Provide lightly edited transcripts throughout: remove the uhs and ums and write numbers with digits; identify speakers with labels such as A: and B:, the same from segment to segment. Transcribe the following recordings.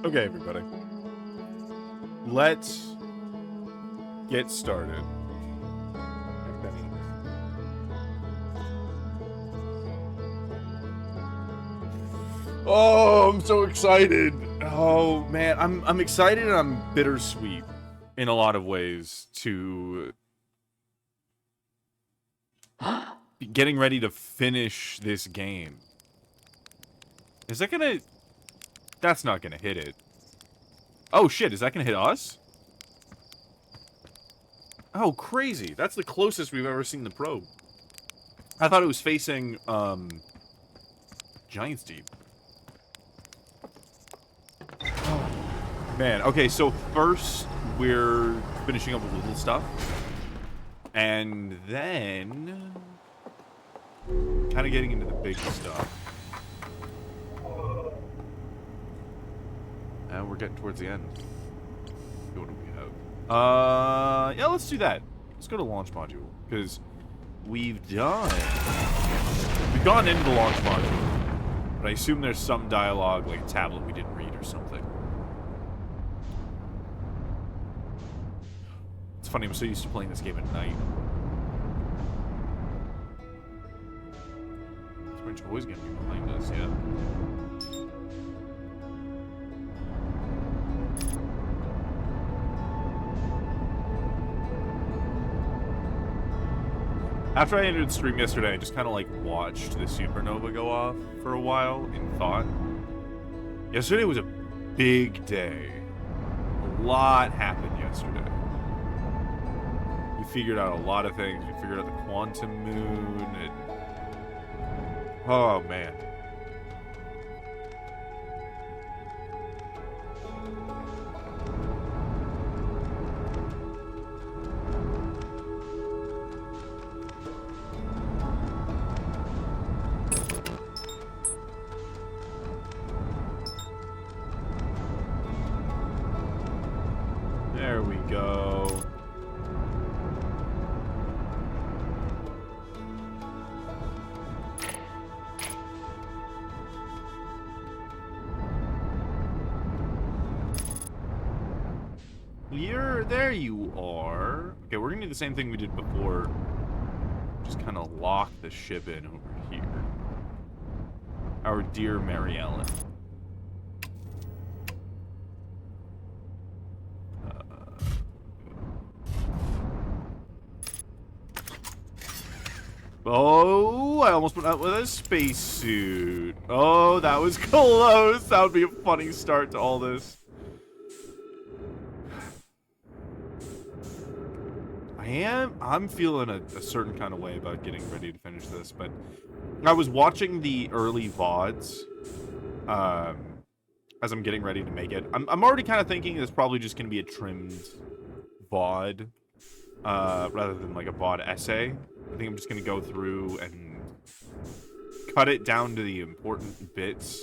A: Okay, everybody. Let's get started. Oh, I'm so excited. Oh man, I'm excited and I'm bittersweet in a lot of ways to getting ready to finish this game. Is that gonna... That's not gonna hit it. Oh shit, is that gonna hit us? Oh, crazy. That's the closest we've ever seen the probe. I thought it was facing, Giant's Deep. Oh, man, okay, so first we're finishing up with little stuff. And then... kind of getting into the big stuff. And we're getting towards the end. What do we have? Yeah, let's do that. Let's go to launch module, because we've gone into the launch module, but I assume there's some dialogue, like a tablet we didn't read or something. It's funny, I'm so used to playing this game at night. French always gonna be behind us, yeah. After I ended stream yesterday, I just kind of like watched the supernova go off for a while in thought. Yesterday was a big day. A lot happened yesterday. We figured out a lot of things. We figured out the quantum moon and... Oh, man. There we go. There you are. Okay, we're gonna do the same thing we did before. Just kind of lock the ship in over here. Our dear Mary Ellen. Oh, I almost went out with a spacesuit. Oh, that was close. That would be a funny start to all this. I'm feeling a certain kind of way about getting ready to finish this, but I was watching the early VODs as I'm getting ready to make it. I'm already kind of thinking it's probably just going to be a trimmed VOD rather than like a VOD essay. I think I'm just going to go through and cut it down to the important bits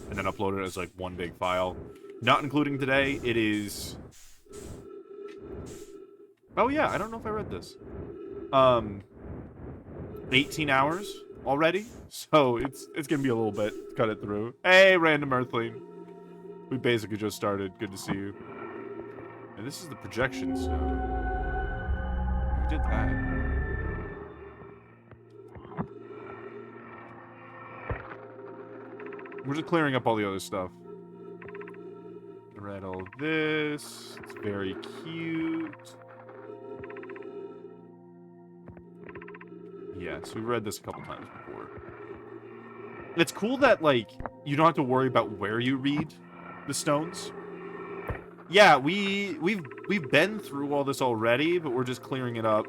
A: and then upload it as like one big file. Not including today, it is... Oh yeah, I don't know if I read this. 18 hours already, so it's gonna be a little bit to cut it through. Hey, random Earthling. We basically just started. Good to see you. And this is the projection stone. We did that. We're just clearing up all the other stuff. I read all this. It's very cute. Yeah, so we read this a couple times before. It's cool that, like, you don't have to worry about where you read the stones. Yeah, we've been through all this already, but we're just clearing it up.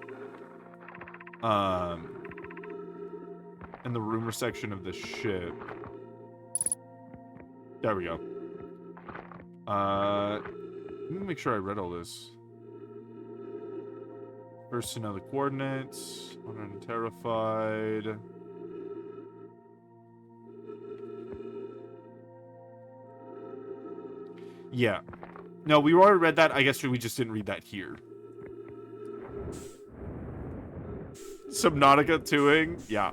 A: In the rumor section of the ship. There we go. Let me make sure I read all this. First to know the coordinates. Terrified. Yeah. No, we already read that. I guess we just didn't read that here. Subnautica 2ing? Yeah.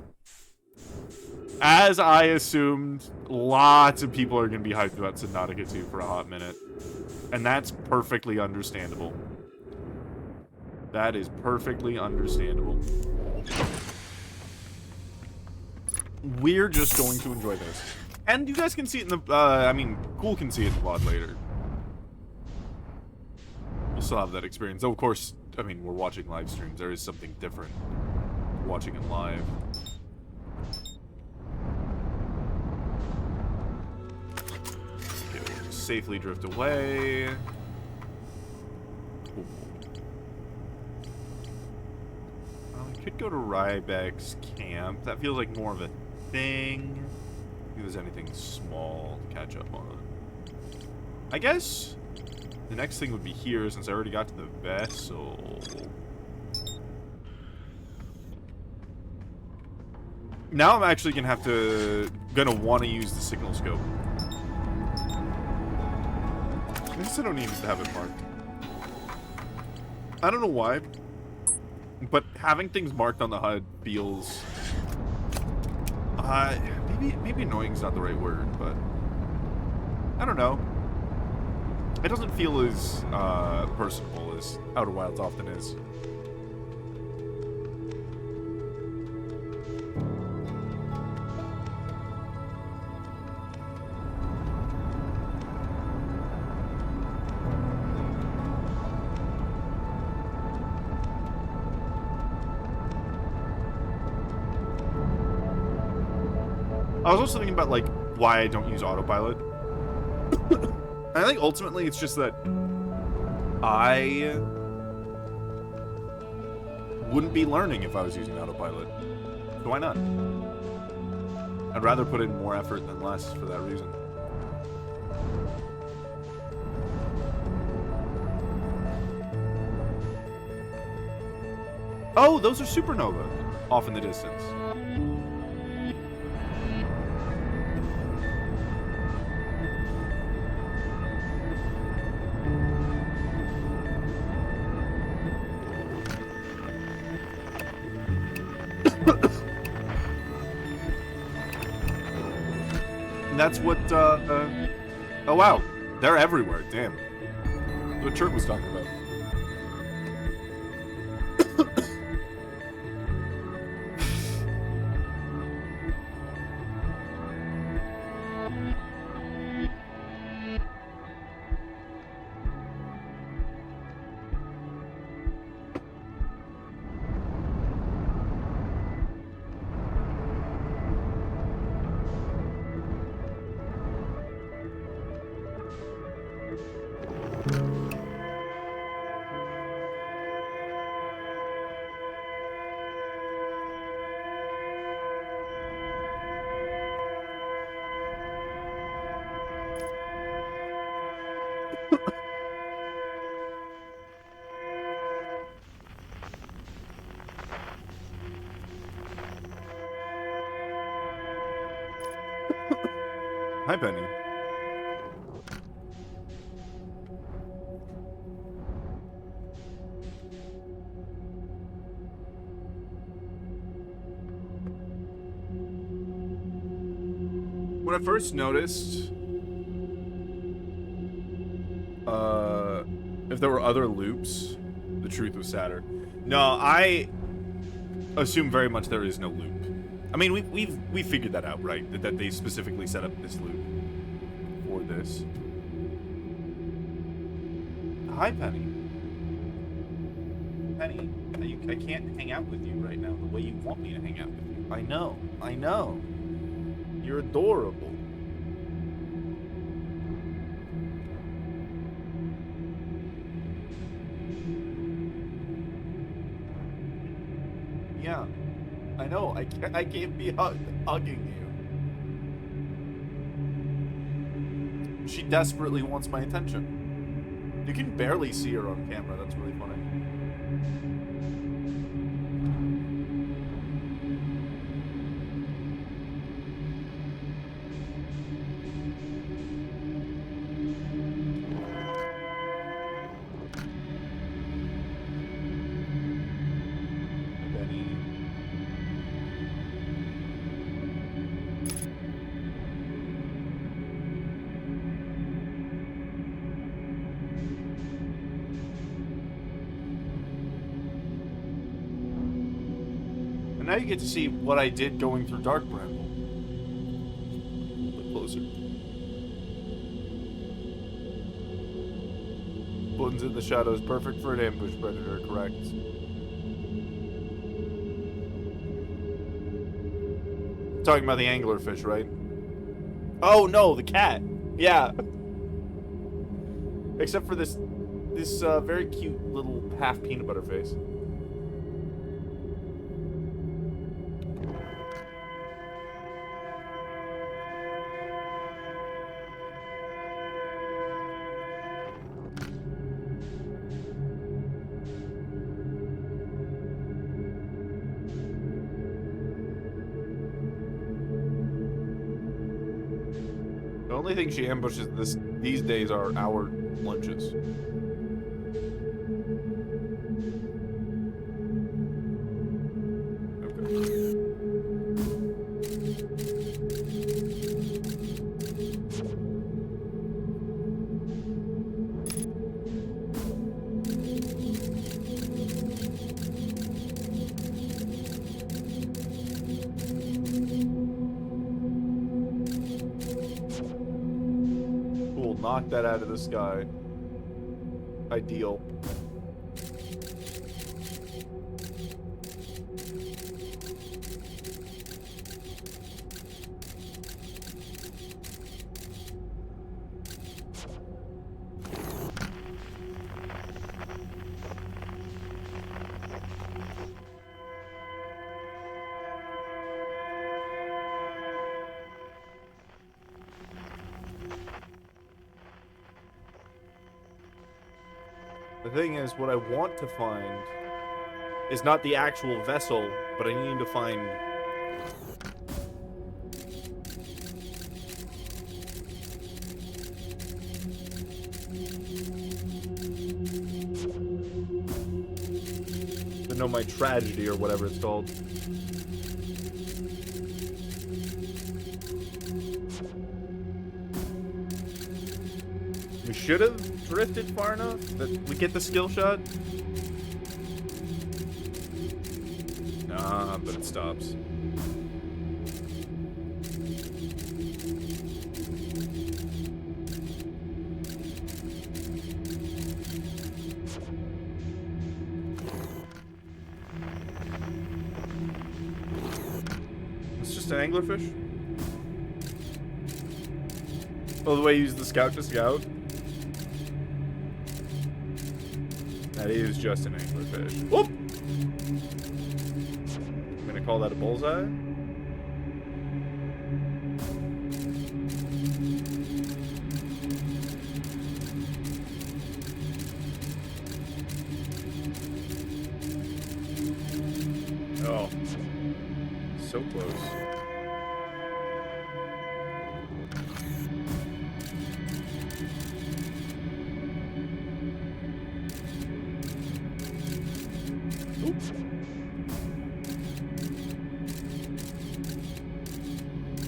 A: As I assumed, lots of people are going to be hyped about Subnautica 2 for a hot minute. And that's perfectly understandable. That is perfectly understandable. We're just going to enjoy this. And you guys can see it in the, I mean, Cool can see it in the VOD later. We'll still have that experience. Though, of course, I mean, we're watching live streams. There is something different watching it live. Okay, we'll just safely drift away. Cool. We could go to Rybek's camp. That feels like more of a thing. If there's anything small to catch up on. I guess the next thing would be here, since I already got to the vessel. Now I'm actually gonna want to use the signal scope. I guess I don't need to have it marked. I don't know why, but having things marked on the HUD feels maybe annoying is not the right word, but I don't know. It doesn't feel as personable as Outer Wilds often is. I was also thinking about, like, why I don't use autopilot. I think ultimately it's just that I wouldn't be learning if I was using autopilot. So why not? I'd rather put in more effort than less for that reason. Oh, those are supernova off in the distance. And that's what, oh wow, they're everywhere, damn. What Chert was talking about. Hi, Penny. When I first noticed, if there were other loops, the truth was sadder. No, I assume very much there is no loop. I mean, we figured that out, right? That they specifically set up this loop for this. Hi, Penny. Penny, I can't hang out with you right now the way you want me to hang out with you. I know. You're adorable. Yeah, I know. I can't be hugging you. She desperately wants my attention. You can barely see her on camera. That's really funny. And now you get to see what I did going through Dark Bramble. A little bit closer. Buttons in the shadows, perfect for an ambush predator, correct. Talking about the anglerfish, right? Oh no, the cat. Yeah. Except for this very cute little half peanut butter face. The only thing she ambushes these days are our lunches. Knock that out of the sky. Ideal. The thing is, what I want to find is not the actual vessel, but I need to find... to know my tragedy or whatever it's called. We should have drifted far enough that we get the skill shot. Nah, but it stops. It's just an anglerfish? Oh, the way you use the scout to scout? That is just an anglerfish. Whoop! I'm gonna call that a bullseye. Oh. So close.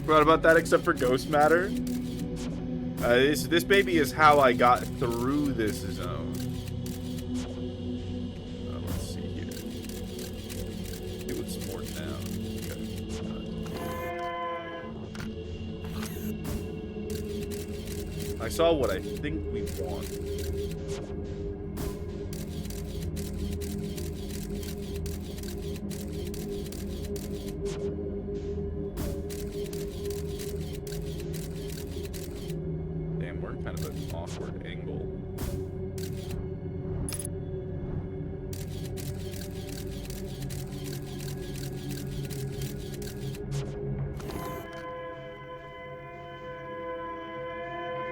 A: Forgot about that, except for ghost matter. This baby is how I got through this zone. Let's see here. Do it some more down. Okay. I saw what I think we want. Kind of an awkward angle.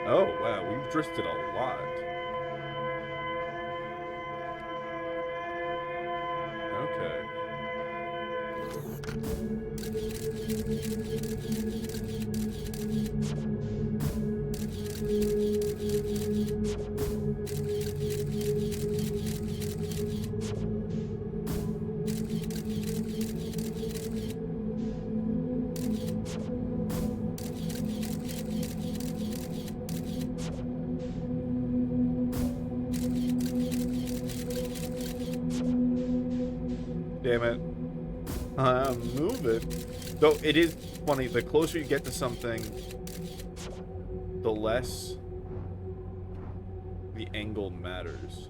A: Oh, wow, we've drifted a lot. Okay. Damn it. Move it. Though it is funny, the closer you get to something, the less the angle matters.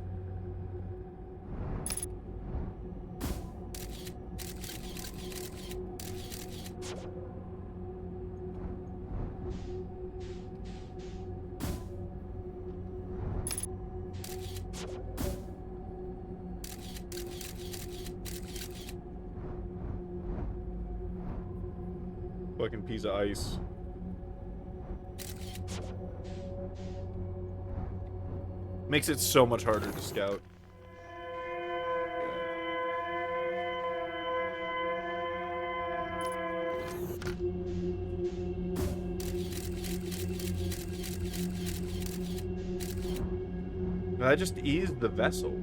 A: Fucking piece of ice. Makes it so much harder to scout. I just eased the vessel.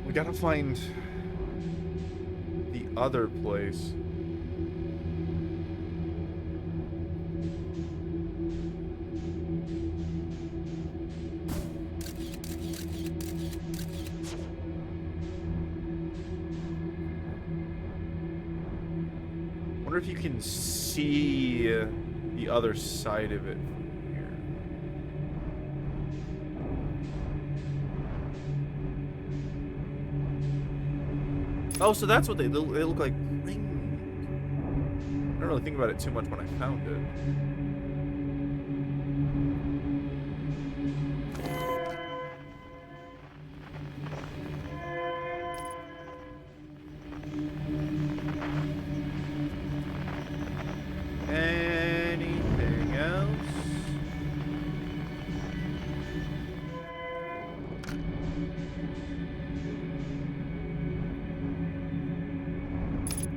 A: We gotta find the other place. Wonder if you can see the other side of it from here. Oh, so that's what they look like. Ring. I don't really think about it too much when I found it. Anything else?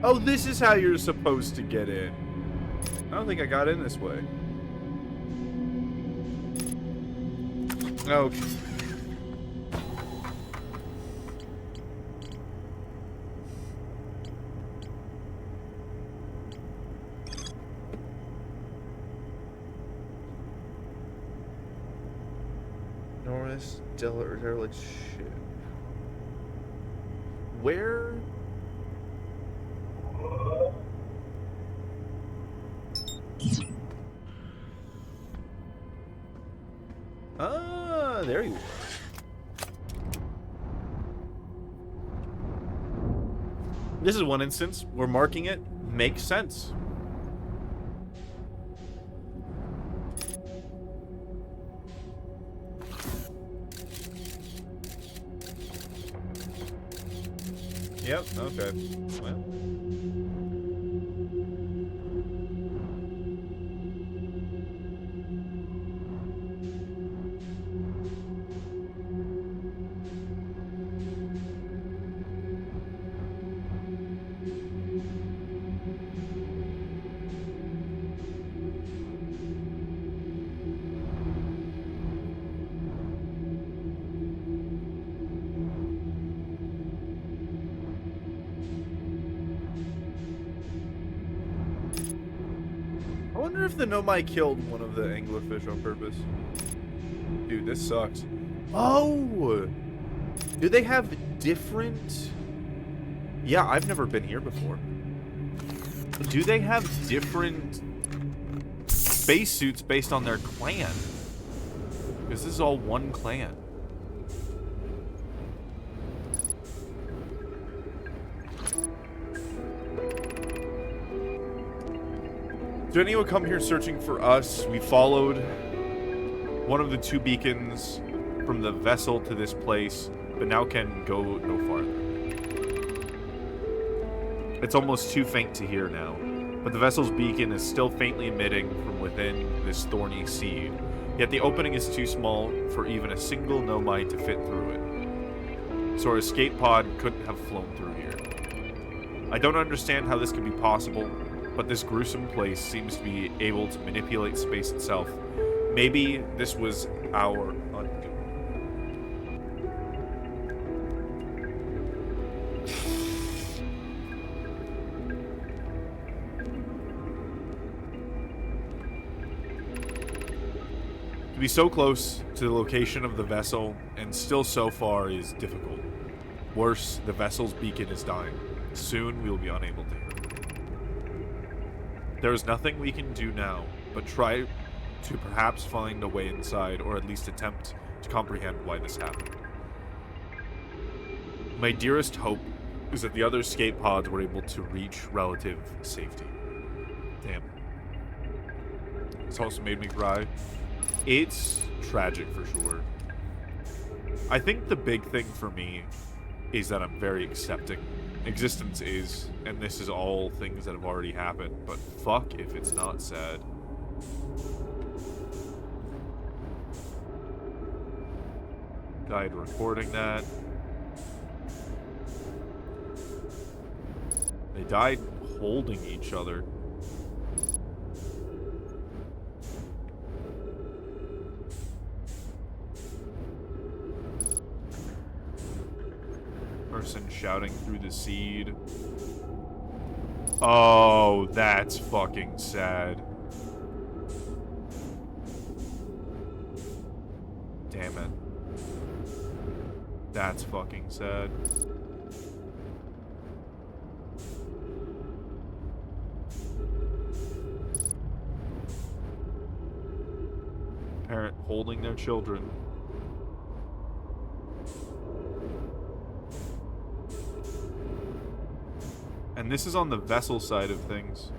A: Oh, this is how you're supposed to get in. I don't think I got in this way. Okay. Norris, derelict shit. Where? Ah, there you are. This is one instance where marking it makes sense. Yep, okay. Well. I wonder if the Nomai killed one of the anglerfish on purpose. Dude, this sucks. Oh! Do they have different... Yeah, I've never been here before. Do they have different spacesuits based on their clan? Because this is all one clan. Did anyone come here searching for us? We followed one of the two beacons from the vessel to this place, but now can go no farther. It's almost too faint to hear now, but the vessel's beacon is still faintly emitting from within this thorny seed. Yet the opening is too small for even a single Nomai to fit through it. So our escape pod couldn't have flown through here. I don't understand how this could be possible, but this gruesome place seems to be able to manipulate space itself. Maybe this was our undoing. To be so close to the location of the vessel and still so far is difficult. Worse, the vessel's beacon is dying. Soon we will be unable to hear it. There is nothing we can do now, but try to perhaps find a way inside, or at least attempt to comprehend why this happened. My dearest hope is that the other escape pods were able to reach relative safety. Damn. This also made me cry. It's tragic for sure. I think the big thing for me is that I'm very accepting. Existence is, and this is all things that have already happened, but fuck if it's not sad. Died recording that. They died holding each other. Person shouting through the seed. Oh, that's fucking sad. Damn it. That's fucking sad. Parent holding their children. And this is on the vessel side of things.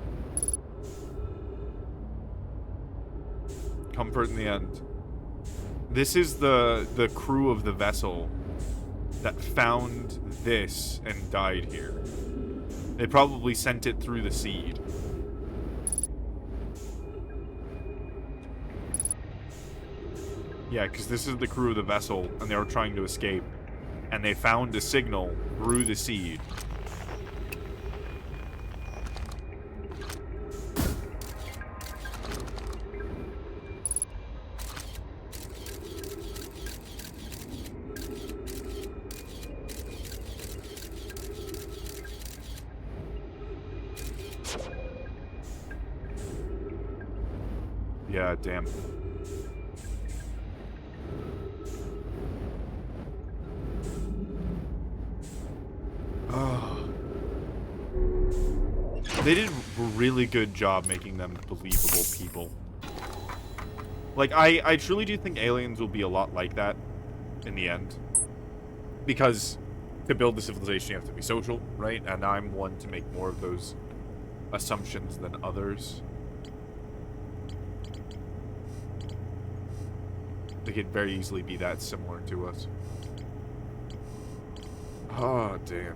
A: Comfort in the end. This is the crew of the vessel that found this and died here. They probably sent it through the seed. Yeah, because this is the crew of the vessel, and they were trying to escape. And they found a signal through the seed. Yeah, damn. Oh. They did a really good job making them believable people. Like, I truly do think aliens will be a lot like that in the end. Because to build the civilization, you have to be social, right? And I'm one to make more of those assumptions than others. They could very easily be that similar to us. Oh, damn.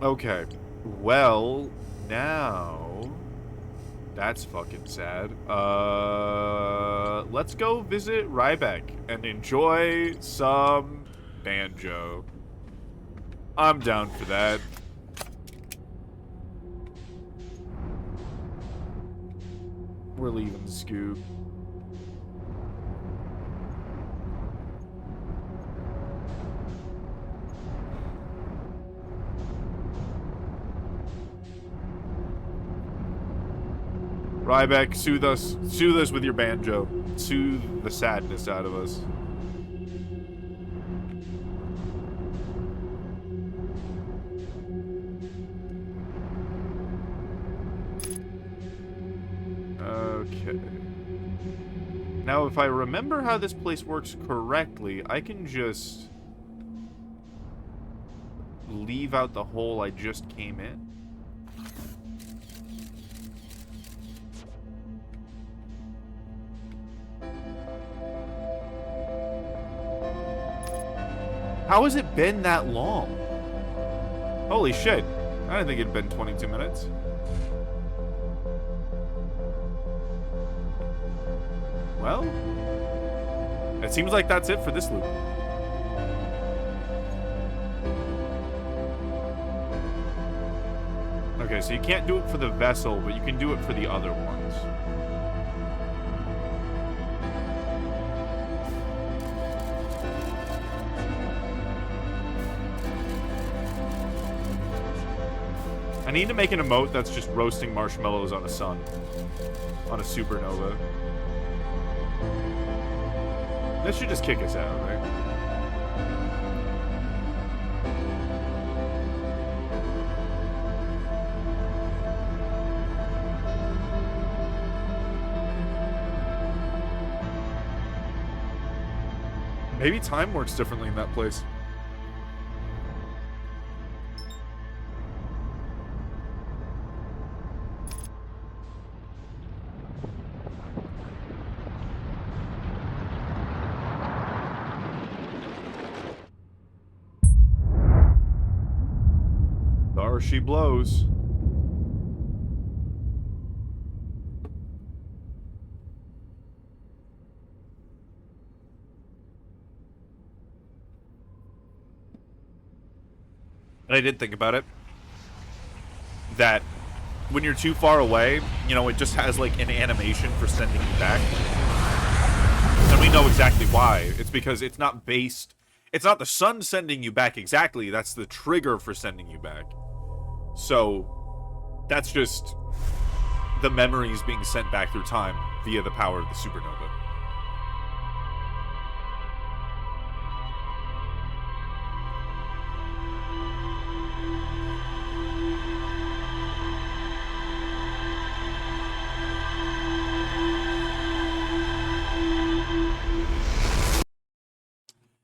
A: Okay. Well, now... That's fucking sad. Let's go visit Ryback and enjoy some banjo. I'm down for that. We're leaving Scoob. Ryback, soothe us. Soothe us with your banjo. Soothe the sadness out of us. Okay. Now, if I remember how this place works correctly, I can just leave out the hole I just came in. How has it been that long? Holy shit. I didn't think it'd been 22 minutes. Well, it seems like that's it for this loop. Okay, so you can't do it for the vessel, but you can do it for the other ones. I need to make an emote that's just roasting marshmallows on a sun. On a supernova. This should just kick us out, right? Maybe time works differently in that place. There she blows. And I did think about it. That when you're too far away, you know, it just has like an animation for sending you back. And we know exactly why. It's because it's not based... It's not the sun sending you back exactly. That's the trigger for sending you back. So, that's just the memories being sent back through time via the power of the supernova.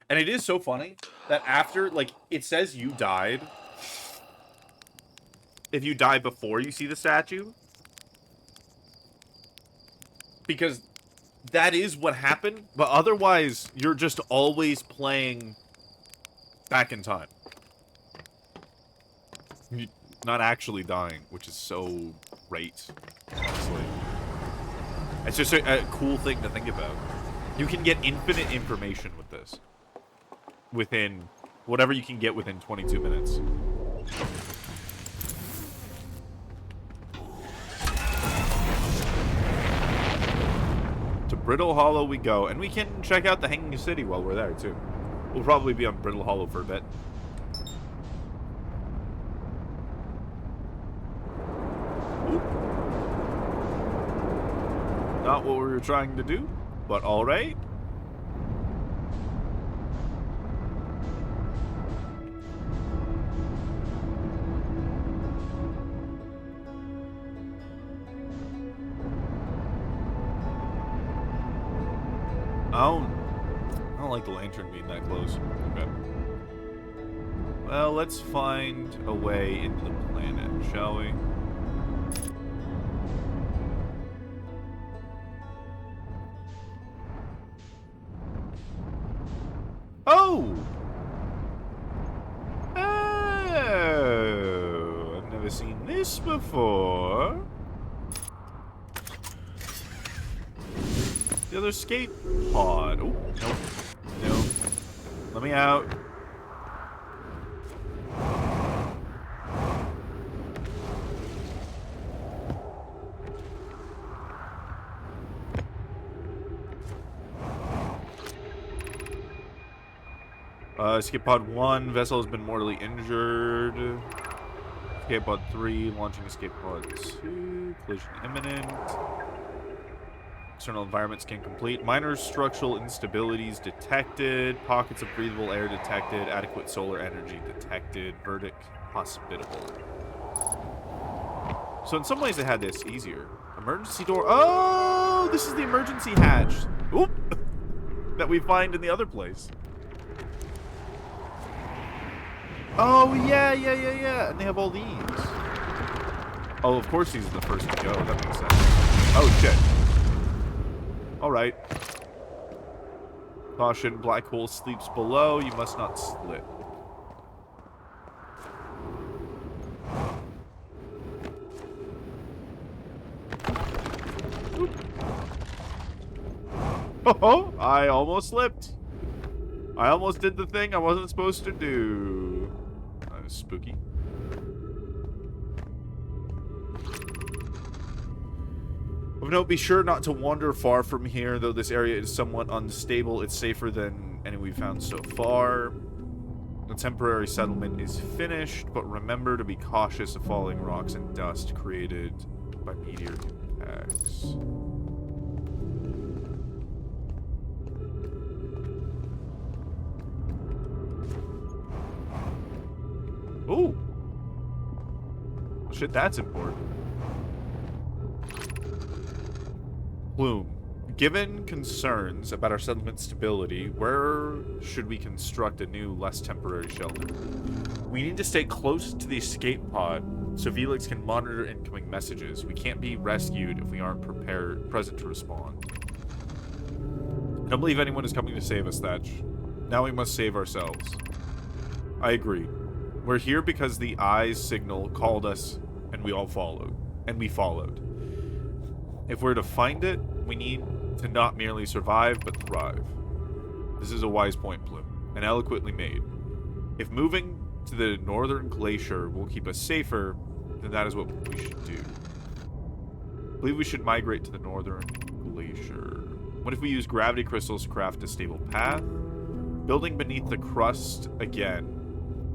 A: And it is so funny that after, like, it says you died. If you die before you see the statue. Because that is what happened. But otherwise, you're just always playing back in time. You're not actually dying, which is so great, honestly. It's just a cool thing to think about. You can get infinite information with this. Within whatever you can get within 22 minutes. To Brittle Hollow we go, and we can check out the Hanging City while we're there too. We'll probably be on Brittle Hollow for a bit. Not what we were trying to do, but alright. I don't like the lantern being that close. Okay. Well, let's find a way into the planet, shall we? Oh! Oh! I've never seen this before. The other escape pod. Oh, nope. Nope. Let me out. Escape pod 1, vessel has been mortally injured. Escape pod 3, launching escape pod 2, collision imminent. External environment scan complete. Minor structural instabilities detected. Pockets of breathable air detected. Adequate solar energy detected. Verdict hospitable. So in some ways they had this easier. Emergency door. Oh, this is the emergency hatch. Oop. That we find in the other place. Oh, yeah. And they have all these. Oh, of course these are the first to go. That makes sense. Oh, shit. Alright. Caution, black hole sleeps below. You must not slip. Oop. Oh, I almost slipped. I almost did the thing I wasn't supposed to do. That was spooky. Of note, be sure not to wander far from here, though this area is somewhat unstable. It's safer than any we've found so far. The temporary settlement is finished, but remember to be cautious of falling rocks and dust created by meteor impacts. Ooh! Shit, that's important. Plume. Given concerns about our settlement stability, where should we construct a new, less temporary shelter? We need to stay close to the escape pod so Felix can monitor incoming messages. We can't be rescued if we aren't present to respond. I don't believe anyone is coming to save us, Thatch. Now we must save ourselves. I agree. We're here because the Eye's signal called us, and we all followed. And we followed. If we're to find it, we need to not merely survive, but thrive. This is a wise point, Plume, and eloquently made. If moving to the northern glacier will keep us safer, then that is what we should do. I believe we should migrate to the northern glacier. What if we use gravity crystals to craft a stable path? Building beneath the crust again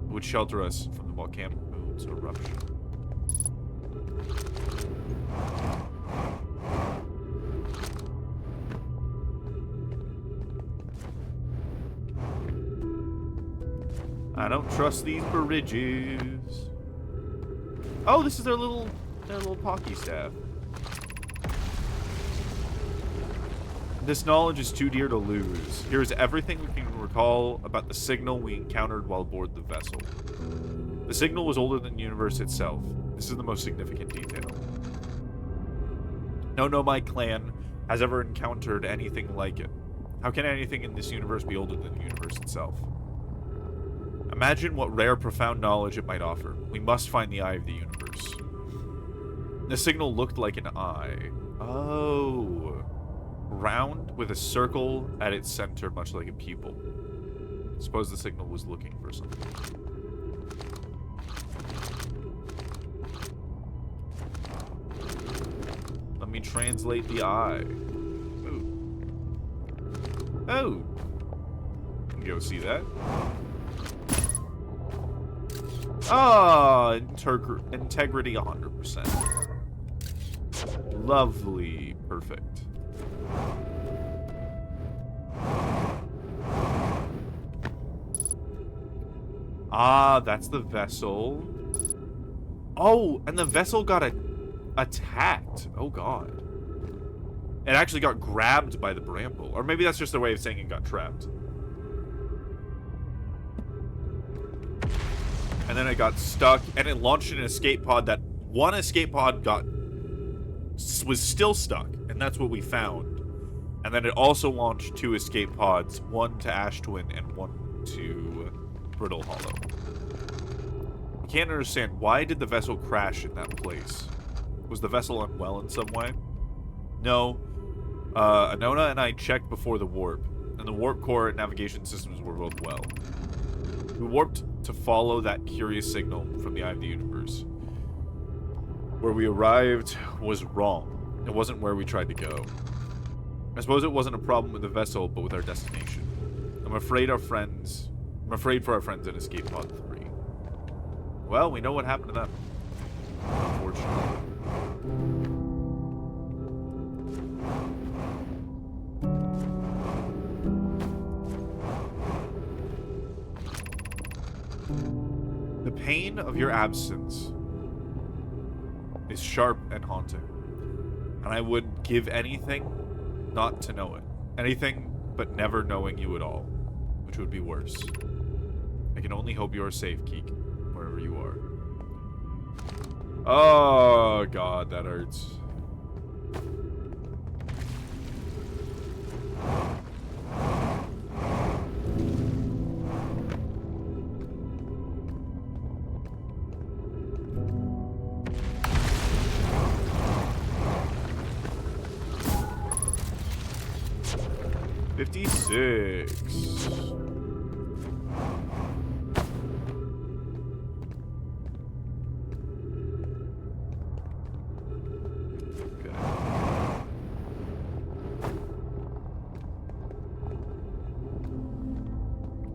A: would shelter us from the volcanic moon's eruption. I don't trust these bridges. Oh, this is their little Pocky staff. This knowledge is too dear to lose. Here is everything we can recall about the signal we encountered while aboard the vessel. The signal was older than the universe itself. This is the most significant detail. No Nomai clan has ever encountered anything like it. How can anything in this universe be older than the universe itself? Imagine what rare, profound knowledge it might offer. We must find the eye of the universe. The signal looked like an eye. Oh. Round with a circle at its center, much like a pupil. Suppose the signal was looking for something. Let me translate the eye. Ooh. Oh. Go see that. Ah, integrity 100%. Lovely. Perfect. Ah, that's the vessel. Oh, and the vessel got attacked. Oh, God. It actually got grabbed by the bramble. Or maybe that's just their way of saying it got trapped. And then it got stuck, and it launched an escape pod that one escape pod was still stuck, and that's what we found. And then it also launched 2 escape pods, one to Ash Twin and one to Brittle Hollow. I can't understand, why did the vessel crash in that place? Was the vessel unwell in some way? No. Anona and I checked before the warp, and the warp core and navigation systems were both well. We warped to follow that curious signal from the Eye of the Universe. Where we arrived was wrong. It wasn't where we tried to go. I suppose it wasn't a problem with the vessel, but with our destination. I'm afraid for our friends in Escape Pod 3. Well, we know what happened to them. Unfortunately. The pain of your absence is sharp and haunting. And I would give anything not to know it. Anything but never knowing you at all. Which would be worse. I can only hope you are safe, Keek, wherever you are. Oh, God, that hurts.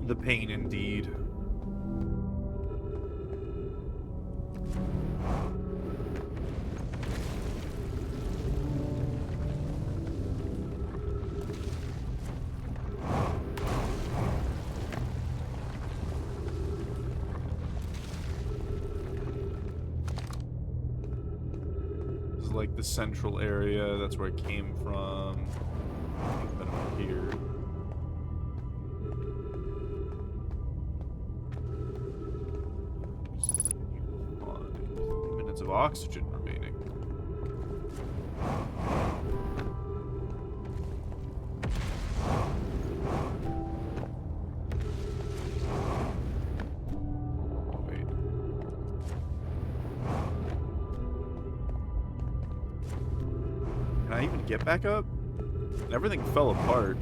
A: The pain indeed. This is like the central area. That's where it came from. I've been over here. Of oxygen remaining. Wait. Can I even get back up? Everything fell apart.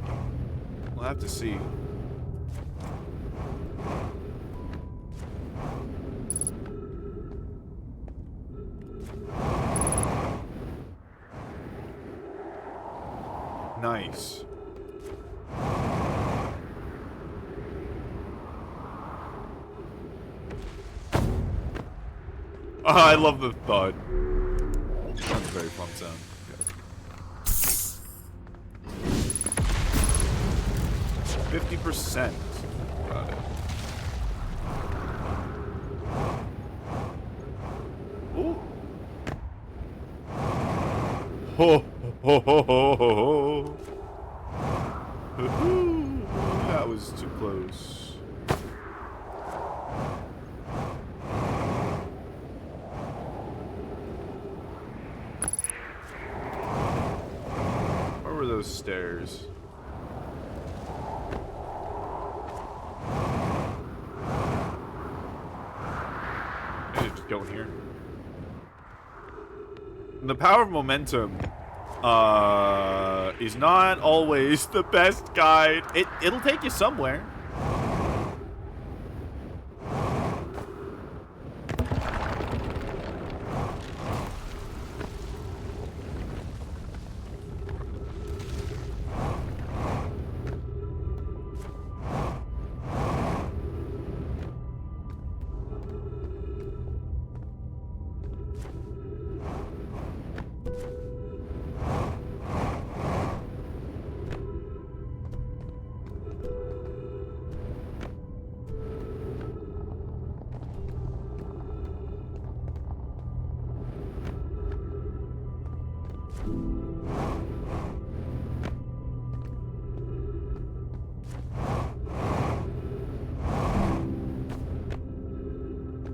A: We'll have to see. Nice. Oh, I love the thud. That's a very fun sound. Yeah. 50%. Got it. Ooh. Ho ho ho ho ho ho. That was too close. Where were those stairs? Maybe just go in here. And the power of momentum is not always the best guide. It'll take you somewhere.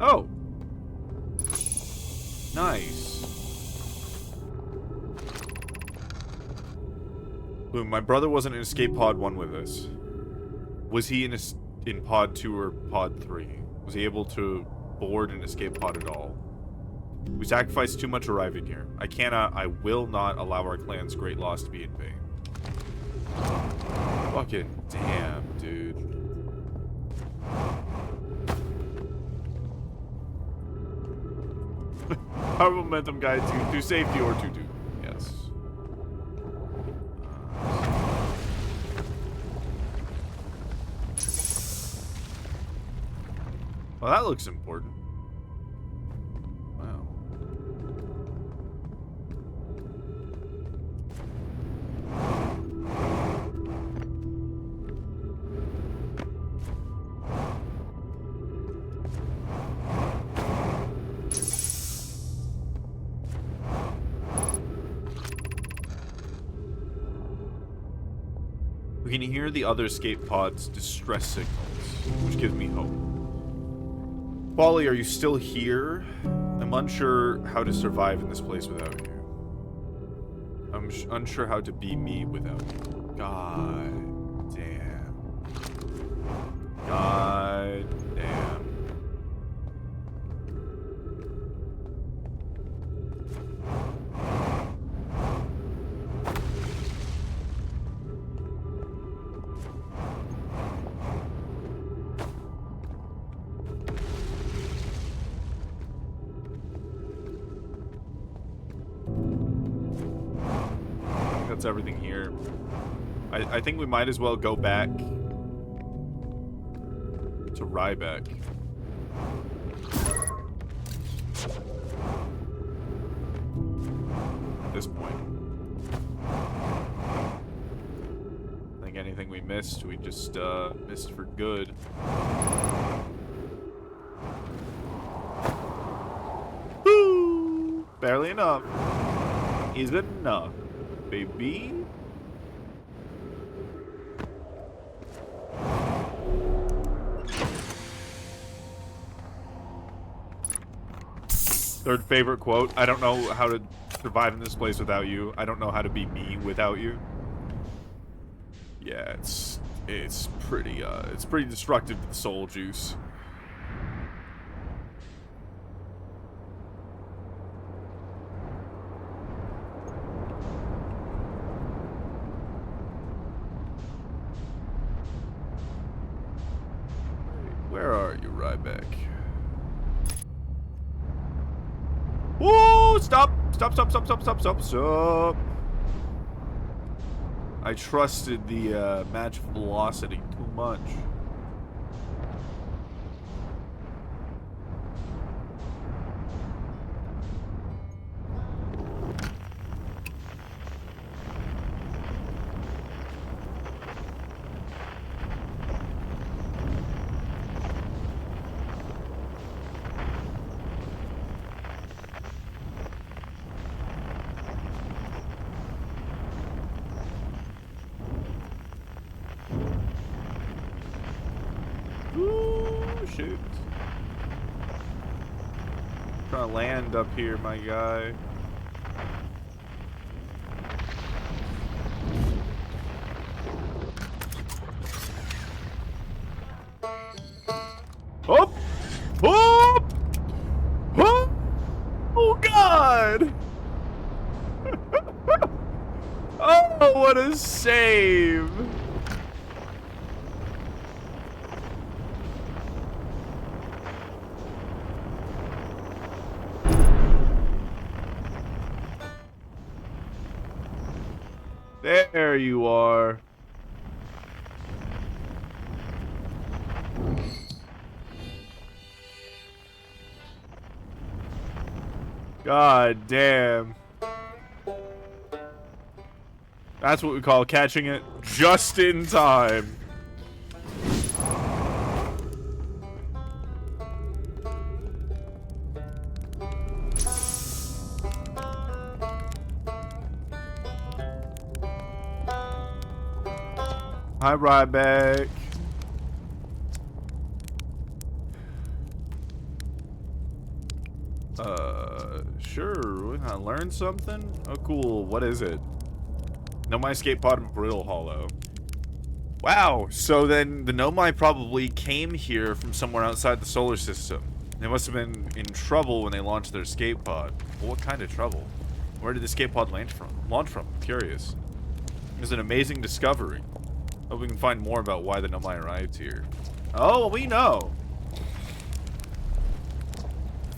A: Oh. Nice. Boom, my brother wasn't in Escape Pod 1 with us. Was he in Pod 2 or Pod 3? Was he able to board an Escape Pod at all? We sacrificed too much arriving here. I will not allow our clan's great loss to be in vain. Fucking damn, dude. Power momentum guide to safety or to do. Yes. Well, that looks important. Wow. We can hear the other escape pod's distress signals, which gives me hope. Wally, are you still here? I'm unsure how to survive in this place without you. I'm unsure how to be me without you. God damn. God damn. That's everything here. I think we might as well go back to Ryback. At this point. I think anything we missed, we just missed for good. Woo! Barely enough. Is it enough? Baby. Third favorite quote. I don't know how to survive in this place without you. I don't know how to be me without you. Yeah, it's pretty destructive to the soul juice. Where are you, Ryback? Whoa! Stop! Stop, stop, stop, stop, stop, stop, stop. I trusted the magic velocity too much. Shoot. Trying to land up here, my guy. Oh! Oh! Oh! Oh God! Oh, what a save! There you are. God damn. That's what we call catching it just in time. Hi, Ryback. Sure. We gonna learn something? Oh, cool. What is it? Nomai escape pod in Brittle Hollow. Wow. So then the Nomai probably came here from somewhere outside the solar system. They must have been in trouble when they launched their escape pod. Well, what kind of trouble? Where did the escape pod launch from? I'm curious. It was an amazing discovery. Hope we can find more about why the Nomai arrived here. Oh, we know.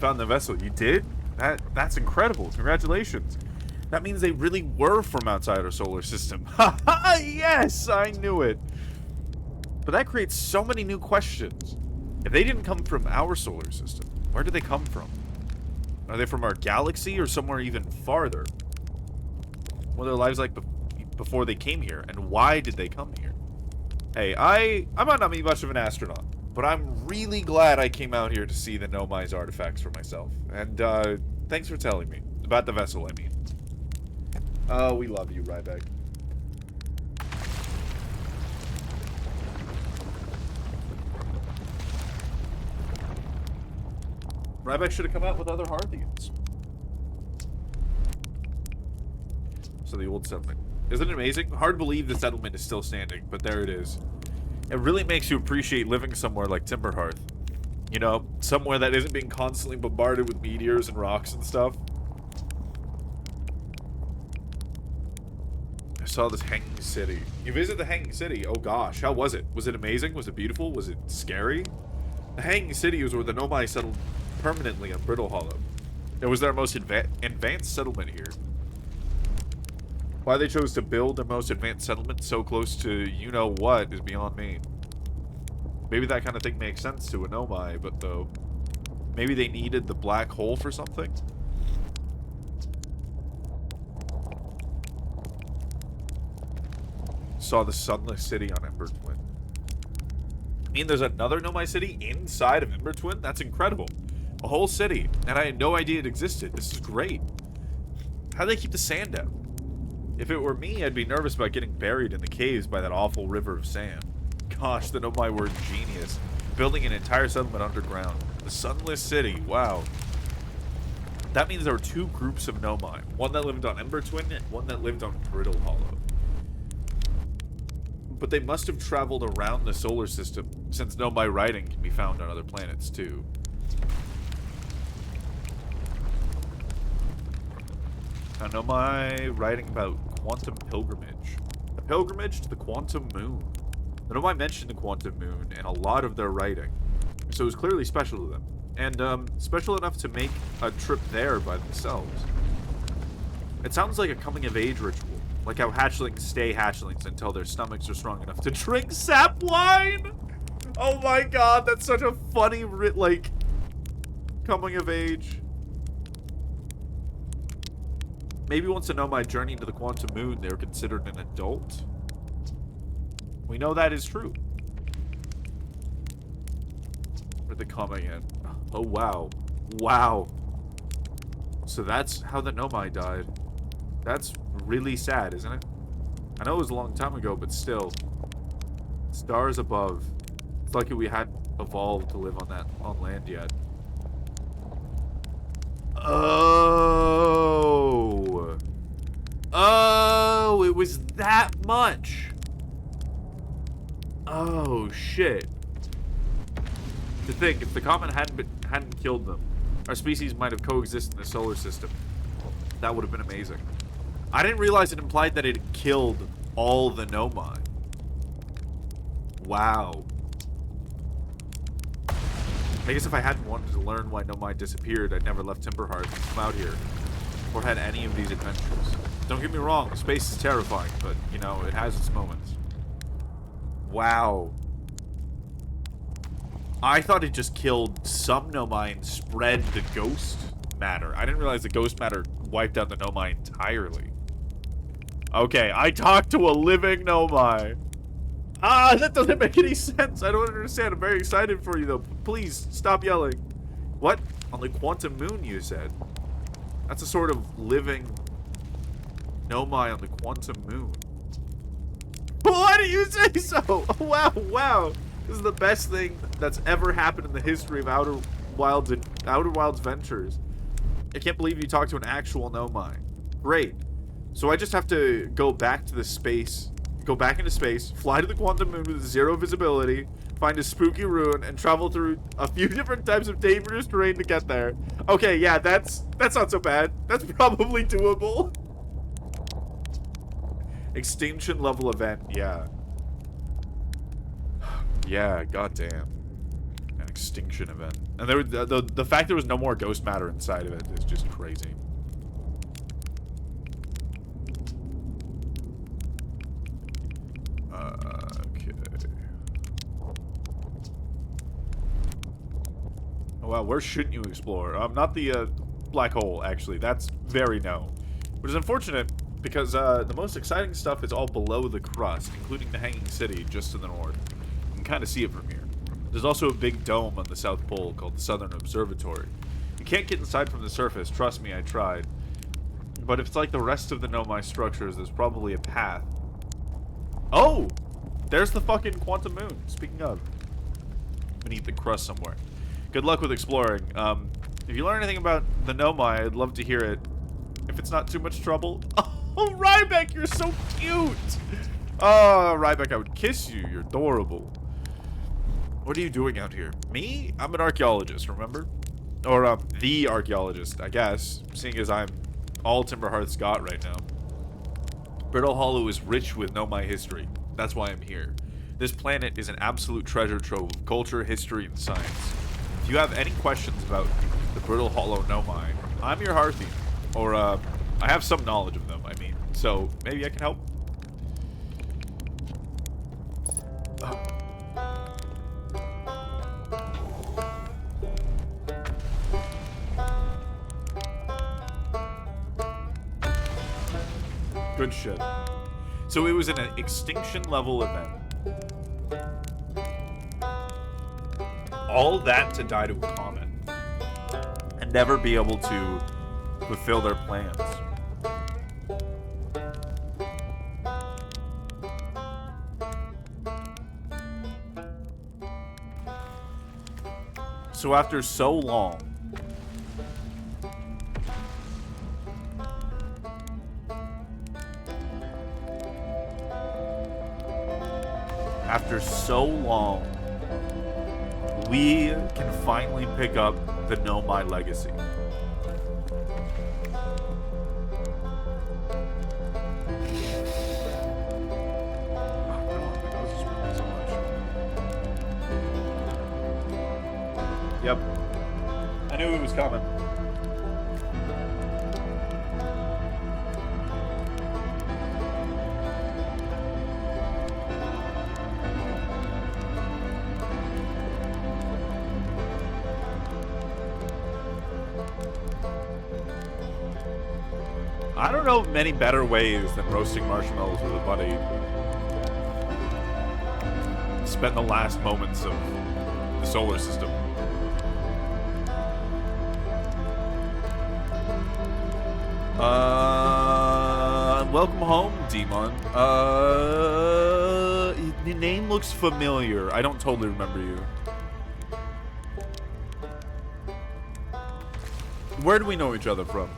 A: Found the vessel. You did? That's incredible. Congratulations. That means they really were from outside our solar system. Haha, yes, I knew it. But that creates so many new questions. If they didn't come from our solar system, where did they come from? Are they from our galaxy or somewhere even farther? What were their lives like before they came here, and why did they come here? Hey, I might not be much of an astronaut, but I'm really glad I came out here to see the Nomai's artifacts for myself. And, thanks for telling me. About the vessel, I mean. Oh, we love you, Ryback. Ryback should have come out with other Hearthians. So the old settlement. Isn't it amazing? Hard to believe the settlement is still standing, but there it is. It really makes you appreciate living somewhere like Timberhearth. You know, somewhere that isn't being constantly bombarded with meteors and rocks and stuff. I saw this hanging city. You visit the hanging city. Oh gosh, how was it? Was it amazing? Was it beautiful? Was it scary? The hanging city was where the Nomai settled permanently on Brittle Hollow. It was their most advanced settlement here. Why they chose to build their most advanced settlement so close to you-know-what is beyond me. Maybe that kind of thing makes sense to a Nomai, but though... Maybe they needed the black hole for something? Saw the Sunless City on Embertwin. I mean, there's another Nomai city inside of Embertwin? That's incredible. A whole city, and I had no idea it existed. This is great. How do they keep the sand out? If it were me, I'd be nervous about getting buried in the caves by that awful river of sand. Gosh, the Nomai were genius. Building an entire settlement underground. The Sunless City, wow. That means there were two groups of Nomai. One that lived on Embertwin, and one that lived on Brittle Hollow. But they must have traveled around the solar system, since Nomai writing can be found on other planets, too. I know my writing about quantum pilgrimage. A pilgrimage to the quantum moon. I know I mentioned the quantum moon in a lot of their writing. So it was clearly special to them. And, special enough to make a trip there by themselves. It sounds like a coming-of-age ritual. Like how hatchlings stay hatchlings until their stomachs are strong enough to drink sap wine! Oh my god, that's such a funny, like, coming-of-age. Maybe once to know my journey to the quantum moon, they were considered an adult. We know that is true. Where'd they come again? Oh, wow. Wow. So that's how the Nomai died. That's really sad, isn't it? I know it was a long time ago, but still. Stars above. It's like we hadn't evolved to live on land yet. Oh. Oh, it was that much. Oh, shit. To think, if the comet hadn't killed them, our species might have coexisted in the solar system. That would have been amazing. I didn't realize it implied that it killed all the Nomai. Wow. I guess if I hadn't wanted to learn why Nomai disappeared, I'd never left Timberhearth and come out here. Or had any of these adventures. Don't get me wrong, space is terrifying, but, you know, it has its moments. Wow. I thought it just killed some Nomai and spread the ghost matter. I didn't realize the ghost matter wiped out the Nomai entirely. Okay, I talked to a living Nomai. Ah, that doesn't make any sense. I don't understand. I'm very excited for you, though. Please, stop yelling. What? On the quantum moon, you said? That's a sort of living Nomai on the quantum moon. Why do you say so? Wow, wow. This is the best thing that's ever happened in the history of Outer Wilds Ventures. I can't believe you talked to an actual Nomai. Great. So I just have to go back to the space, go back into space, fly to the quantum moon with 0 visibility, find a spooky ruin, and travel through a few different types of dangerous terrain to get there. Okay, yeah, that's not so bad. That's probably doable. Extinction level event, yeah. Yeah, goddamn. An extinction event. And there, the fact there was no more ghost matter inside of it is just crazy. Okay. Oh wow, where shouldn't you explore? Not the black hole, actually. That's very no. Which is unfortunate, because the most exciting stuff is all below the crust, including the Hanging City just to the north. You can kind of see it from here. There's also a big dome on the South Pole called the Southern Observatory. You can't get inside from the surface, trust me, I tried. But if it's like the rest of the Nomai structures, there's probably a path. Oh! There's the fucking quantum moon, speaking of. Beneath the crust somewhere. Good luck with exploring. If you learn anything about the Nomai, I'd love to hear it. If it's not too much trouble. Oh, Ryback, you're so cute! Oh, Ryback, I would kiss you. You're adorable. What are you doing out here? Me? I'm an archaeologist, remember? Or, the archaeologist, I guess. Seeing as I'm all Timberhearth's got right now. Brittle Hollow is rich with Nomai history. That's why I'm here. This planet is an absolute treasure trove of culture, history, and science. If you have any questions about the Brittle Hollow Nomai, I'm your Hearthy. Or, I have some knowledge of them, I mean. So, maybe I can help. Good shit. So it was an extinction level event. All that to die to a comet. And never be able to fulfill their plans. So after so long, we can finally pick up the Nomai legacy. Yep. I knew it was coming. I don't know many better ways than roasting marshmallows with a buddy. Spend the last moments of the solar system. Welcome home, Demon. The name looks familiar. I don't totally remember you. Where do we know each other from?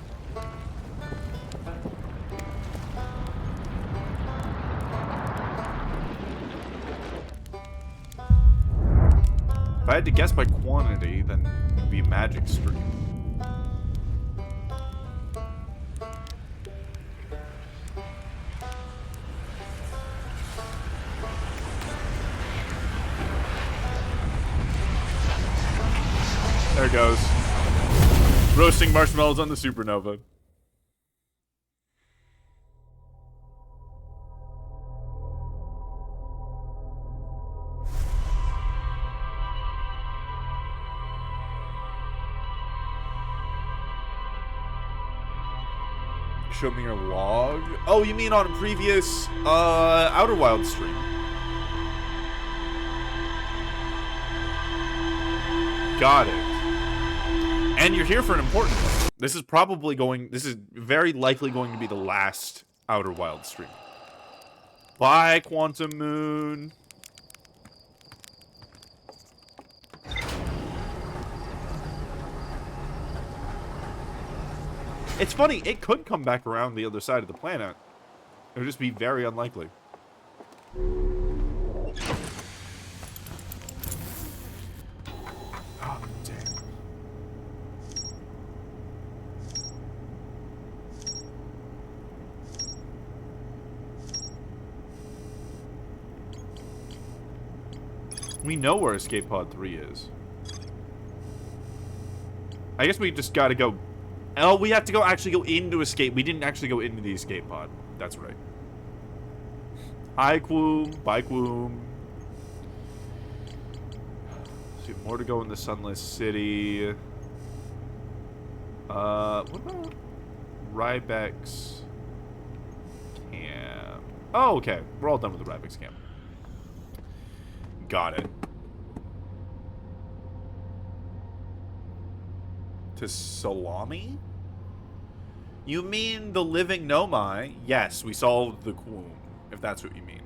A: If I had to guess by quantity, then it would be Magic Stream. There it goes. Roasting marshmallows on the supernova. Show me your log. Oh, you mean on a previous Outer Wild stream? Got it. And you're here for an important one. This is very likely going to be the last Outer Wild stream. Bye, Quantum Moon. It's funny, it could come back around the other side of the planet. It would just be very unlikely. Oh, damn. We know where Escape Pod 3 is. I guess we just gotta go... Oh, we have to actually go into Escape. We didn't actually go into the Escape Pod. That's right. Hi, Quoom. Bye, Quoom. So, more to go in the Sunless City. What about Rybex camp? Oh, okay. We're all done with the Rybex camp. Got it. To Salami? You mean the living Nomai? Yes, we solved the Quoom, if that's what you mean.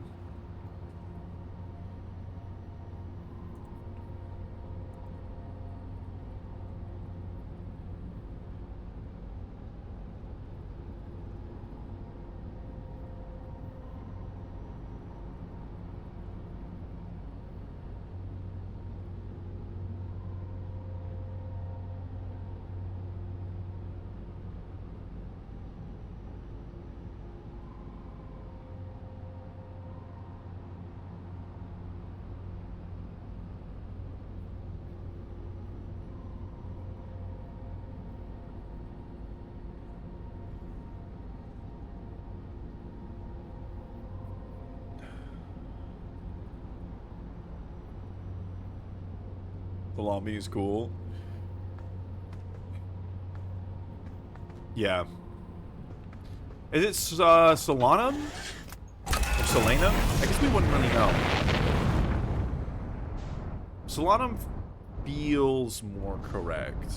A: Salami is cool. Yeah. Is it Solanum? Or Solanum? I guess we wouldn't really know. Solanum feels more correct.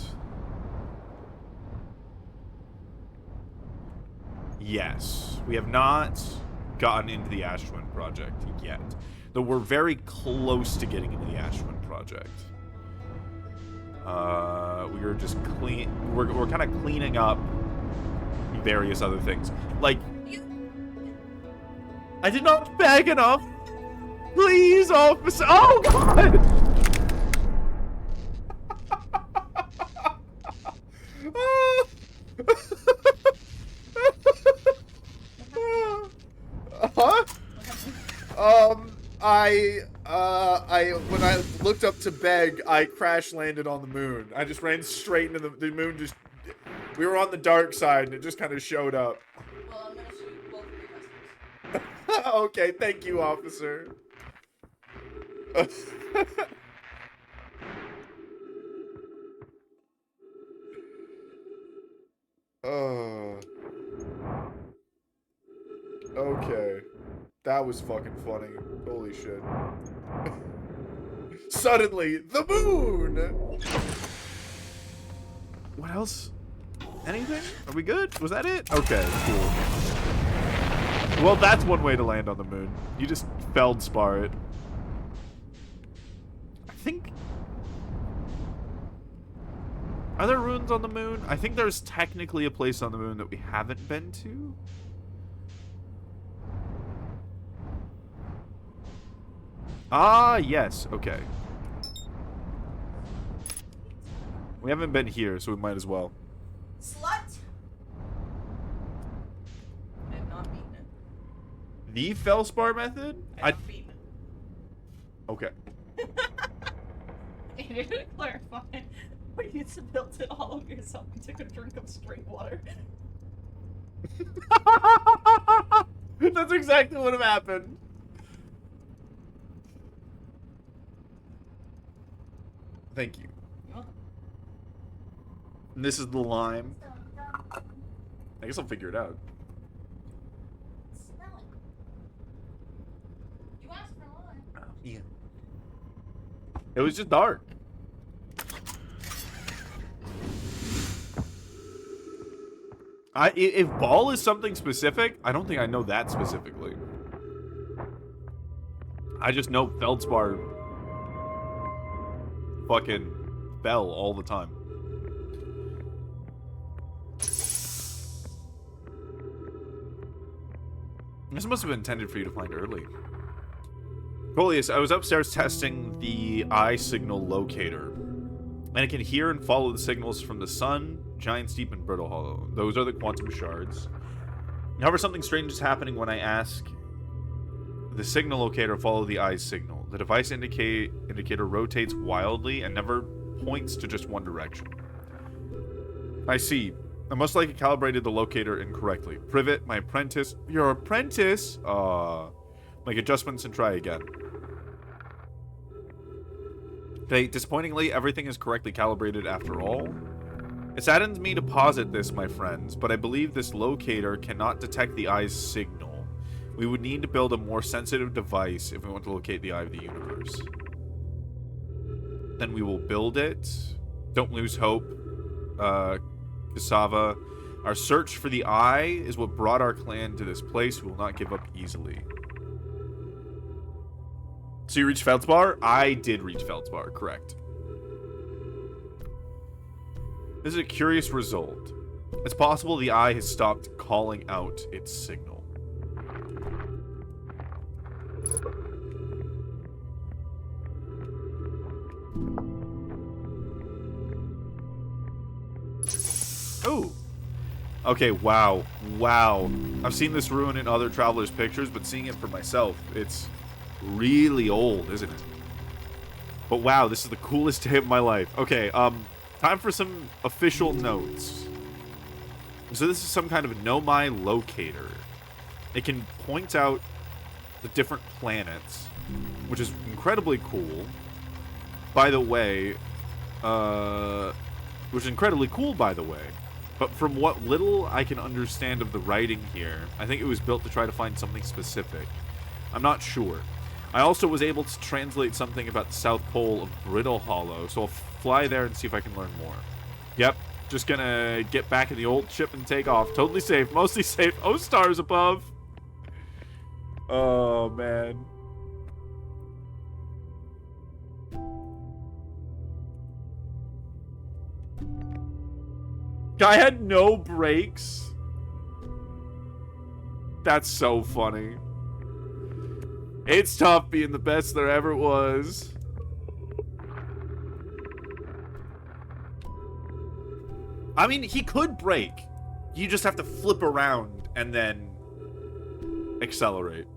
A: Yes. We have not gotten into the Ashwin project yet. Though we're very close to getting into the Ashwin project. We are just we're kind of cleaning up various other things. Like, I did not bag enough. Please, officer. Oh, God. When I looked up to beg, I crash landed on the moon. I just ran straight into the moon. We were on the dark side, and it just kind of showed up.
B: Well, I'm gonna shoot both of your customers.
A: Okay, thank you, officer. Okay. That was fucking funny. Holy shit. Suddenly, the moon! What else? Anything? Are we good? Was that it? Okay, cool. Well, that's one way to land on the moon. You just feldspar it. I think... Are there ruins on the moon? I think there's technically a place on the moon that we haven't been to. Ah, yes. Okay. We haven't been here, so we might as well.
B: Slut! I have not beaten it.
A: The Felspar method?
B: I have beaten it.
A: Okay.
B: I need to clarify. We used to build it all of yourself and took a drink of straight water.
A: That's exactly what happened. Thank you. And this is the lime. I guess I'll figure it out.
B: Smell it. You asked for lime.
A: Oh, yeah. It was just dark. If ball is something specific, I don't think I know that specifically. I just know feldspar fucking fell all the time. This must have been intended for you to find early. Coleus, I was upstairs testing the eye signal locator, and it can hear and follow the signals from the sun, Giant's Deep, and Brittle Hollow. Those are the quantum shards. However, something strange is happening when I ask the signal locator follow the eye signal. The device indicator rotates wildly and never points to just one direction. I see. I must likely calibrated the locator incorrectly. Privet, my apprentice. Your apprentice? Make adjustments and try again. Okay, disappointingly, everything is correctly calibrated after all. It saddens me to posit this, my friends, but I believe this locator cannot detect the eye's signal. We would need to build a more sensitive device if we want to locate the eye of the universe. Then we will build it. Don't lose hope, Cassava. Our search for the eye is what brought our clan to this place. We will not give up easily. So you reached Feldspar? I did reach Feldspar, correct. This is a curious result. It's possible the eye has stopped calling out its signal. Oh. Okay, wow. Wow. I've seen this ruin in other travelers' pictures, but seeing it for myself, it's really old, isn't it? But wow, this is the coolest day of my life. Okay, time for some official notes. So this is some kind of Nomai locator. It can point out the different planets, which is incredibly cool. By the way, which is incredibly cool, by the way. But from what little I can understand of the writing here, I think it was built to try to find something specific. I'm not sure. I also was able to translate something about the South Pole of Brittle Hollow, so I'll fly there and see if I can learn more. Yep, just gonna get back in the old ship and take off. Totally safe, mostly safe. Oh, stars above. Oh, man. Guy had no brakes. That's so funny. It's tough being the best there ever was. I mean, he could brake. You just have to flip around and then accelerate.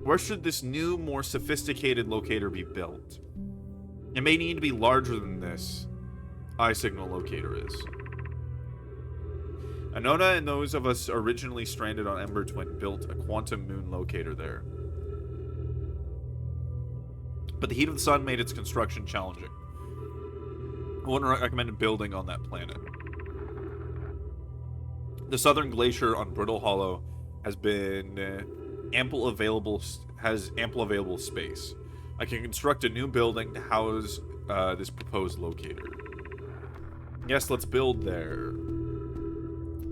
A: Where should this new, more sophisticated locator be built? It may need to be larger than this eye signal locator is. Anona and those of us originally stranded on Ember Twin built a quantum moon locator there. But the heat of the sun made its construction challenging. I wouldn't recommend building on that planet. The southern glacier on Brittle Hollow has ample available space. I can construct a new building to house this proposed locator. Yes, let's build there.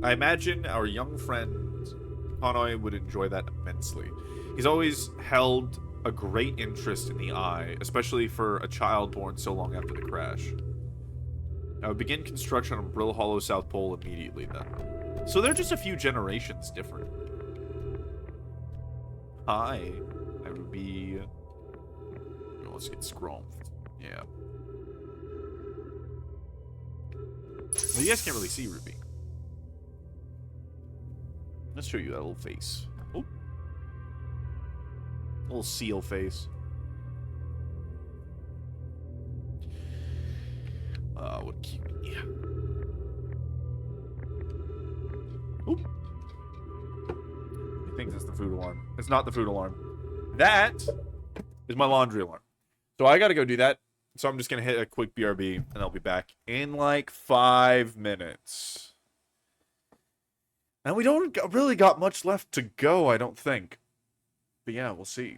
A: I imagine our young friend Hanoi would enjoy that immensely. He's always held a great interest in the eye, especially for a child born so long after the crash. I would begin construction on Brittle Hollow South Pole immediately then. So they're just a few generations different. Hi, I would be... Let's get Scrum. Yeah. Well, you guys can't really see Ruby. Let's show you that little face. Oh. Little seal face. What a cutie. Oop. He thinks it's the food alarm. It's not the food alarm. That is my laundry alarm. So I gotta go do that. So I'm just gonna hit a quick BRB, and I'll be back in like 5 minutes. And we don't really got much left to go, I don't think. But yeah, we'll see.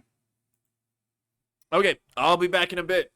A: Okay, I'll be back in a bit.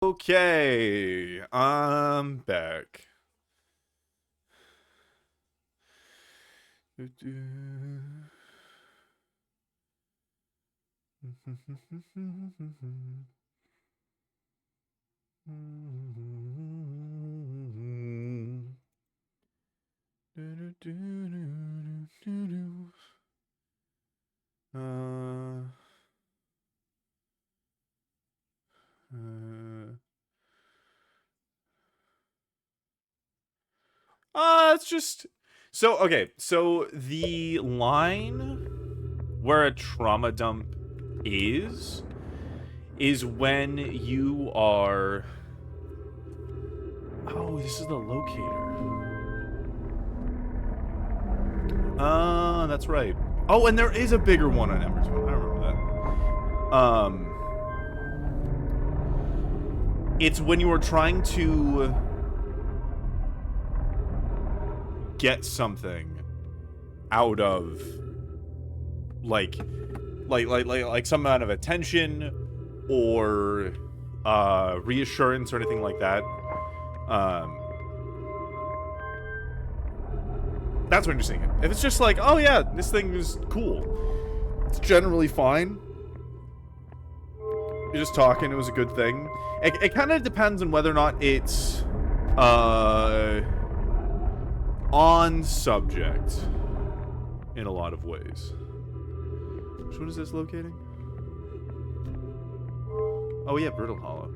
A: Okay, I'm back. It's just so okay. So the line where a trauma dump is when you are. Oh, this is the locator. That's right. Oh, and there is a bigger one on Embersville. I remember that. It's when you are trying to get something out of like some amount of attention or reassurance or anything like that. That's when you're seeing it. If it's just like, oh yeah, this thing is cool, it's generally fine. You're just talking, it was a good thing. It kind of depends on whether or not it's on subject in a lot of ways. Which one is this locating? Oh yeah, Brittle Hollow.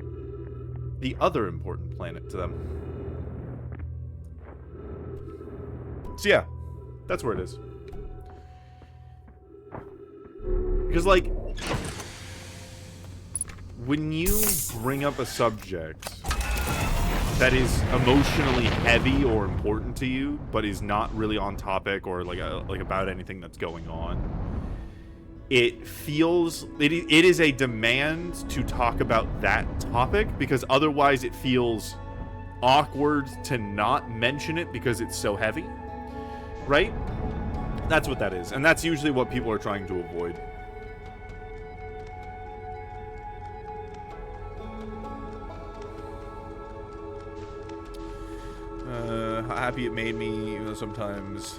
A: The other important planet to them. So yeah, that's where it is. Because like, when you bring up a subject that is emotionally heavy or important to you, but is not really on topic or like about anything that's going on, it feels it is a demand to talk about that topic, because otherwise it feels awkward to not mention it because it's so heavy, right? That's what that is, and that's usually what people are trying to avoid. Happy it made me, even though sometimes,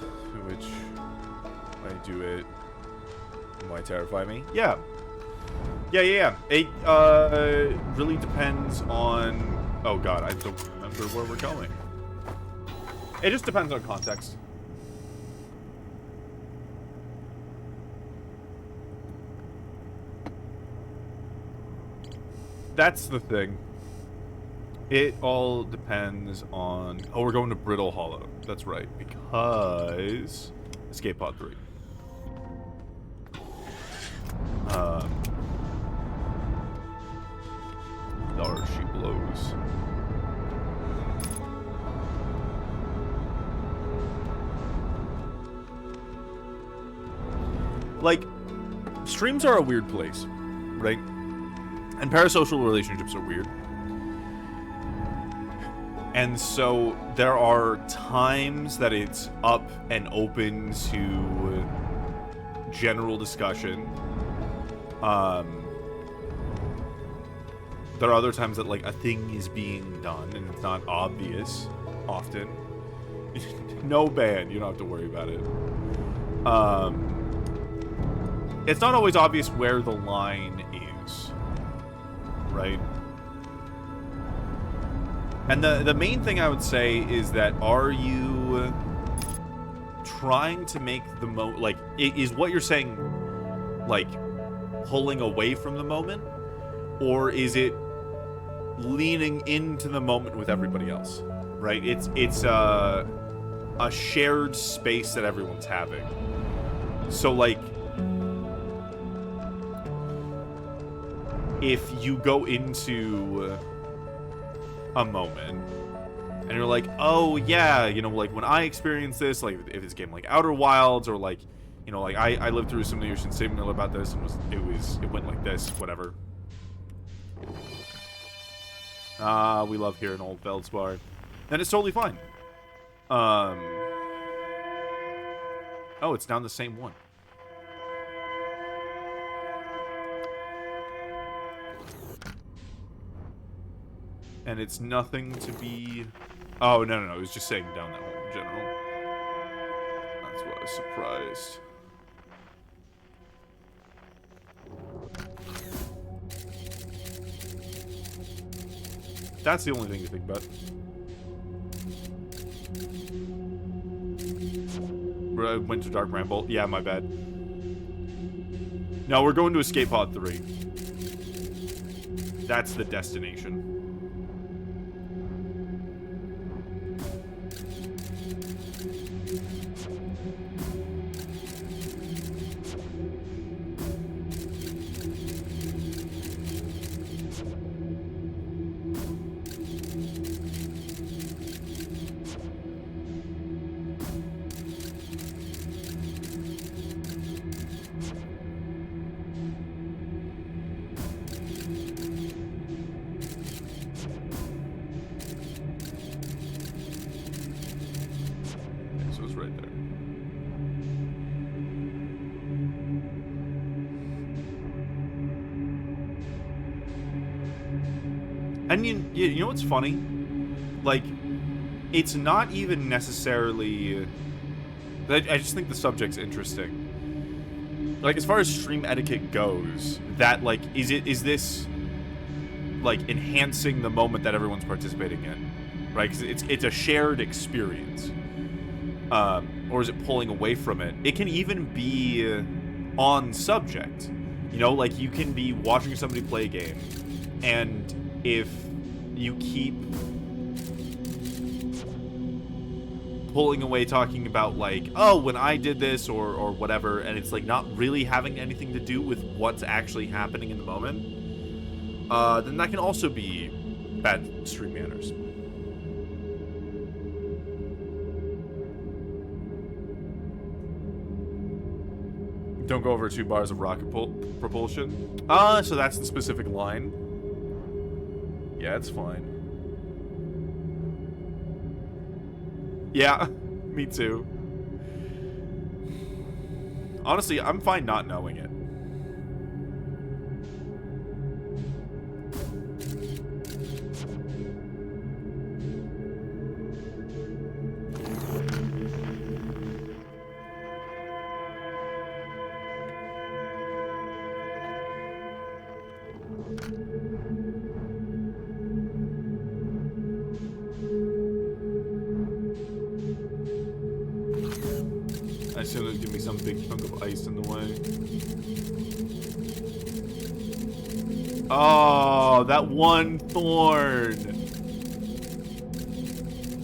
A: which I do it, might terrify me. Yeah. It really depends on. Oh god, I don't remember where we're going. It just depends on context. That's the thing. It all depends on... Oh, we're going to Brittle Hollow. That's right, because... Escape Pod 3. There she blows. Like, streams are a weird place, right? And parasocial relationships are weird. And so there are times that it's up and open to general discussion. There are other times that like a thing is being done and it's not obvious often. No ban, you don't have to worry about it. It's not always obvious where the line is, right? And the main thing I would say is that, are you trying to make the like, is what you're saying, like, pulling away from the moment? Or is it leaning into the moment with everybody else, right? It's a shared space that everyone's having. So, like, if you go into a moment and you're like, oh yeah, you know, like when I experienced this, like if it's a game like Outer Wilds, or like, you know, like I lived through Simulation Simulator about this and it went like this, whatever. We love hearing old Feldspar. Then it's totally fine. Oh, it's down the same one. And it's nothing to be... Oh, no, no, no. It was just saying down that hole in general. That's why I was surprised. That's the only thing to think about. Went to Dark Ramble. Yeah, my bad. No, we're going to Escape Pod 3. That's the destination. And you know what's funny? Like, it's not even necessarily... I just think the subject's interesting. Like, as far as stream etiquette goes, that, like, is this, like, enhancing the moment that everyone's participating in? Right? Because it's a shared experience. Or is it pulling away from it? It can even be on subject. You know, like, you can be watching somebody play a game, and if you keep pulling away talking about, like, oh, when I did this or whatever, and it's, like, not really having anything to do with what's actually happening in the moment, then that can also be bad stream manners. Don't go over 2 bars of rocket propulsion. So that's the specific line. Yeah, it's fine. Yeah, me too. Honestly, I'm fine not knowing it. I assume there's gonna be some big chunk of ice in the way. Oh, that one thorn!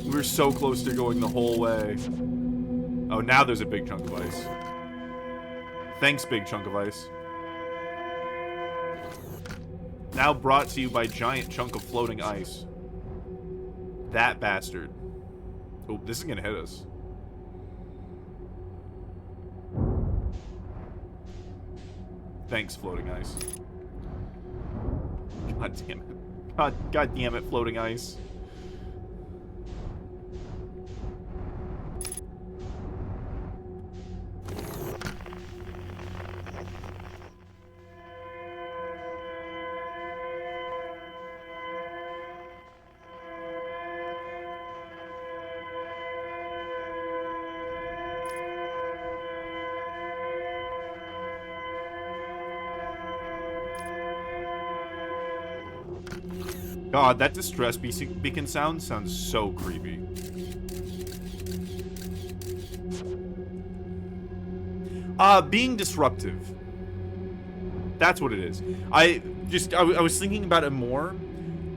A: We were so close to going the whole way. Oh, now there's a big chunk of ice. Thanks, big chunk of ice. Now brought to you by giant chunk of floating ice. That bastard. Oh, this is gonna hit us. Thanks, floating ice. God damn it. God damn it, floating ice. God, that distress beacon sounds so creepy. Being disruptive. That's what it is. I was thinking about it more,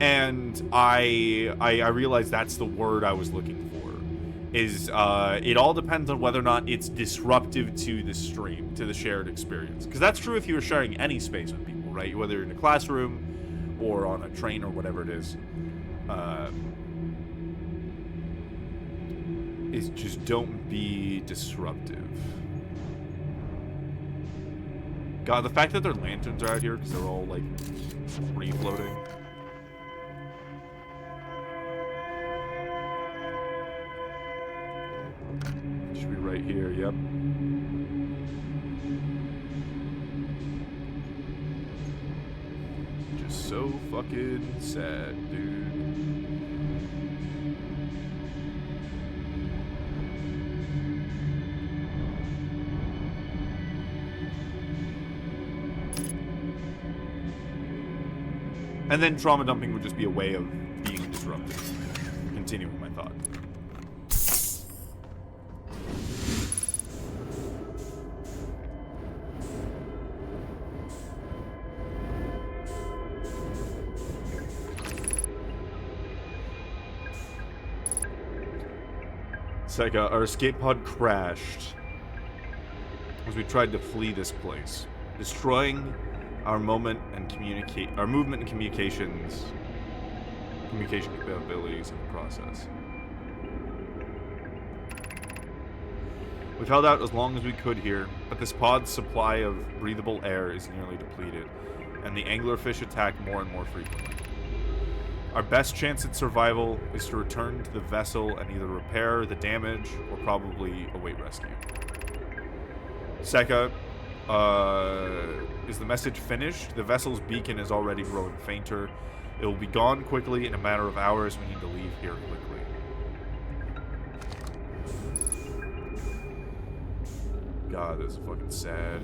A: and I realized that's the word I was looking for. Is it all depends on whether or not it's disruptive to the stream, to the shared experience. Because that's true if you were sharing any space with people, right? Whether you're in a classroom or on a train or whatever it is. Is just don't be disruptive. God, the fact that their lanterns are out here because they're all like free-floating. Should be right here, yep. Just so fucking sad, dude. And then trauma dumping would just be a way of being disruptive. Continuing my thought. Sega, our escape pod crashed as we tried to flee this place, destroying our movement and communication capabilities in the process. We've held out as long as we could here, but this pod's supply of breathable air is nearly depleted, and the anglerfish attack more and more frequently. Our best chance at survival is to return to the vessel and either repair the damage or probably await rescue. Seka, is the message finished? The vessel's beacon is already growing fainter. It will be gone quickly in a matter of hours. We need to leave here quickly. God, this is fucking sad.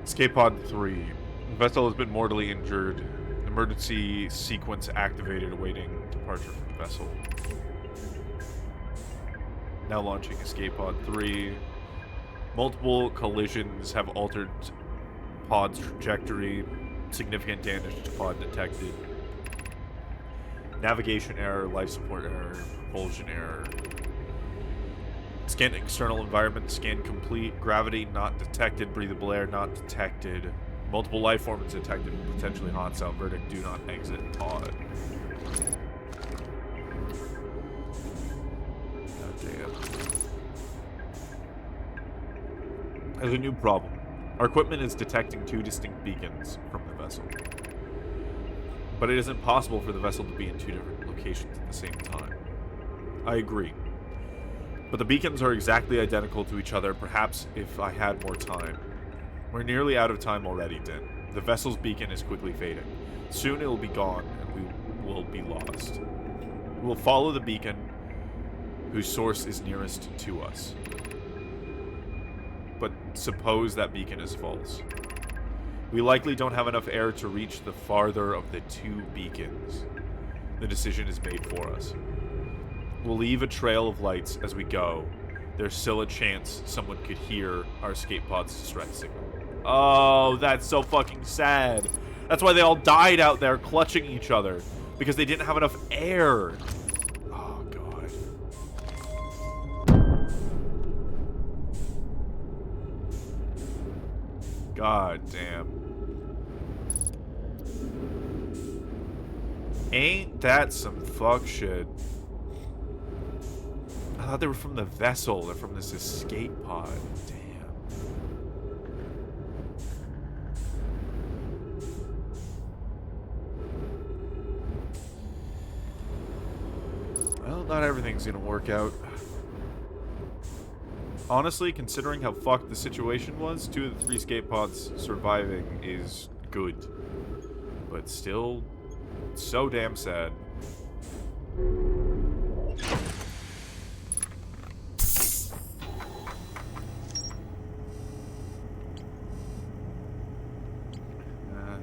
A: Escape pod 3. The vessel has been mortally injured. Emergency sequence activated, awaiting departure from the vessel. Now launching escape pod 3. Multiple collisions have altered pod's trajectory. Significant damage to pod detected. Navigation error, life support error, propulsion error. Scan external environment, scan complete. Gravity not detected. Breathable air not detected. Multiple life forms detected. Potentially hot cell. Verdict, do not exit pod. God damn. There's a new problem. Our equipment is detecting 2 distinct beacons from the vessel. But it isn't possible for the vessel to be in 2 different locations at the same time. I agree. But the beacons are exactly identical to each other, perhaps if I had more time. We're nearly out of time already, Din. The vessel's beacon is quickly fading. Soon it will be gone, and we will be lost. We will follow the beacon, whose source is nearest to us. But suppose that beacon is false. We likely don't have enough air to reach the farther of the 2 beacons. The decision is made for us. We'll leave a trail of lights as we go. There's still a chance someone could hear our escape pod's distress signal. Oh, that's so fucking sad. That's why they all died out there clutching each other. Because they didn't have enough air. Oh, God. God damn. Ain't that some fuck shit? I thought they were from the vessel. They're from this escape pod. Damn. Well, not everything's gonna work out. Honestly, considering how fucked the situation was, 2 of the 3 escape pods surviving is good. But still, so damn sad.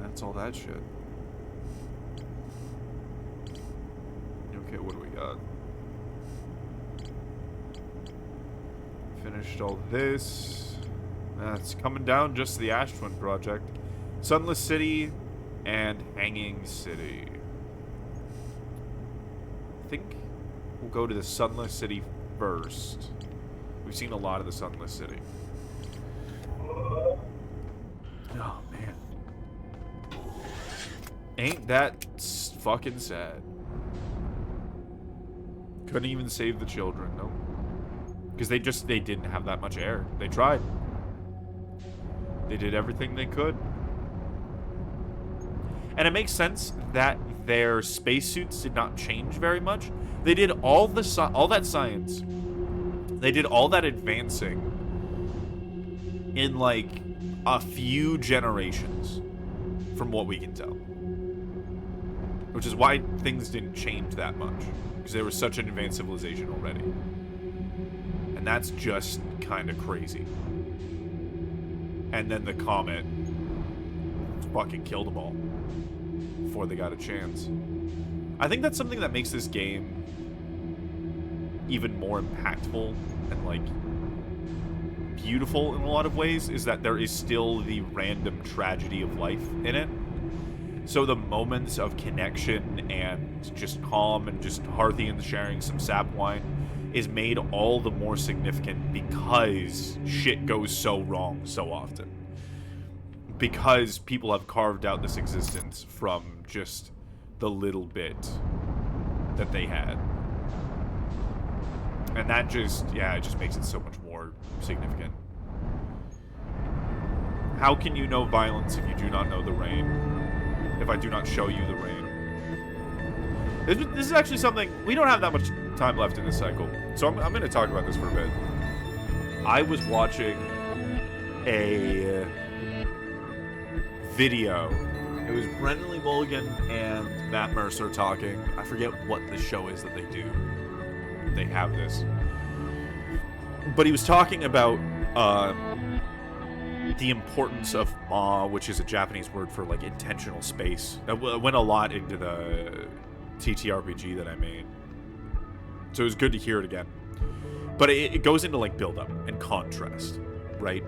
A: That's all that shit. Okay, what do we got? Finished all this. It's coming down just the Ash Twin project. Sunless City and Hanging City. I think we'll go to the Sunless City first. We've seen a lot of the Sunless City. Oh, man. Ain't that fucking sad? Couldn't even save the children, no. Because they didn't have that much air. They tried. They did everything they could. And it makes sense that their spacesuits did not change very much. They did all that science. They did all that advancing in like a few generations, from what we can tell. Which is why things didn't change that much, because they were such an advanced civilization already. And that's just kind of crazy. And then the comet fucking killed them all before they got a chance. I think that's something that makes this game even more impactful and like beautiful in a lot of ways, is that there is still the random tragedy of life in it. So the moments of connection and just calm and just Harthians sharing some sap wine is made all the more significant because shit goes so wrong so often. Because people have carved out this existence from just the little bit that they had. And that just, yeah, it just makes it so much more significant. How can you know violence if you do not know the rain? If I do not show you the rain? This is actually something, we don't have that much time left in this cycle, so I'm going to talk about this for a bit. I was watching a video. It was Brendan Lee Mulligan and Matt Mercer talking. I forget what the show is that they do. They have this. But he was talking about the importance of Ma, which is a Japanese word for like intentional space. That went a lot into the TTRPG that I made. So it was good to hear it again. But it goes into like build up and contrast, right?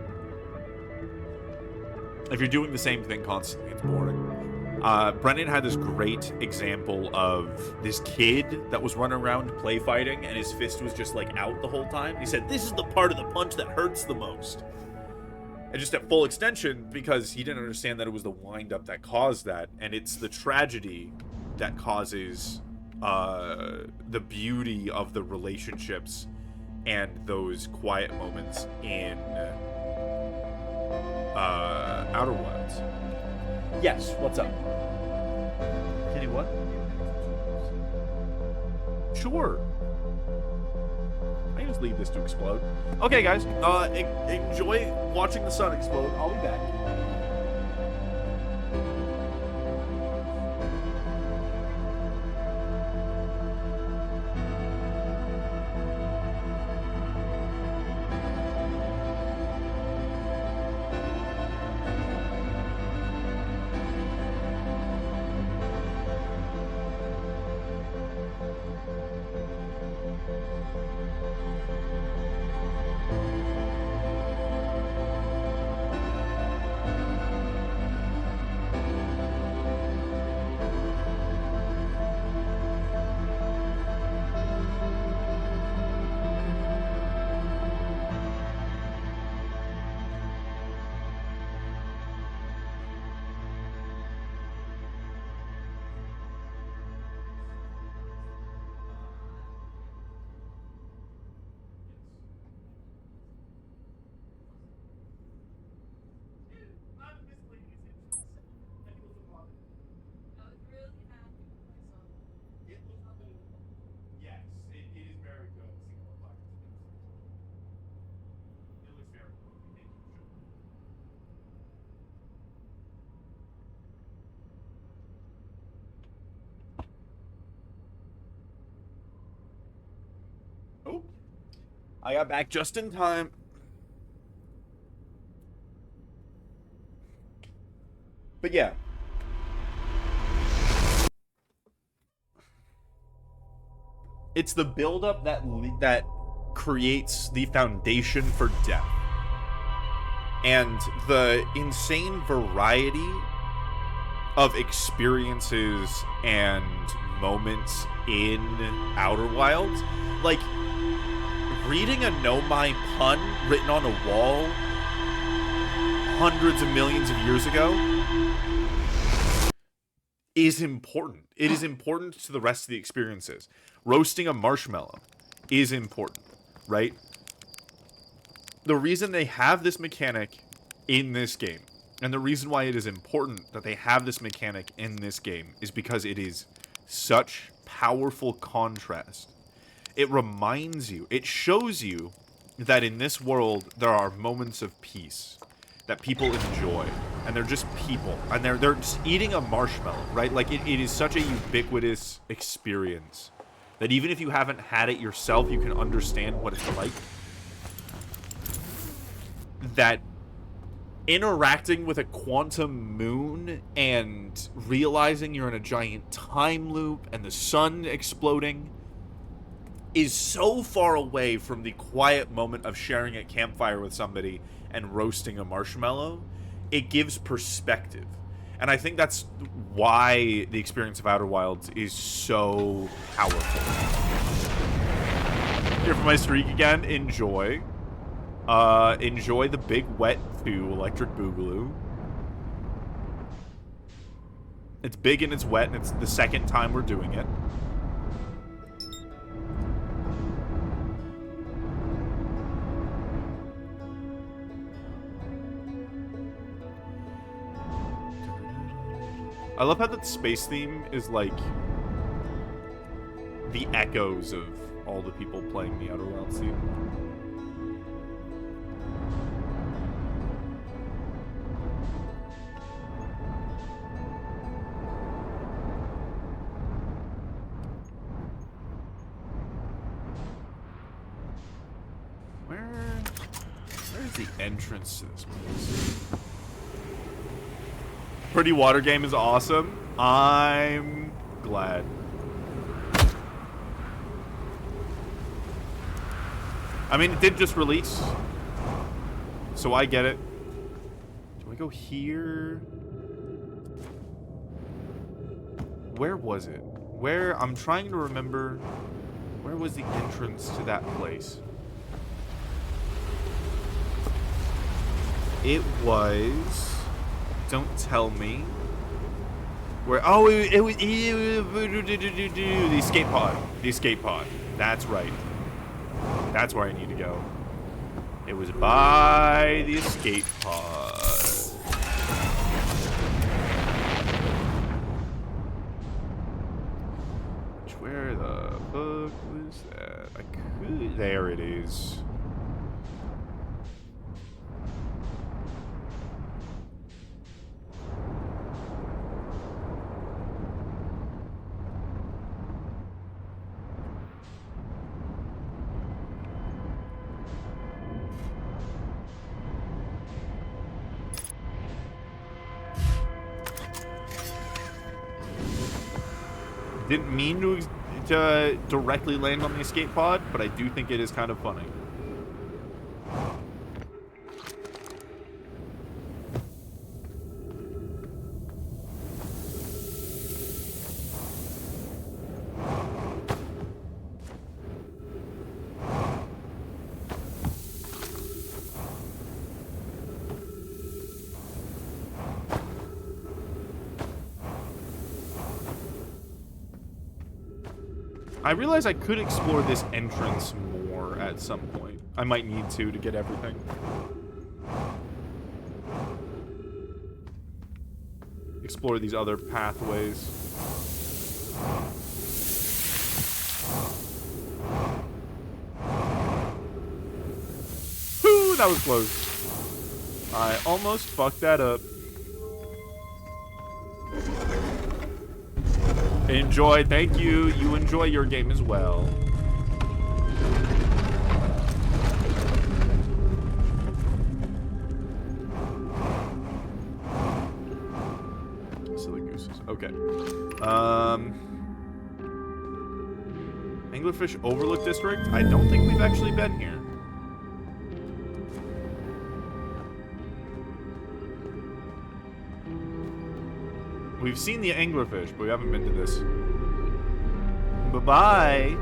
A: If you're doing the same thing constantly, it's boring. Brendan had this great example of this kid that was running around play fighting and his fist was just like out the whole time. He said, this is the part of the punch that hurts the most. And just at full extension, because he didn't understand that it was the wind-up that caused that, and it's the tragedy that causes the beauty of the relationships and those quiet moments in Outer Wilds. Yes, what's up? Can you what? Sure. I can just leave this to explode. Okay, guys. Enjoy watching the sun explode. I'll be back. Oh, I got back just in time. But yeah. It's the buildup that creates the foundation for death. And the insane variety of experiences and moments in Outer Wilds. Like, reading a Nomai pun written on a wall hundreds of millions of years ago is important. It is important to the rest of the experiences. Roasting a marshmallow is important, right? The reason they have this mechanic in this game And the reason why it is important that they have this mechanic in this game is because it is such powerful contrast. It reminds you, it shows you that in this world there are moments of peace that people enjoy, and they're just people, and they're just eating a marshmallow, right? Like it is such a ubiquitous experience that even if you haven't had it yourself, you can understand what it's like. That interacting with a quantum moon and realizing you're in a giant time loop and the sun exploding is so far away from the quiet moment of sharing a campfire with somebody and roasting a marshmallow. It gives perspective. And I think that's why the experience of Outer Wilds is so powerful. Here for my streak again. Enjoy. Enjoy the Big Wet 2 Electric Boogaloo. It's big and it's wet, and it's the second time we're doing it. I love how that space theme is like the echoes of all the people playing the Outer Wilds theme. Where's the entrance to this place? Pretty Water game is awesome. I'm glad. I mean, it did just release, so I get it. Do I go here? Where was it? I'm trying to remember. Where was the entrance to that place? It was... Don't tell me. Where? Oh, it was the escape pod. The escape pod. That's right. That's where I need to go. It was by the escape pod. Where the fuck was that? I could. There it is. Didn't mean to directly land on the escape pod, but I do think it is kind of funny. I realize I could explore this entrance more at some point. I might need to get everything. Explore these other pathways. Whew, that was close. I almost fucked that up. Enjoy. Thank you. You enjoy your game as well. Silly gooses. Okay. Anglerfish Overlook District? I don't think we've actually been here. We've seen the anglerfish, but we haven't been to this. Bye-bye.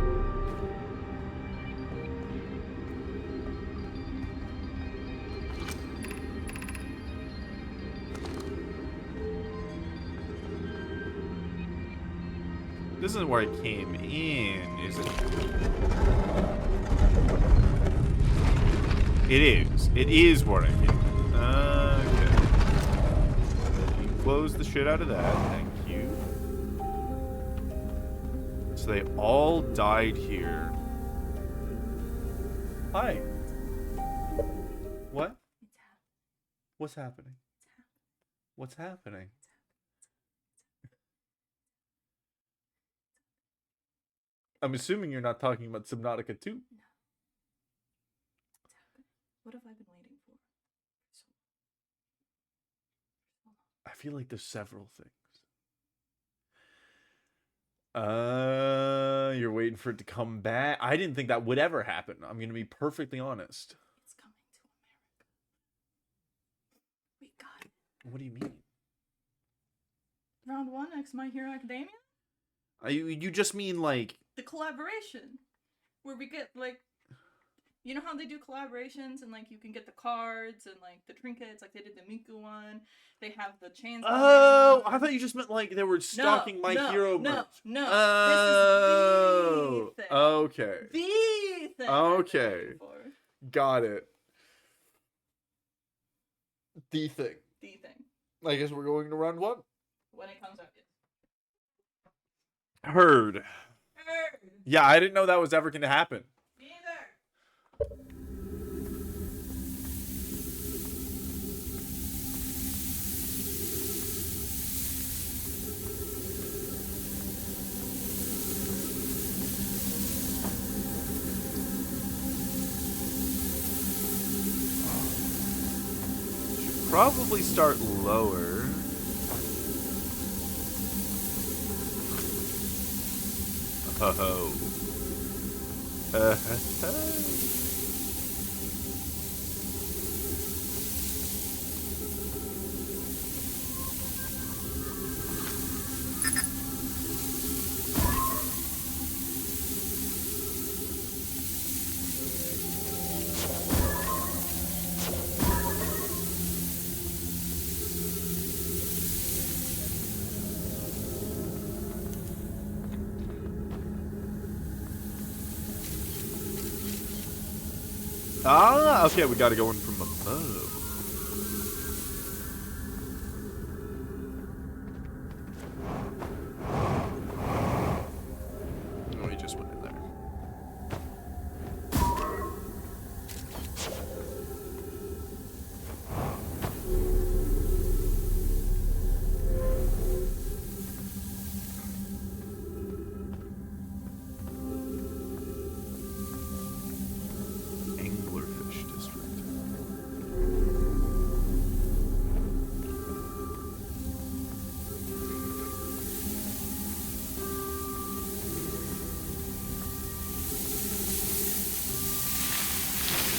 A: This isn't where I came in, is it? It is. It is where I came in. Okay. close the shit out of that. Thank you. So they all died here. Hi. What? What's happening? What's happening? I'm assuming you're not talking about Subnautica 2.
B: No. What have I been waiting for?
A: I feel like there's several things. You're waiting for it to come back. I didn't think that would ever happen. I'm gonna be perfectly honest.
B: It's coming to America. We got it.
A: What do you mean?
B: Round 1, X My Hero Academia?
A: You just mean like
B: The collaboration. Where we get, like... You know how they do collaborations and, like, you can get the cards and, like, the trinkets? Like, they did the Miku one. They have the chains.
A: Oh, I thought you just meant like they were stocking My Hero merch.
B: No.
A: Oh,
B: This is the thing.
A: okay.
B: The thing.
A: Okay. Got it. The thing.
B: The thing.
A: I guess we're going to round 1.
B: When it comes out, yes.
A: Heard. Yeah, I didn't know that was ever going to happen.
B: Me either.
A: Should probably start lower. Oh. Ah, okay, we gotta go in from above. Oh, he just went in there. Anglerfish District.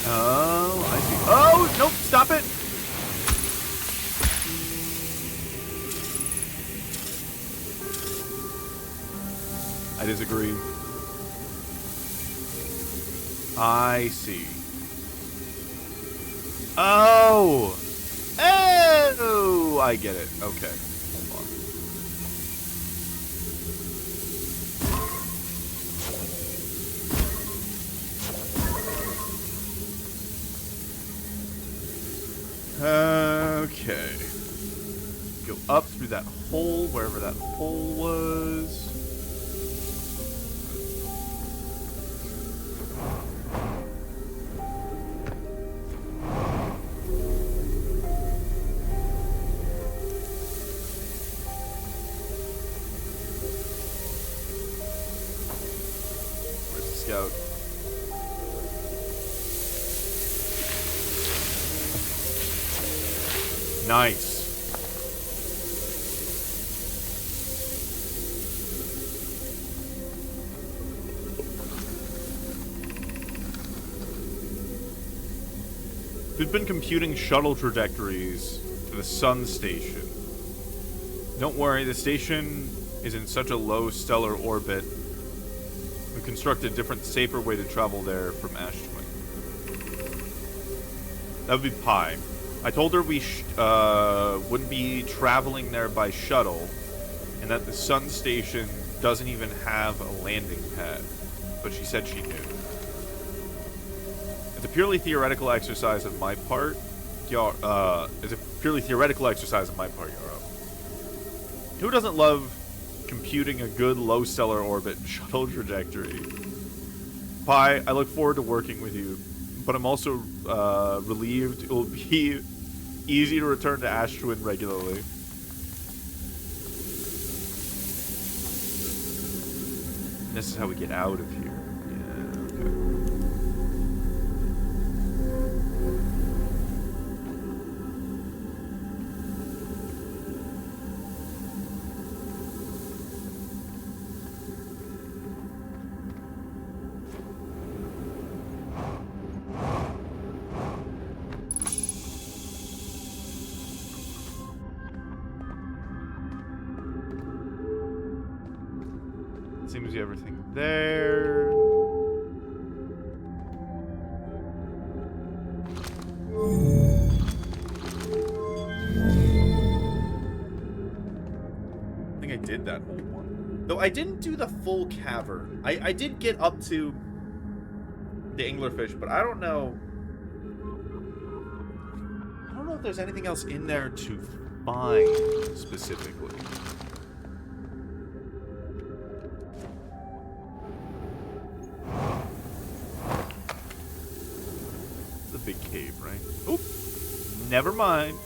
A: Oh, I see. Oh, nope, stop it. I disagree. I see. Oh! Oh! I get it. Okay. Hold on. Okay. Go up through that hole, wherever that hole was. Where's the scout? Nice. We've been computing shuttle trajectories to the sun station. Don't worry, the station is in such a low stellar orbit. We've constructed a different, safer way to travel there from Ashtwin. That would be Pi. I told her we wouldn't be traveling there by shuttle, and that the sun station doesn't even have a landing pad, but she said she knew. It's a purely theoretical exercise on my part. It's a purely theoretical exercise on my part, Yaro. Who doesn't love computing a good low stellar orbit shuttle trajectory? Pi, I look forward to working with you, but I'm also relieved it will be easy to return to Ashwin regularly. And this is how we get out of here. Yeah, okay. Seems to be everything there. I think I did that whole one. Though I didn't do the full cavern. I did get up to the anglerfish, but I don't know. I don't know if there's anything else in there to find specifically. Big cave, right? Oop! Never mind.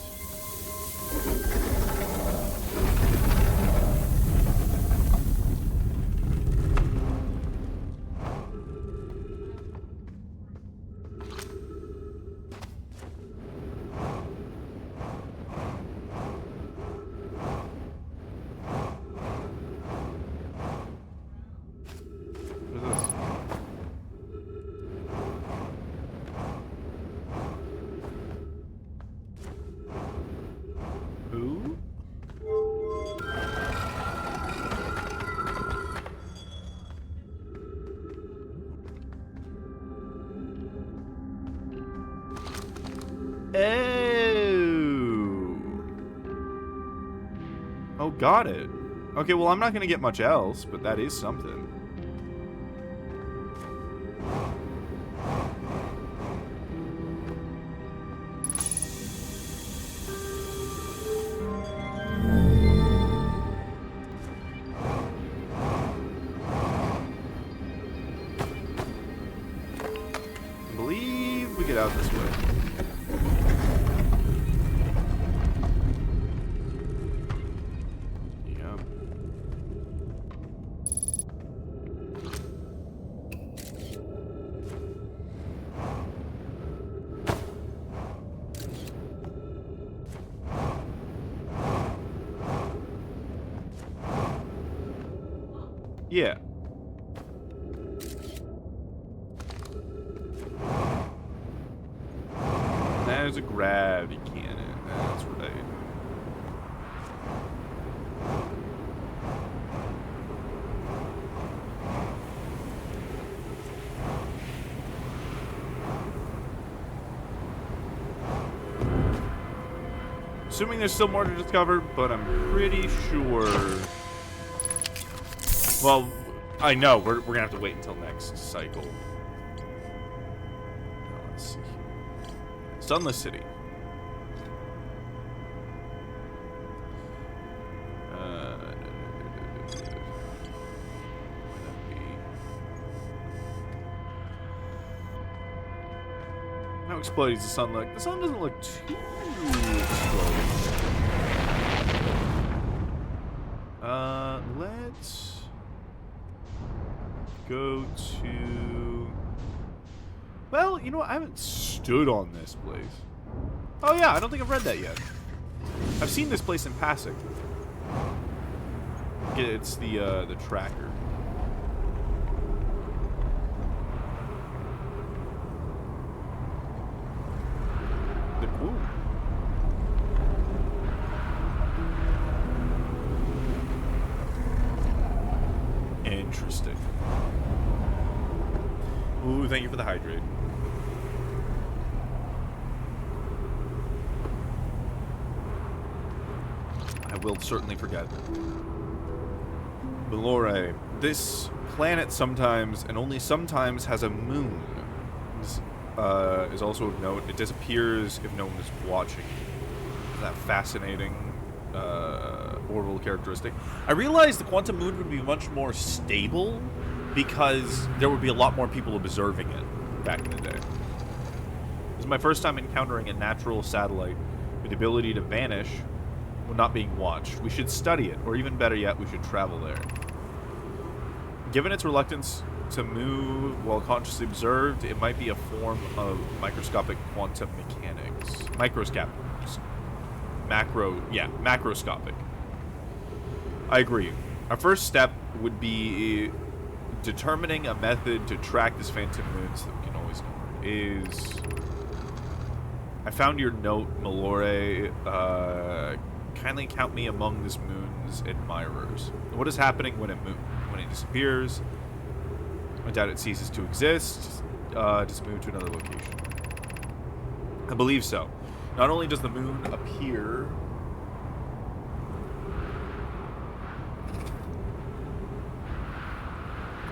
A: Oh, got it. Okay, well, I'm not going to get much else, but that is something. I believe we get out this way. Yeah. There's a gravity cannon. That's right. Assuming there's still more to discover, but I'm pretty sure. Well, I know we're gonna have to wait until next cycle. Let's see here. Sunless City. How exploding does the sun look? The sun doesn't look too exploding. Let's go to... Well, you know what? I haven't stood on this place. Oh yeah, I don't think I've read that yet. I've seen this place in passing. It's the tracker. The cool. Interesting. Ooh, thank you for the hydrate. I will certainly forget. Belore, this planet sometimes, and only sometimes, has a moon. This is also of note. It disappears if no one is watching. Isn't that fascinating? orbital characteristic. I realized the quantum moon would be much more stable because there would be a lot more people observing it back in the day. This is my first time encountering a natural satellite with the ability to vanish when not being watched. We should study it, or even better yet, we should travel there. Given its reluctance to move while consciously observed, it might be a form of microscopic quantum mechanics. Macroscopic. I agree. Our first step would be determining a method to track this phantom moon so that we can always know where it is. I found your note, Malore. Kindly count me among this moon's admirers. What is happening when it disappears? I doubt it ceases to exist. Just move to another location. I believe so. Not only does the moon appear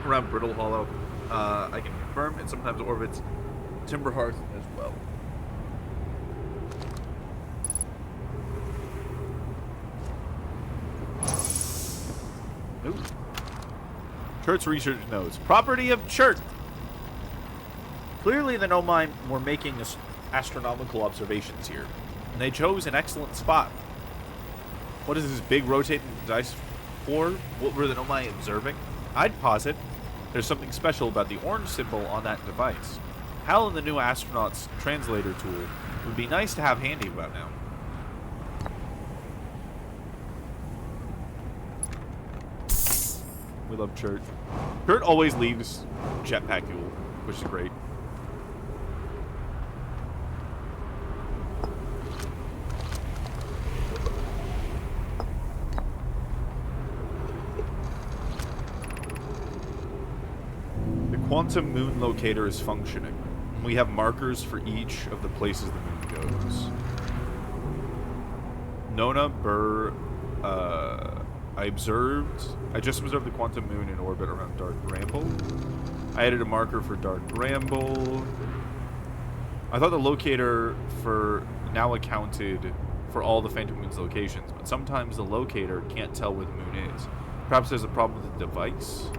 A: around Brittle Hollow, I can confirm it sometimes orbits Timberhearth as well. Ooh. Churt's research notes. Property of Churt. Clearly the Nomai were making astronomical observations here, and they chose an excellent spot. What is this big rotating dice for? What were the Nomai observing? I'd posit there's something special about the orange symbol on that device. Hal and the new astronaut's translator tool would be nice to have handy about now. We love Churt. Churt always leaves jetpack fuel, which is great. The quantum moon locator is functioning. We have markers for each of the places the moon goes. Nona Burr, I just observed the quantum moon in orbit around Dark Bramble. I added a marker for Dark Bramble. I thought the locator for now accounted for all the Phantom Moon's locations, but sometimes the locator can't tell where the moon is. Perhaps there's a problem with the device.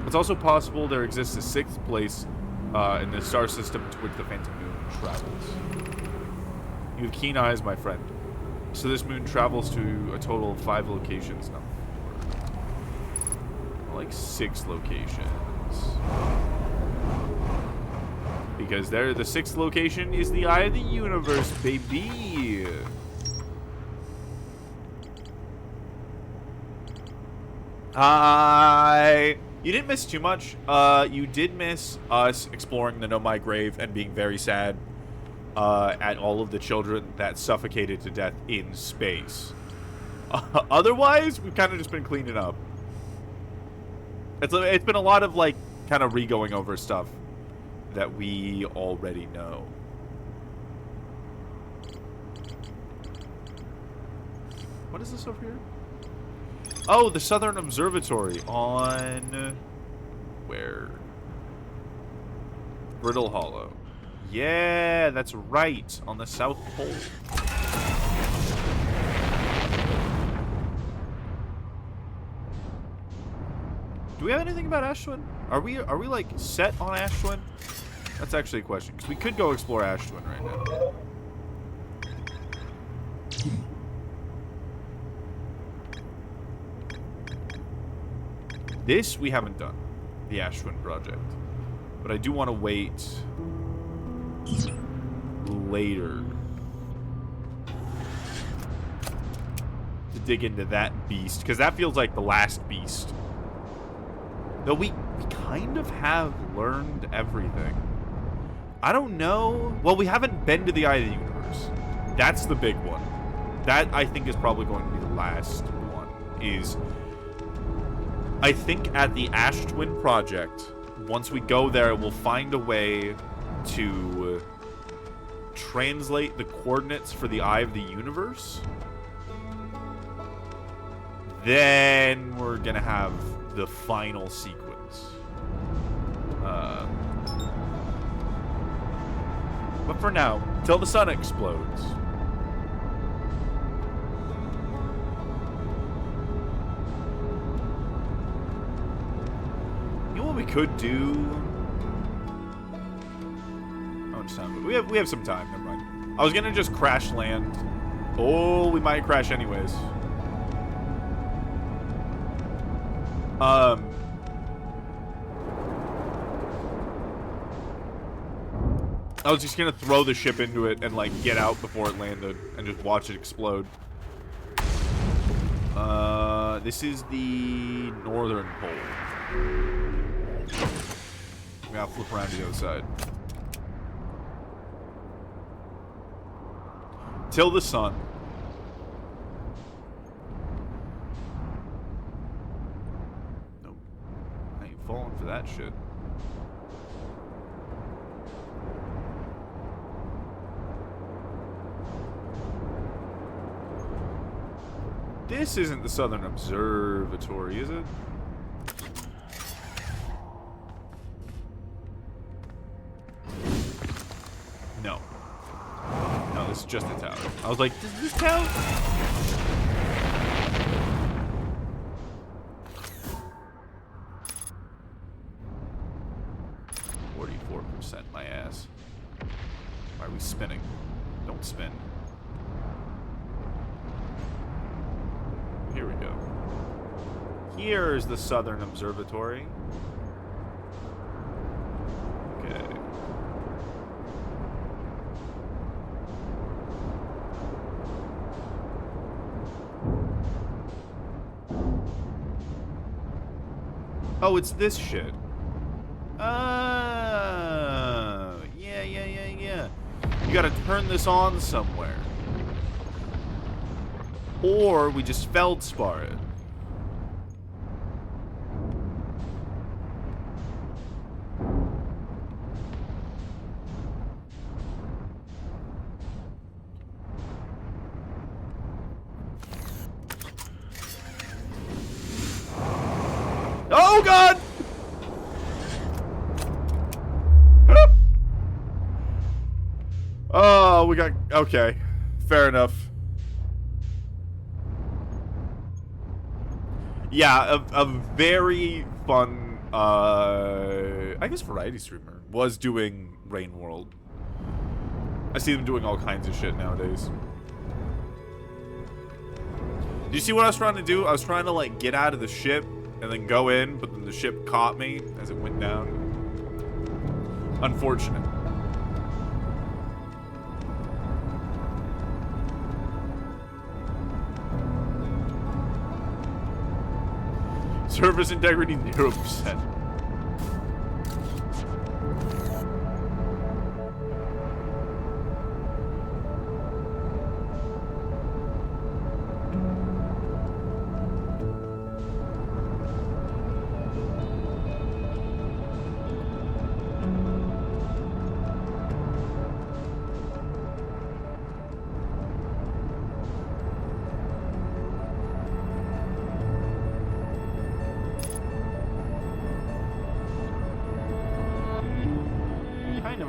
A: It's also possible there exists a sixth place in the star system to which the Phantom Moon travels. You have keen eyes, my friend. So this moon travels to a total of 5 locations, not 4. Like 6 locations. Because the 6th location is the eye of the universe, baby. Hi. You didn't miss too much. You did miss us exploring the Nomai grave and being very sad at all of the children that suffocated to death in space. Otherwise, we've kind of just been cleaning up. It's been a lot of, like, kind of re-going over stuff that we already know. What is this over here? Oh, the Southern Observatory on... where? Brittle Hollow. Yeah, that's right. On the South Pole. Do we have anything about Ashwin? Are we like set on Ashwin? That's actually a question, because we could go explore Ashwin right now. This we haven't done, the Ashwin project. But I do want to wait later to dig into that beast, because that feels like the last beast. Though we kind of have learned everything. I don't know. Well, we haven't been to the Eye of the Universe. That's the big one. That, I think, is probably going to be the last one. I think at the Ash Twin Project, once we go there, we'll find a way to translate the coordinates for the Eye of the Universe. Then we're going to have the final sequence. But for now, till the sun explodes. we could do... How much time? We have some time. Never mind. I was gonna just crash land. Oh, we might crash anyways. I was just gonna throw the ship into it and like get out before it landed and just watch it explode. This is the northern pole. We gotta flip around to the other side. Till the sun. Nope. I ain't falling for that shit. This isn't the Southern Observatory, is it? No. No, this is just a tower. I was like, does this count? %, my ass. Why are we spinning? Don't spin. Here we go. Here's the Southern Observatory. Okay. Oh, it's this shit. Yeah. You gotta turn this on somewhere. Or we just feldspar it. Oh god! Oh, we got... Okay. Fair enough. Yeah, a very fun, I guess variety streamer was doing Rain World. I see them doing all kinds of shit nowadays. Do you see what I was trying to do? I was trying to, like, get out of the ship and then go in, but then the ship caught me as it went down. Unfortunate. Service integrity 0%.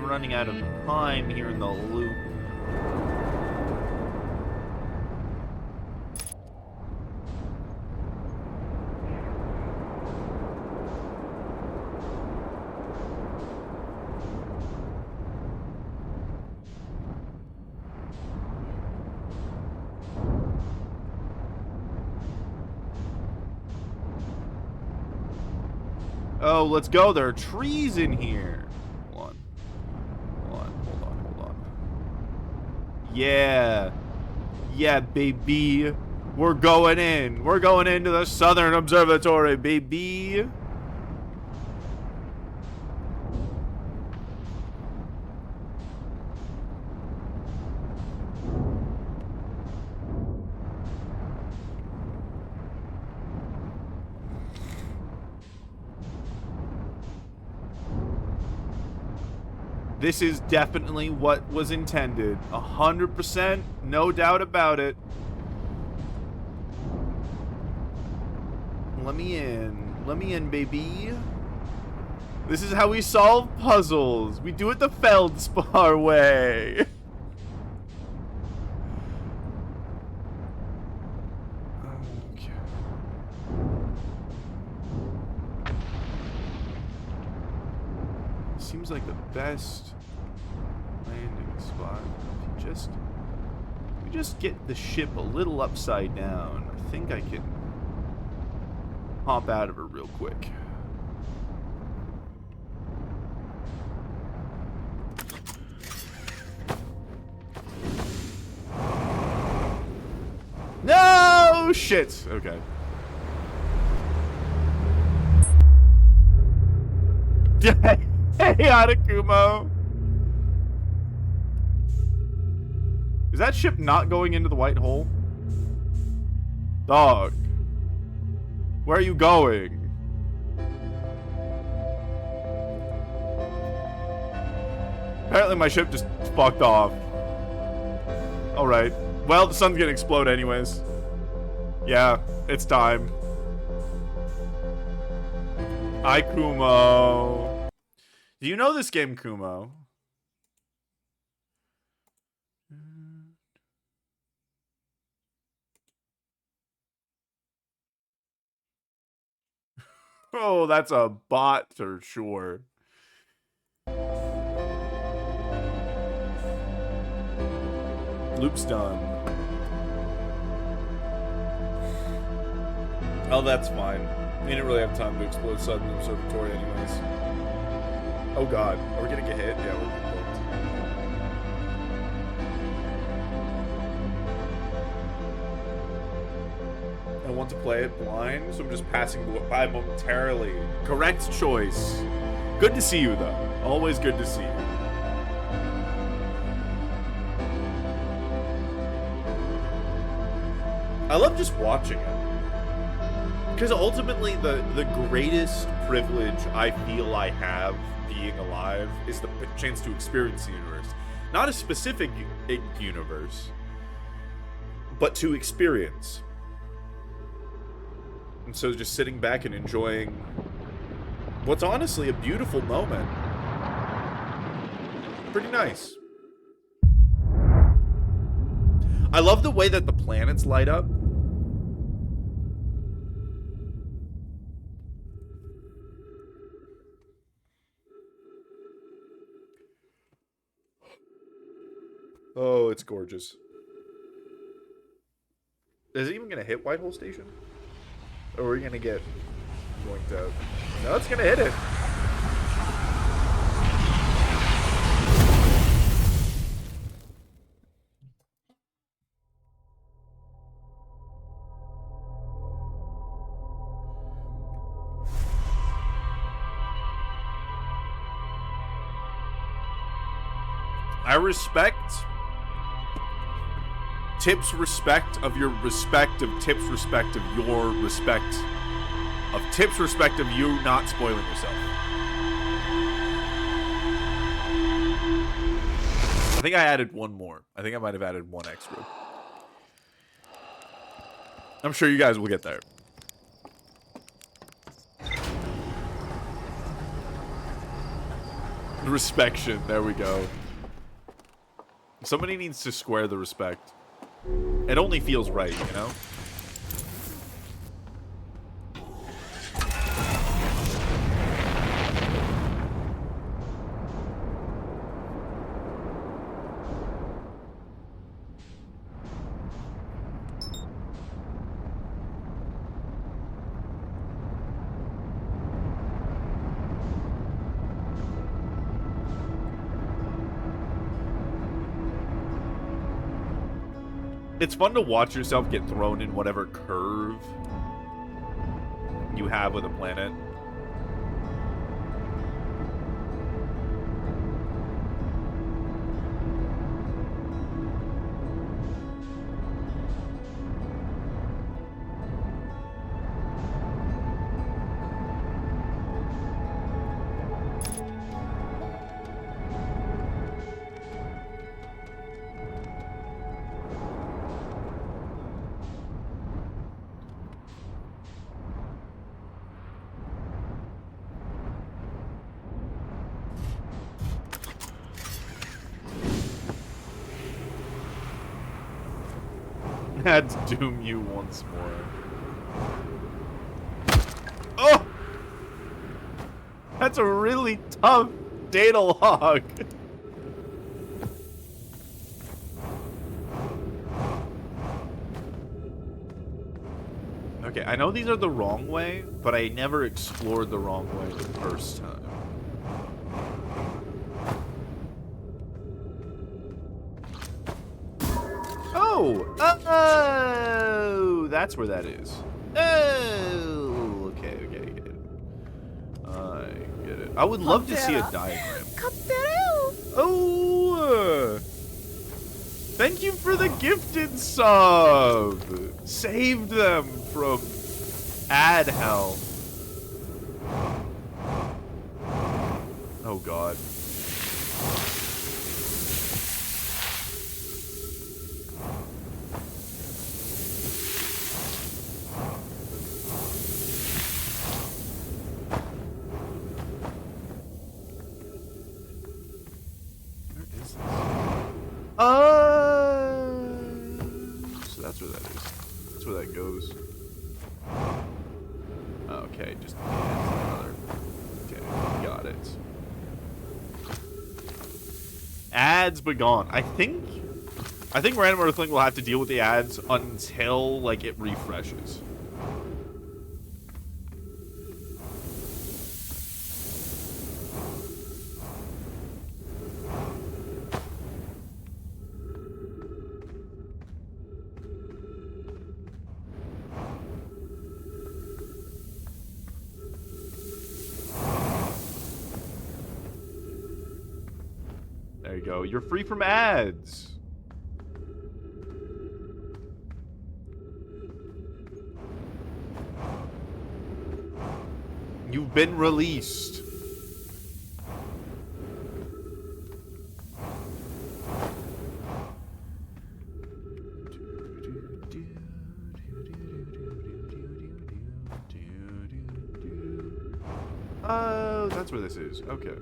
A: Running out of time here in the loop. Oh, let's go. There are trees in here. Yeah. Yeah, baby. We're going in. We're going into the Southern Observatory, baby. This is definitely what was intended. 100%, no doubt about it. Let me in. Let me in, baby. This is how we solve puzzles. We do it the Feldspar way. seems like the best landing spot. If you just get the ship a little upside down, I think I can hop out of her real quick. No shit. Okay. Hey, Adakumo. Is that ship not going into the white hole? Dog. Where are you going? Apparently my ship just fucked off. Alright. Well, the sun's gonna explode anyways. Yeah, it's time. Hi, Kumo. Do you know this game, Kumo? Oh, that's a bot for sure. Loop's done. Oh, that's fine. We didn't really have time to explode Sudden Observatory anyways. Oh god, are we gonna get hit? Yeah, we're getting booked. I want to play it blind, so I'm just passing by momentarily. Correct choice. Good to see you, though. Always good to see you. I love just watching it. Because ultimately, the greatest privilege I feel I have being alive is the chance to experience the universe. Not a specific universe, but to experience. And so just sitting back and enjoying what's honestly a beautiful moment. Pretty nice. I love the way that the planets light up. Oh, it's gorgeous. Is it even going to hit Whitehall Station? Or are we going to get yoinked out? No, it's going to hit it. I respect Tip's respect of your respect of Tip's respect of your respect of Tip's respect of you not spoiling yourself. I think I added one more. I think I might have added one extra. I'm sure you guys will get there. The respection. There we go. Somebody needs to square the respect. It only feels right, you know? It's fun to watch yourself get thrown in whatever curve you have with a planet. Had to doom you once more. Oh! That's a really tough data log. Okay, I know these are the wrong way, but I never explored the wrong way the first time. Oh! Oh! That's where that is. Oh! Okay, okay, get it. I get it. I would love to see a diagram. Oh! Thank you for the gifted sub! Saved them from ad hell. Oh god. Where is this? So that's where that is. That's where that goes. Okay, just another. Okay, got it. Ads begone. I think Random Earthling will have to deal with the ads until like it refreshes. There you go. You're free from ads. You've been released. Oh, that's where this is. Okay.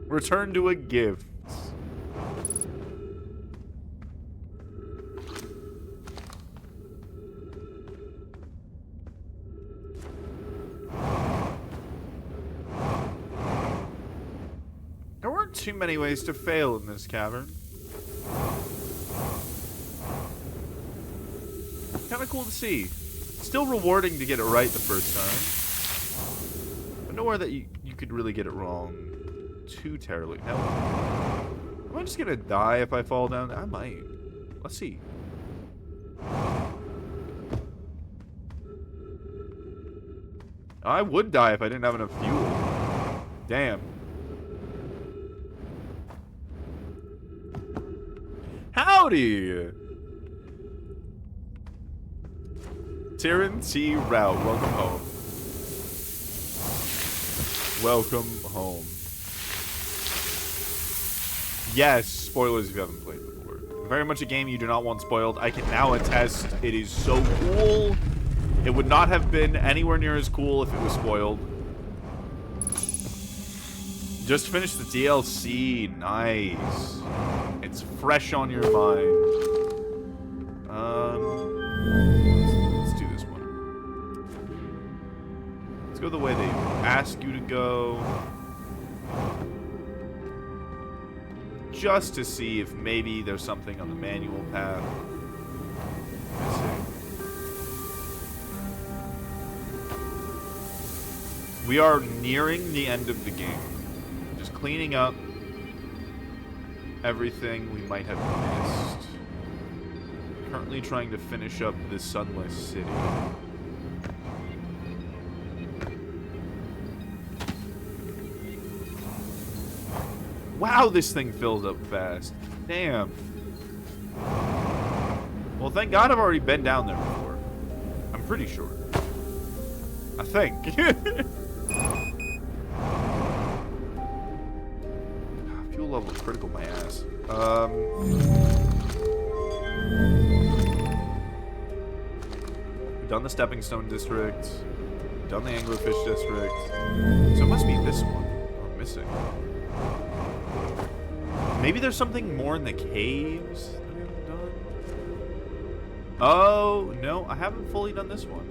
A: Return to a gift. There weren't too many ways to fail in this cavern. Kind of cool to see. Still rewarding to get it right the first time. But nowhere that you could really get it wrong too terribly. Now, am I just gonna die if I fall down? I might. Let's see. I would die if I didn't have enough fuel. Damn. Howdy! Tyran T. Route, welcome home. Welcome home. Yes, spoilers if you haven't played before. Very much a game you do not want spoiled. I can now attest it is so cool. It would not have been anywhere near as cool if it was spoiled. Just finished the DLC. Nice. It's fresh on your mind. Let's do this one. Let's go the way they ask you to go. Just to see if maybe there's something on the manual path. Let's see. We are nearing the end of the game. Just cleaning up everything we might have missed. Currently trying to finish up the Sunless City. Wow, this thing fills up fast. Damn. Well, thank God I've already been down there before. I'm pretty sure. I think. Fuel level is critical, my ass. We've done the Stepping Stone District. We've done the Anglerfish District. So it must be this one we're missing. Maybe there's something more in the caves that we haven't Oh, no, I haven't fully done this one.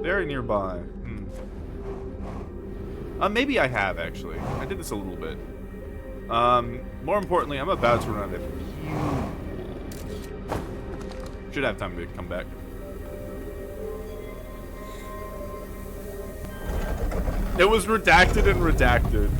A: Very nearby. Maybe I have, actually. I did this a little bit. More importantly, I'm about to run out of fuel. Should have time to come back. It was redacted and redacted.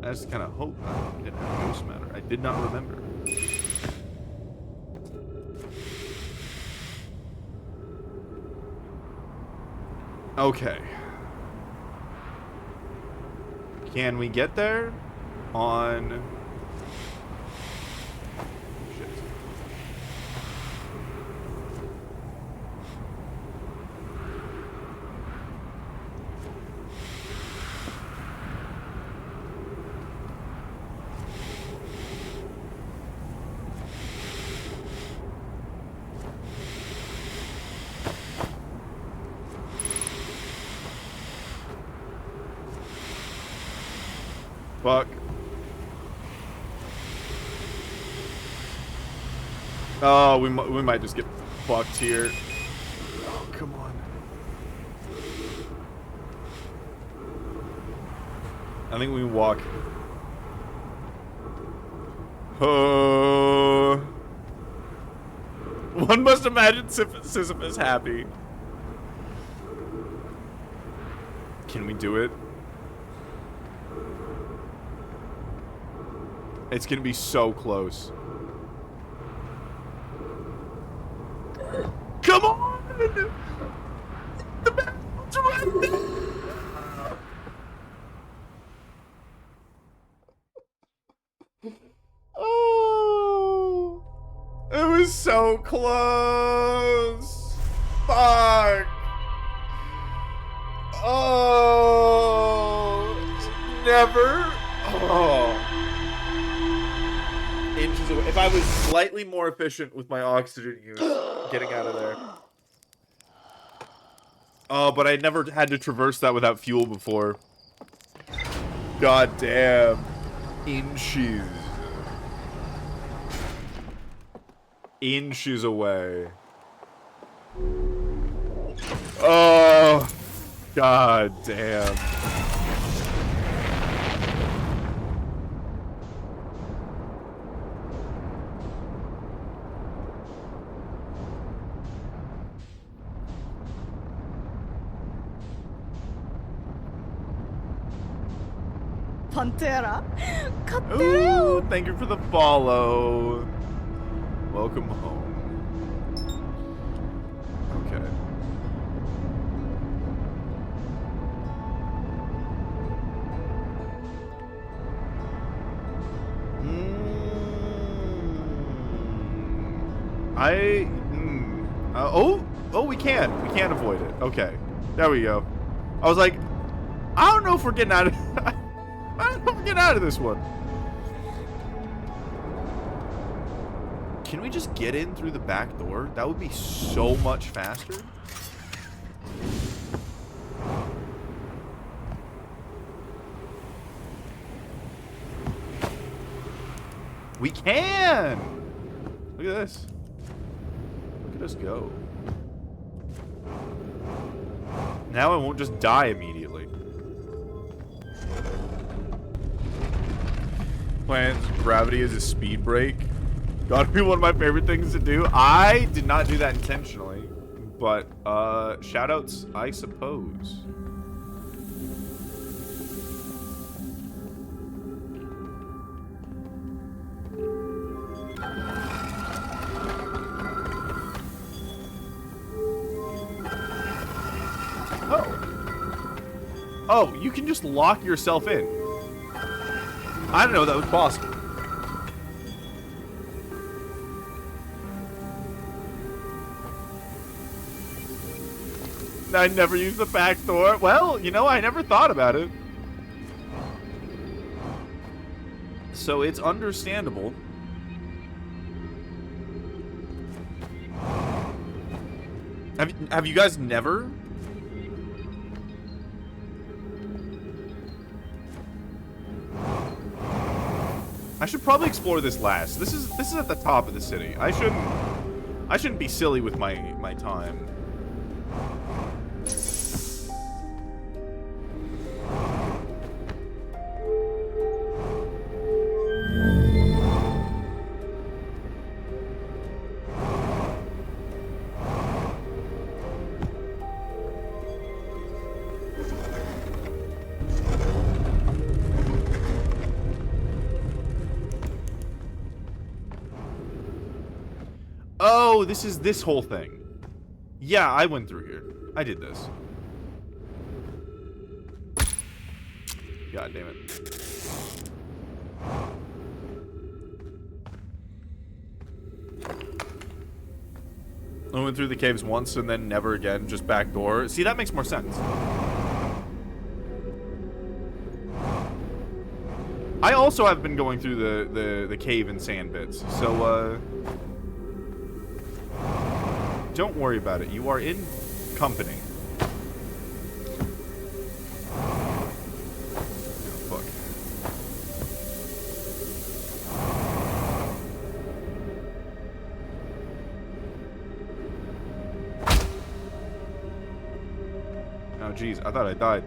A: I just kind of hope I didn't have ghost matter. I did not remember. Okay. Can we get there on... Shit. Fuck. Oh, we might just get fucked here. Oh, come on. I think we walk. Oh. One must imagine Sisyphus happy. Can we do it? It's gonna be so close. Come on! The battle's right there! Oh! It was so close! Fuck! Oh! Never! Oh! Inches away. If I was slightly more efficient with my oxygen use, getting out of there. Oh, but I never had to traverse that without fuel before. God damn. Inches. Inches away. Oh. God damn.
C: Pantera.
A: Ooh, thank you for the follow. Welcome home. Okay. Oh, we can. We can avoid it. Okay. There we go. I was like, I don't know if we're getting out of I don't know if we're getting out of this one. Can we just get in through the back door? That would be so much faster. We can! Look at this. Look at us go. Now I won't just die immediately. Plans gravity as a speed break. Gotta be one of my favorite things to do. I did not do that intentionally. But, shoutouts, I suppose. Oh, you can just lock yourself in. I didn't know that was possible. I never used the back door. Well, you know, I never thought about it. So it's understandable. Have you guys never? I should probably explore this last. This is at the top of the city. I shouldn't be silly with my time. Oh, this is this whole thing. Yeah, I went through here. I did this. God damn it. I went through the caves once and then never again, just back door. See, that makes more sense. I also have been going through the cave and sand bits, so don't worry about it. You are in company. Oh, fuck. Oh, jeez. I thought I died.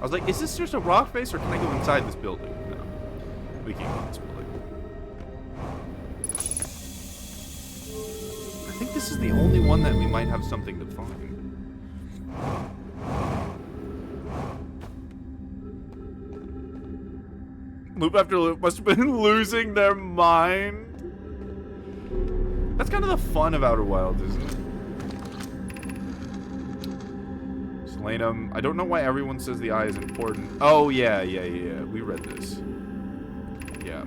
A: I was like, is this just a rock face, or can I go inside this building? No. We can't go in this building. I think this is the only one that we might have something to find. Loop after loop must have been losing their mind. That's kind of the fun of Outer Wilds, isn't it? Selenum. I don't know why everyone says the eye is important. Oh, yeah. We read this. Yeah.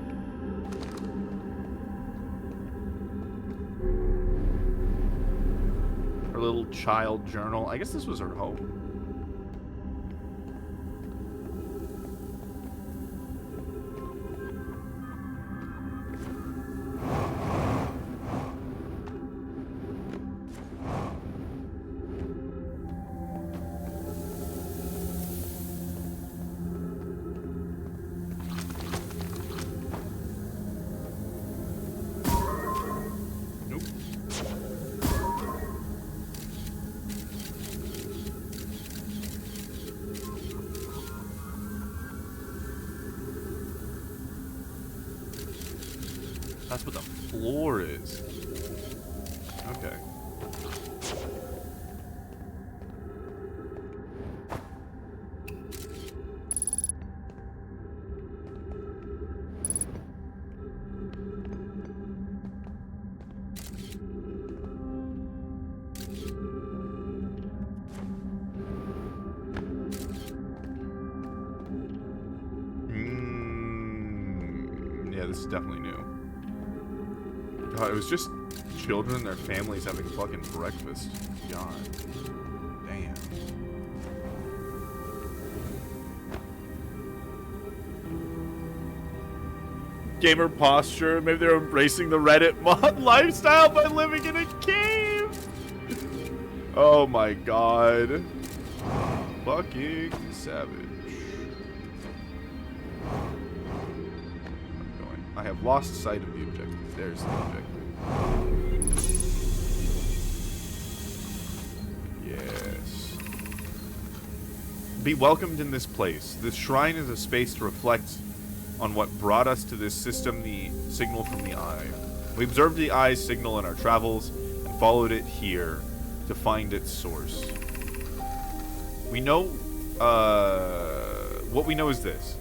A: Her little child journal. I guess this was her home. That's what the floor is. Okay. Yeah, this is definitely new. God, it was just children and their families having fucking breakfast. God. Damn. Gamer posture. Maybe they're embracing the Reddit mod lifestyle by living in a cave. Oh my god. Fucking savage. I have lost sight of the objective. There's the objective. Yes. Be welcomed in this place. This shrine is a space to reflect on what brought us to this system, the signal from the eye. We observed the eye's signal in our travels and followed it here to find its source. We know, what we know is this.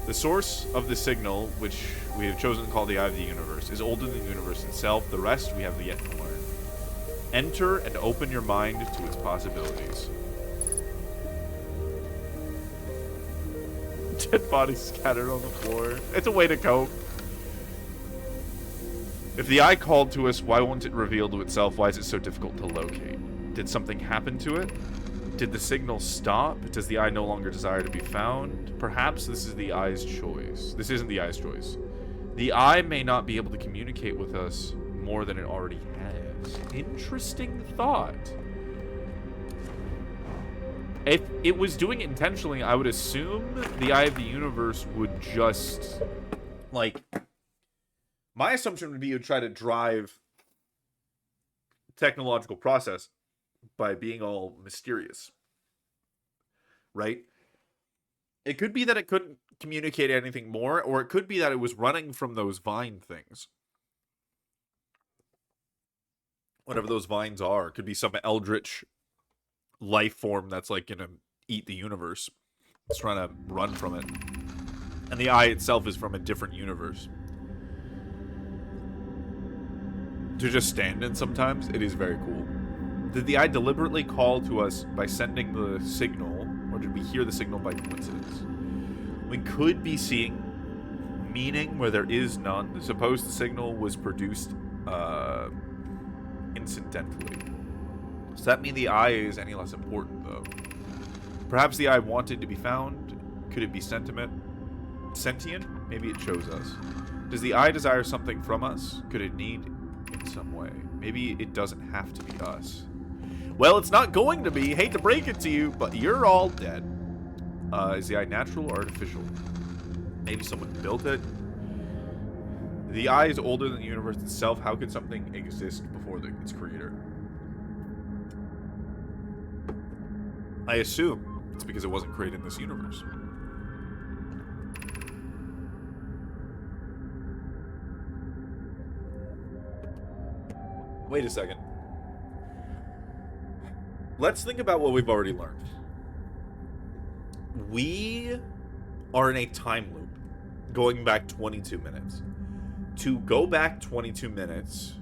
A: The source of the signal, which we have chosen to call the Eye of the Universe, is older than the universe itself. The rest we have yet to learn. Enter and open your mind to its possibilities. Dead bodies scattered on the floor. It's a way to cope. If the eye called to us, why won't it reveal to itself? Why is it so difficult to locate? Did something happen to it? Did the signal stop? Does the eye no longer desire to be found? Perhaps this is the eye's choice. This isn't the eye's choice. The eye may not be able to communicate with us more than it already has. Interesting thought. If it was doing it intentionally, I would assume the Eye of the Universe would just, like, my assumption would be it would try to drive technological process by being all mysterious. Right? It could be that it couldn't communicate anything more, or it could be that it was running from those vine things. Whatever those vines are. It could be some eldritch life form that's like gonna eat the universe. It's trying to run from it. And the eye itself is from a different universe. To just stand in sometimes, it is very cool. Did the eye deliberately call to us by sending the signal, or did we hear the signal by coincidence? We could be seeing meaning where there is none. Suppose the signal was produced incidentally. Does that mean the eye is any less important, though? Perhaps the eye wanted to be found. Could it be sentient? Maybe it chose us. Does the eye desire something from us? Could it need in some way? Maybe it doesn't have to be us. Well, it's not going to be. Hate to break it to you, but you're all dead. Is the eye natural or artificial? Maybe someone built it. The eye is older than the universe itself. How could something exist before its creator? I assume it's because it wasn't created in this universe. Wait a second. Let's think about what we've already learned. We are in a time loop going back 22 minutes. To go back 22 minutes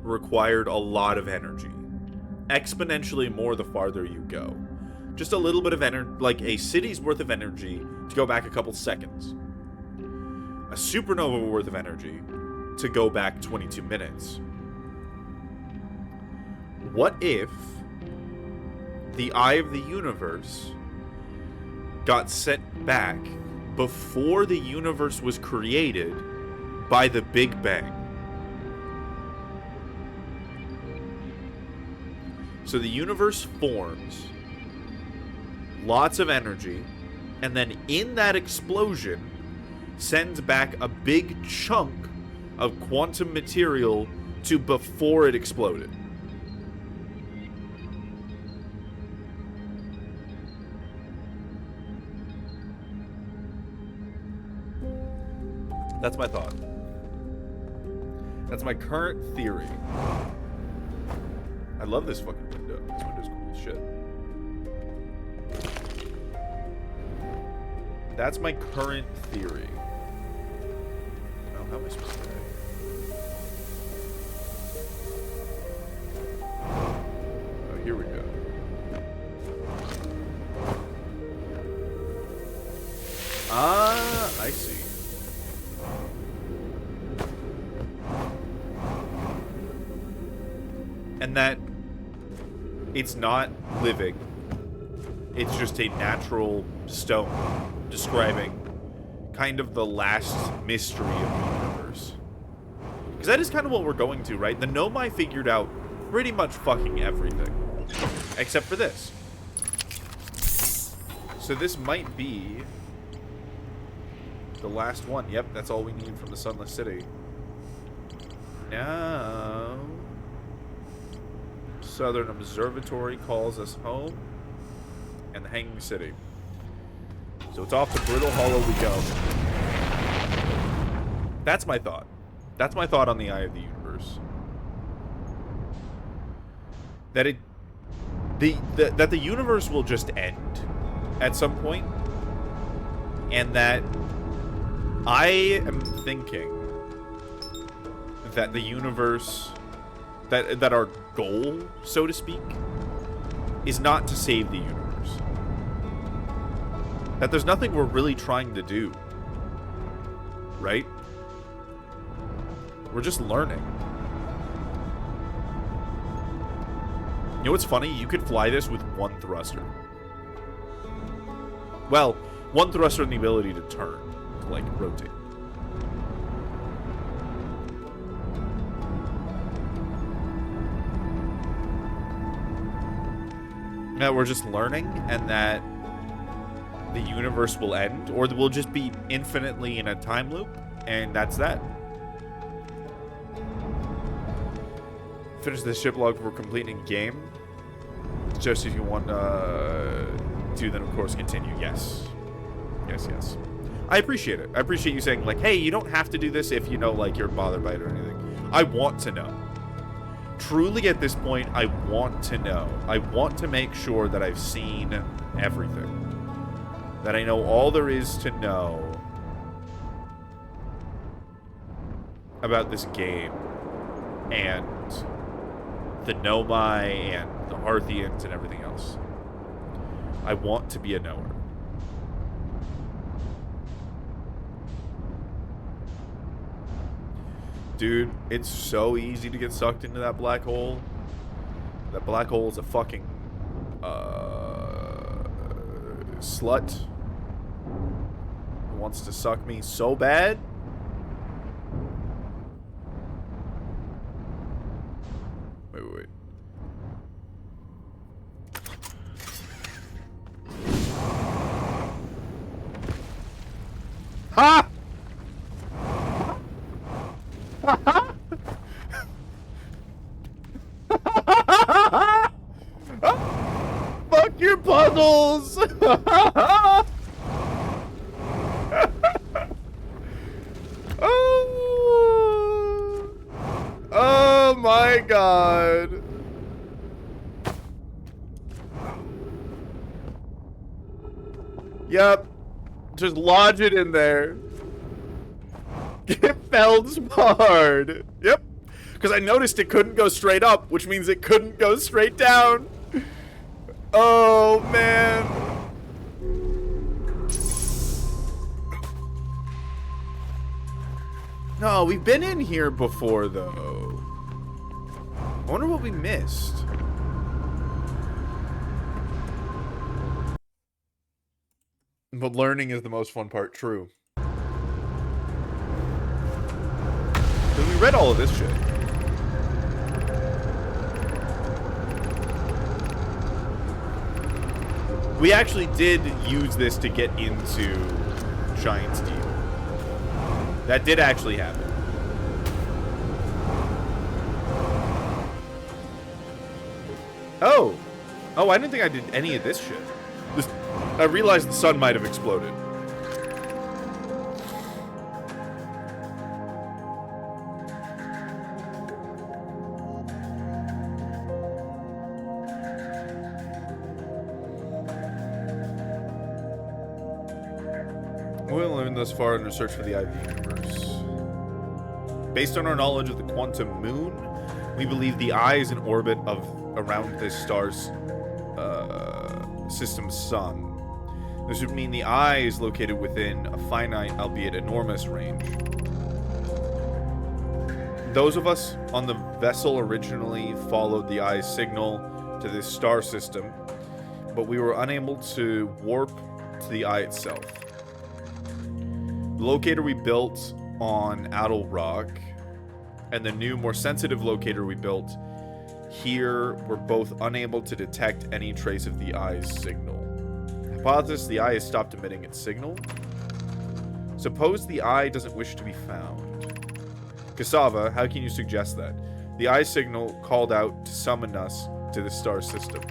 A: required a lot of energy. Exponentially more the farther you go. Just a little bit of energy, like a city's worth of energy to go back a couple seconds. A supernova worth of energy to go back 22 minutes. What if the eye of the universe got sent back before the universe was created by the Big Bang? So the universe forms, lots of energy, and then in that explosion sends back a big chunk of quantum material to before it exploded. That's my thought. That's my current theory. I love this fucking window. This window's cool as shit. That's my current theory. Oh, how am I supposed to say? Oh, here we go. Ah, I see. And that it's not living. It's just a natural stone describing kind of the last mystery of the universe. Because that is kind of what we're going to, right? The Nomai figured out pretty much fucking everything. Except for this. So this might be the last one. Yep, that's all we need from the Sunless City. Now... Southern Observatory calls us home, and the Hanging City. So it's off to Brittle Hollow we go. That's my thought. That's my thought on the Eye of the Universe. That that the universe will just end at some point, and that I am thinking that the universe, that our goal, so to speak, is not to save the universe. That there's nothing we're really trying to do. Right? We're just learning. You know what's funny? You could fly this with one thruster. Well, one thruster and the ability to turn, to like rotate. that we're just learning and that the universe will end, or we'll just be infinitely in a time loop, and that's that. Finish the ship log for completing game. Just if you want to, then of course continue. Yes. Yes. I appreciate it. I appreciate you saying, like, hey, you don't have to do this if you know, like, you're bothered by it or anything. I want to know. Truly, at this point, I want to know. I want to make sure that I've seen everything. That I know all there is to know about this game. And the Nomai and the Arthians and everything else. I want to be a knower. Dude, it's so easy to get sucked into that black hole. That black hole is a fucking slut who wants to suck me so bad. Wait. Ha! Fuck your puzzles! Oh my god. Yep. Just lodge it in there. Get Feldsparred. Yep. Because I noticed it couldn't go straight up, which means it couldn't go straight down. Oh, man. No, we've been in here before, though. I wonder what we missed. But learning is the most fun part, true. Because we read all of this shit. We actually did use this to get into Giant Steel. That did actually happen. Oh! Oh, I didn't think I did any of this shit. I realized the sun might have exploded. We'll learn thus far in our search for the eye of the universe. Based on our knowledge of the quantum moon, we believe the eye is in orbit around this star's system's sun. This would mean the eye is located within a finite, albeit enormous, range. Those of us on the vessel originally followed the eye's signal to this star system, but we were unable to warp to the eye itself. The locator we built on Adel Rock and the new, more sensitive locator we built here were both unable to detect any trace of the eye's signal. Hypothesis: the eye has stopped emitting its signal. Suppose the eye doesn't wish to be found. Cassava, how can you suggest that? The eye signal called out to summon us to the star system.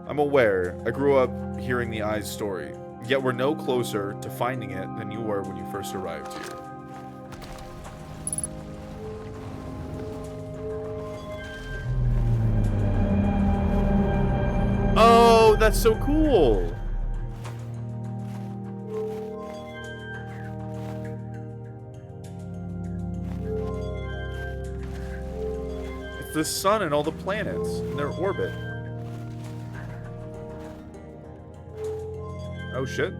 A: I'm aware. I grew up hearing the eye's story. Yet we're no closer to finding it than you were when you first arrived here. Oh, that's so cool. It's the sun and all the planets in their orbit. Oh, shit.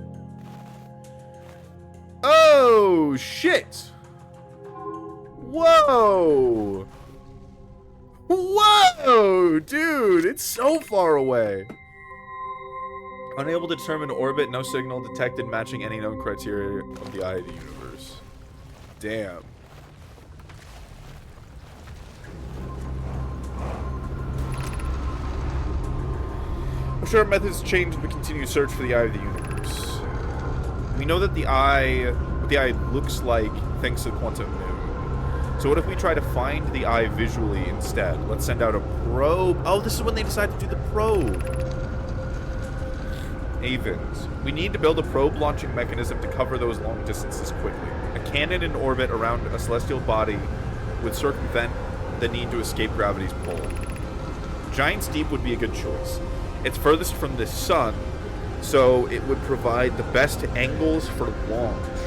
A: Oh, shit. Whoa. Whoa, dude. It's so far away. Unable to determine orbit. No signal detected matching any known criteria of the eye of the universe. Damn. I'm sure our methods change as we continue search for the Eye of the Universe. We know that what the eye looks like thanks to the quantum noon. So what if we try to find the eye visually instead? Let's send out a probe. Oh, this is when they decided to do the probe. Avens. We need to build a probe launching mechanism to cover those long distances quickly. A cannon in orbit around a celestial body would circumvent the need to escape gravity's pull. Giant's Deep would be a good choice. It's furthest from the sun, so it would provide the best angles for launch.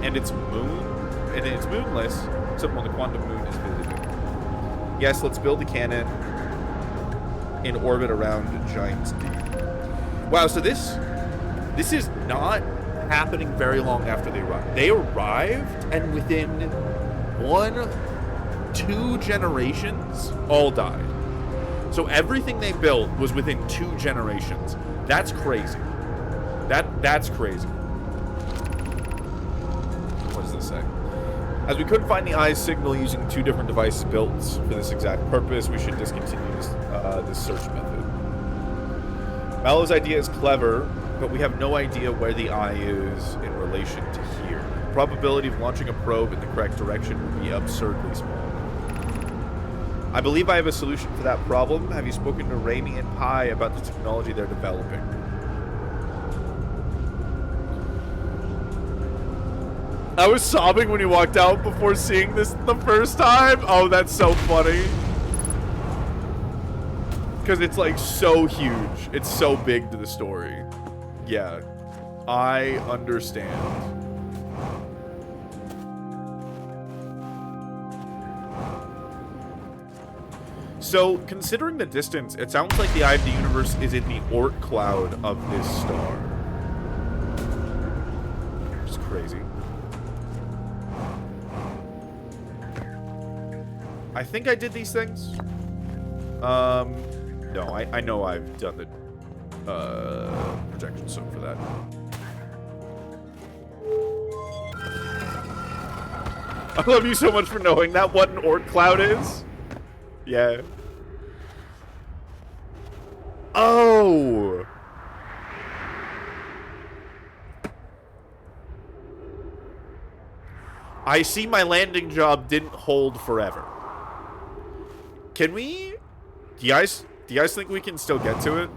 A: And it's moonless, except when the quantum moon is visited. Yes, let's build a cannon in orbit around Giant's Deep. Wow, so this is not happening very long after they arrived. They arrived, and within 2 generations, all died. So everything they built was within 2 generations. That's crazy. That's crazy. What does this say? As we couldn't find the eye's signal using 2 different devices built for this exact purpose, we should discontinue this search method. Mallow's idea is clever, but we have no idea where the eye is in relation to here. The probability of launching a probe in the correct direction would be absurdly small. I believe I have a solution for that problem. Have you spoken to Raimi and Pi about the technology they're developing? I was sobbing when he walked out before seeing this the first time. Oh, that's so funny. Because it's like so huge. It's so big to the story. Yeah. I understand. So, considering the distance, it sounds like the Eye of the Universe is in the Oort cloud of this star. Which is crazy. I think I did these things. No, I know I've done the projection soak for that. I love you so much for knowing that what an Oort cloud is. Yeah. Oh! I see my landing job didn't hold forever. Can we... Do you guys think we can still get to it?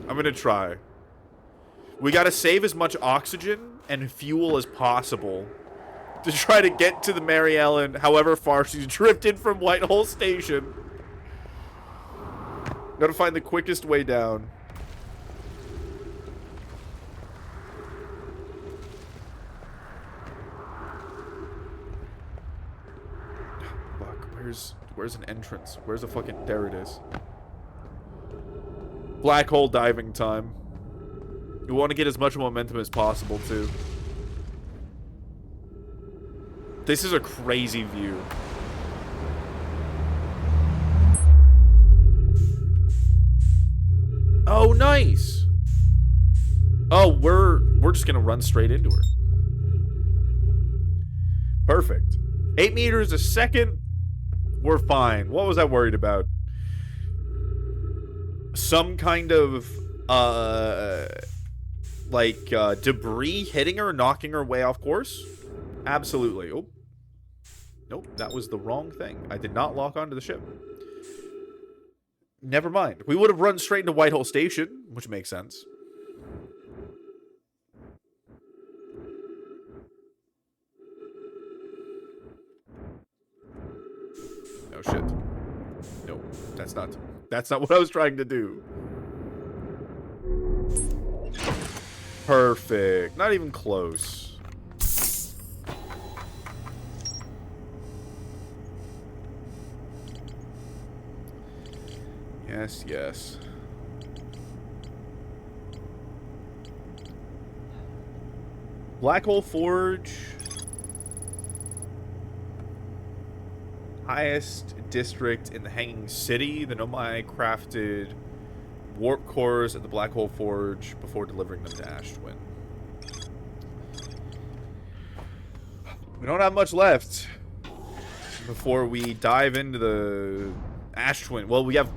A: I'm gonna try. We gotta save as much oxygen and fuel as possible to try to get to the Mary Ellen, however far she's drifted from Whitehall Station. Gotta find the quickest way down. Fuck, where's an entrance? Where's a fucking... There it is. Black hole diving time. You want to get as much momentum as possible, too. This is a crazy view. Oh, nice. Oh, we're just gonna run straight into her. Perfect. 8 meters a second. We're fine. What was I worried about? Some kind of debris hitting her, knocking her way off course? Absolutely. Oh. Nope, that was the wrong thing. I did not lock onto the ship. Never mind. We would have run straight into Whitehall Station, which makes sense. Oh shit. No, that's not what I was trying to do. Perfect. Not even close. Yes, yes. Black Hole Forge. Highest district in the Hanging City. The Nomai crafted warp cores at the Black Hole Forge before delivering them to Ash Twin. We don't have much left before we dive into the Ash Twin. Well, we have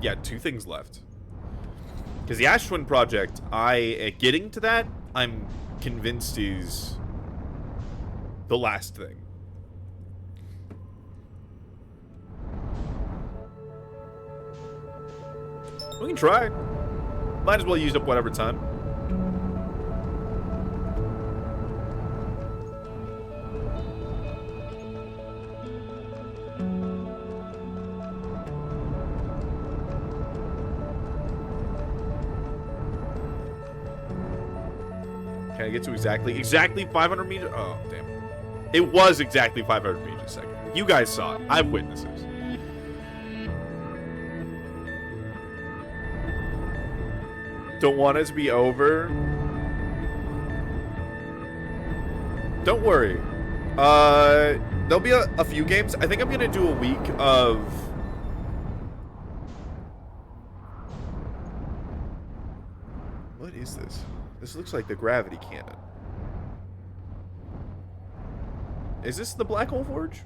A: yeah, 2 things left. Because the Ash Twin project, getting to that, I'm convinced is the last thing. We can try. Might as well use up whatever time. Can I get to exactly 500 meters? Oh, damn. It was exactly 500 meters a second. You guys saw it. I have witnesses. Don't want it to be over. Don't worry. There'll be a few games. I think I'm gonna do a week of... What is this? This looks like the gravity cannon. Is this the Black Hole Forge?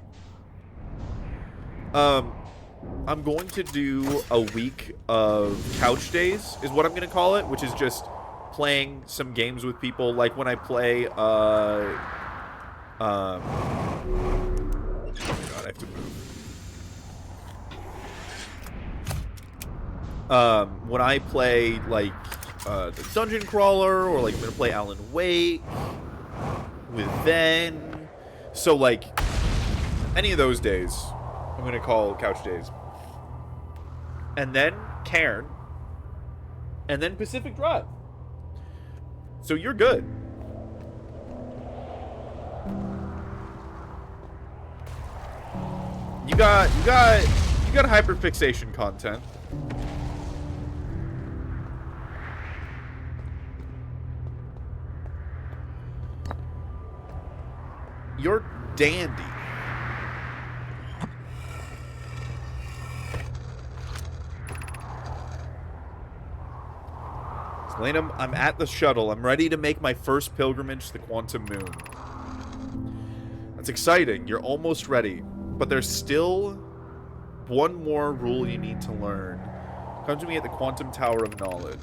A: I'm going to do a week of couch days, is what I'm going to call it, which is just playing some games with people, like when I play, oh my god, I have to move. When I play, like, the Dungeon Crawler, or, like, I'm going to play Alan Wake with Ven. So, like, any of those days, I'm going to call couch days. And then Cairn. And then Pacific Drive. So you're good. You got hyperfixation content. You're dandy. Selena, I'm at the shuttle. I'm ready to make my first pilgrimage to the Quantum Moon. That's exciting. You're almost ready. But there's still one more rule you need to learn. Come to me at the Quantum Tower of Knowledge.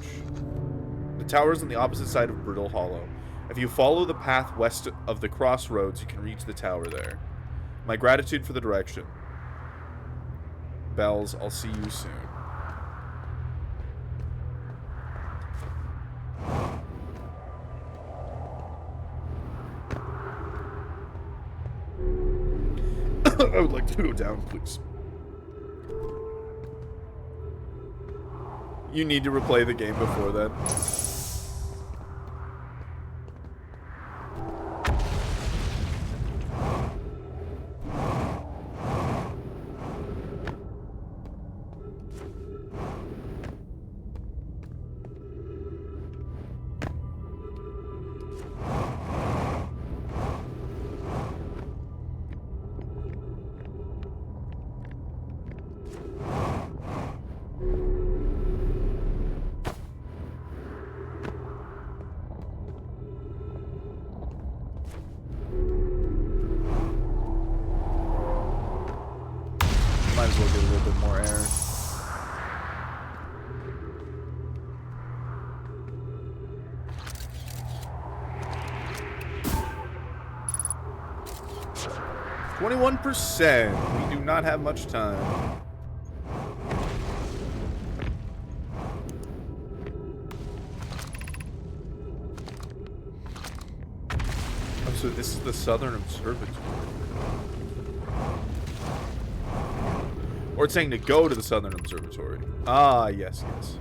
A: The tower is on the opposite side of Brittle Hollow. If you follow the path west of the crossroads, you can reach the tower there. My gratitude for the direction. Bells, I'll see you soon. I would like to go down, please. You need to replay the game before that. Might as well get a little bit more air. %. We do not have much time. Oh, so this is the Southern Observatory. Or it's saying to go to the Southern Observatory. Ah, yes, yes.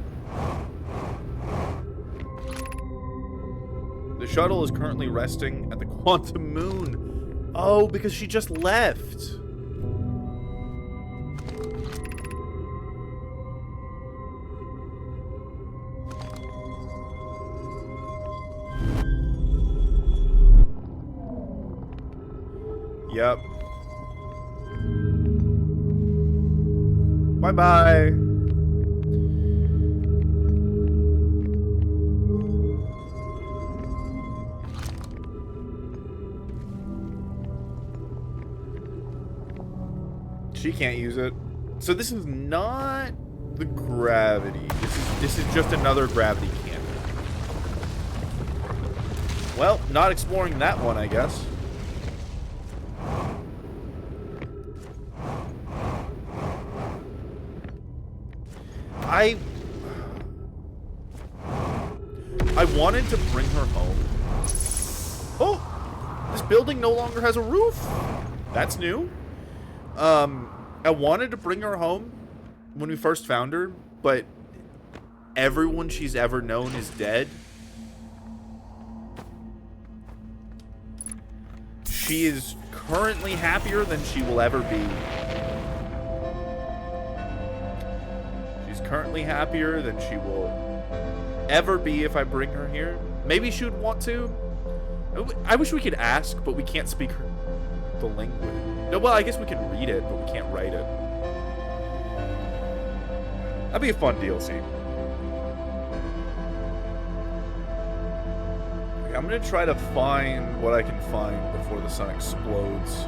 A: The shuttle is currently resting at the Quantum Moon. Oh, because she just left. Yep. Bye-bye. She can't use it. So this is not the gravity. This is just another gravity cannon. Well, not exploring that one, I guess. I wanted to bring her home. Oh! This building no longer has a roof. That's new. I wanted to bring her home when we first found her, but everyone she's ever known is dead. She is currently happier than she will ever be. She's currently happier than she will ever be if I bring her here. Maybe she would want to. I wish we could ask, but we can't speak the language. No, well, I guess we can read it, but we can't write it. That'd be a fun DLC. Okay, I'm gonna try to find what I can find before the sun explodes.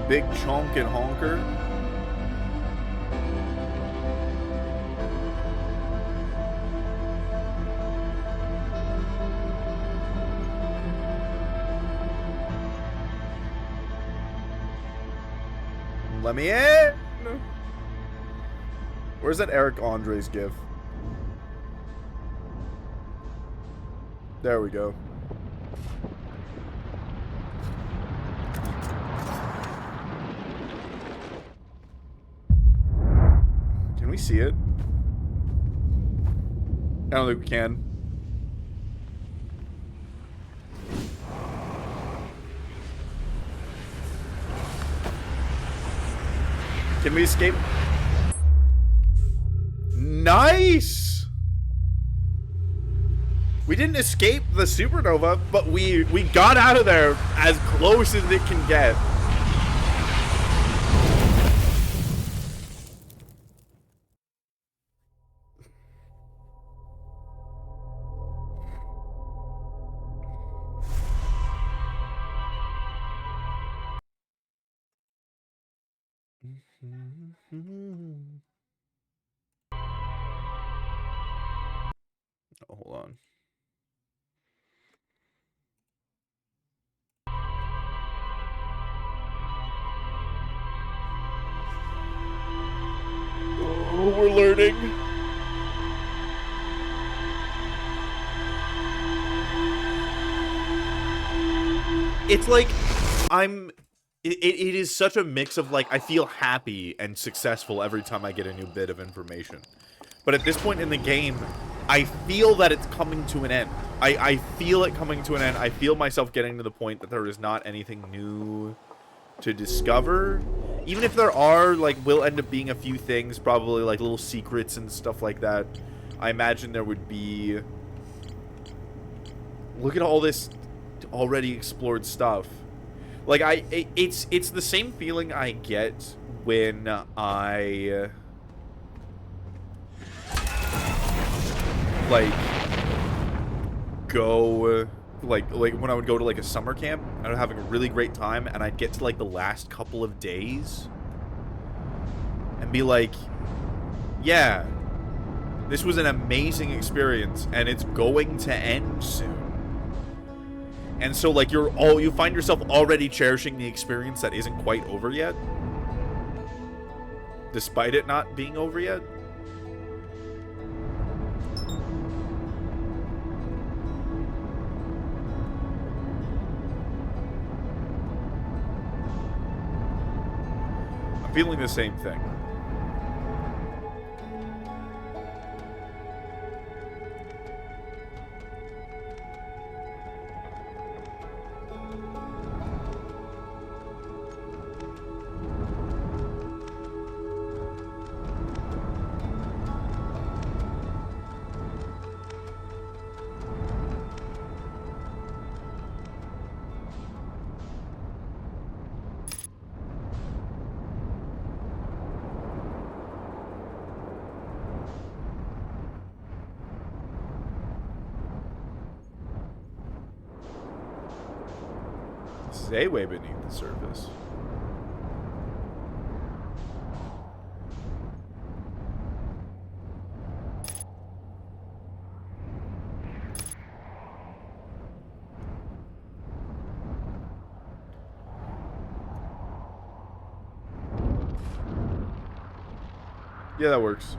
A: Big chonk and honker. Let me in. Where's that Eric Andre's gif? There we go. Can we see it? I don't think we can. Can we escape? Nice! We didn't escape the supernova, but we got out of there as close as it can get. Oh, hold on. Oh, we're learning. It's like it is such a mix of like I feel happy and successful every time I get a new bit of information. But at this point in the game, I feel that it's coming to an end. I feel it coming to an end. I feel myself getting to the point that there is not anything new to discover. Even if there are, like, will end up being a few things, probably like little secrets and stuff like that. I imagine there would be... Look at all this already explored stuff. Like, it's the same feeling I get when I... like go like when I would go to like a summer camp, I was having a really great time, and I'd get to like the last couple of days and be like, yeah, this was an amazing experience and it's going to end soon. And so like you find yourself already cherishing the experience that isn't quite over yet, despite it not being over yet. Feeling the same thing. Stay way beneath the surface. Yeah, that works.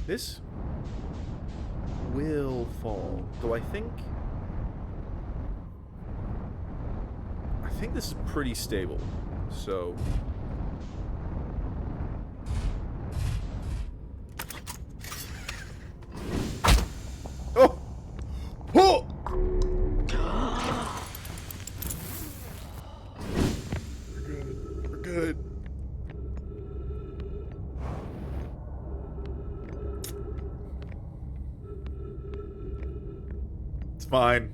A: This will fall, though I think this is pretty stable, so oh, oh, we're good. It's fine.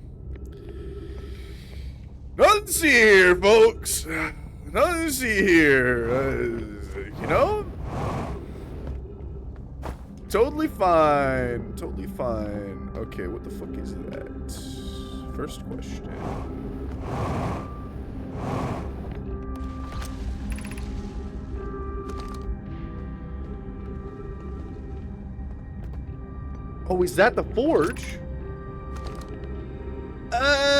A: Nothing to see here, folks. Nothing to see here. You know? Totally fine. Totally fine. Okay, what the fuck is that? First question. Oh, is that the forge? Oh.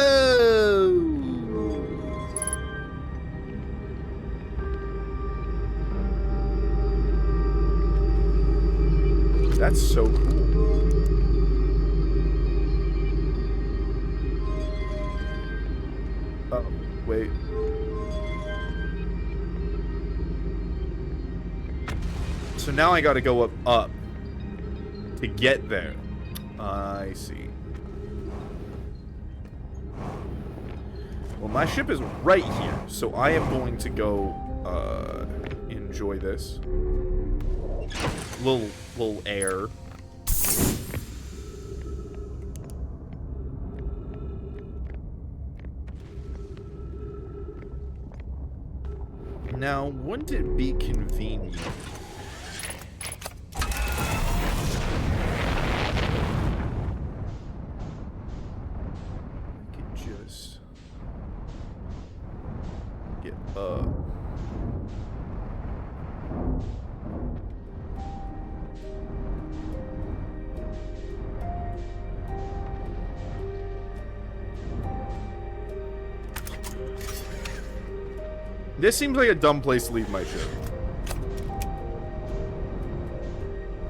A: That's so cool. Oh, wait. So now I gotta go up to get there. I see. Well, my ship is right here, so I am going to go enjoy this. Little air. Now, wouldn't it be convenient? I could just get up. This seems like a dumb place to leave my ship.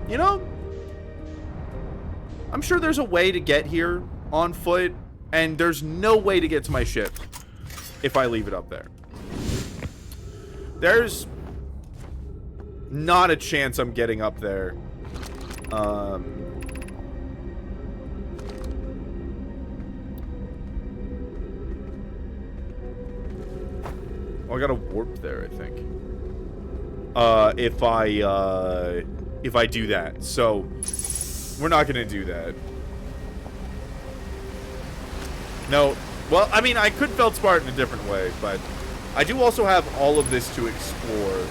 A: You know, I'm sure there's a way to get here on foot, and there's no way to get to my ship if I leave it up there. There's not a chance I'm getting up there. Oh, I gotta warp there, I think. If I do that. So, we're not gonna do that. No. Well, I mean, I could Feldspar in a different way, but I do also have all of this to explore.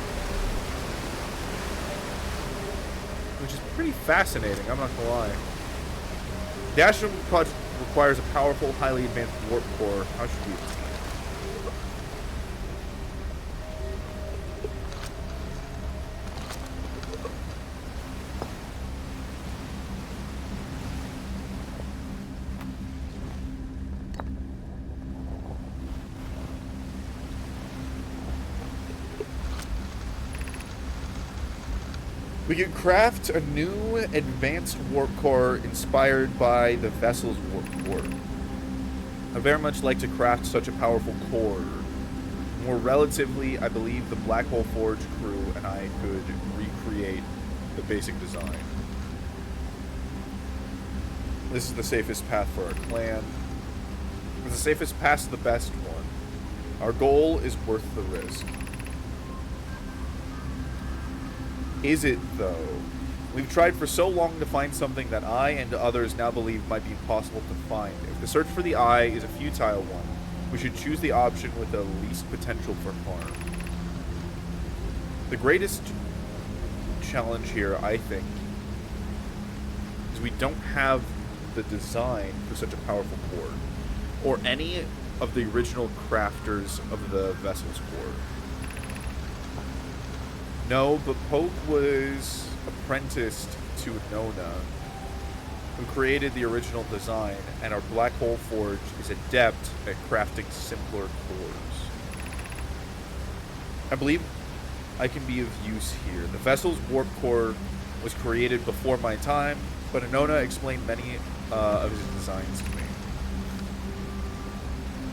A: Which is pretty fascinating, I'm not gonna lie. The Astrum Project requires a powerful, highly advanced warp core. How should we... We can craft a new advanced warp core inspired by the vessel's warp core. I very much like to craft such a powerful core. More relatively, I believe the Black Hole Forge crew and I could recreate the basic design. This is the safest path for our clan. It's the safest path to the best one. Our goal is worth the risk. Is it, though? We've tried for so long to find something that I and others now believe might be impossible to find. If the search for the eye is a futile one, we should choose the option with the least potential for harm. The greatest challenge here, I think, is we don't have the design for such a powerful core, or any of the original crafters of the vessel's core. No, but Pope was apprenticed to Nona, who created the original design, and our Black Hole Forge is adept at crafting simpler cores. I believe I can be of use here. The vessel's warp core was created before my time, but Anona explained many of his designs to me.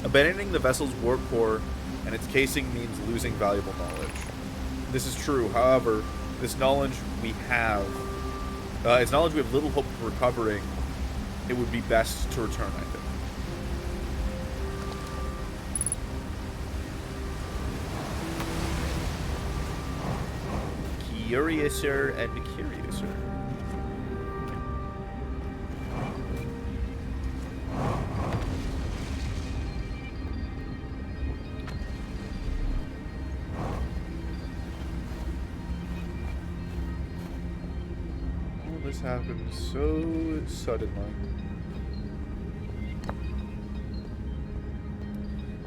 A: Abandoning the vessel's warp core and its casing means losing valuable knowledge. This is true, however, this knowledge we have, it's knowledge we have little hope of recovering. It would be best to return, I think. Curiouser and curiouser. This happened so suddenly.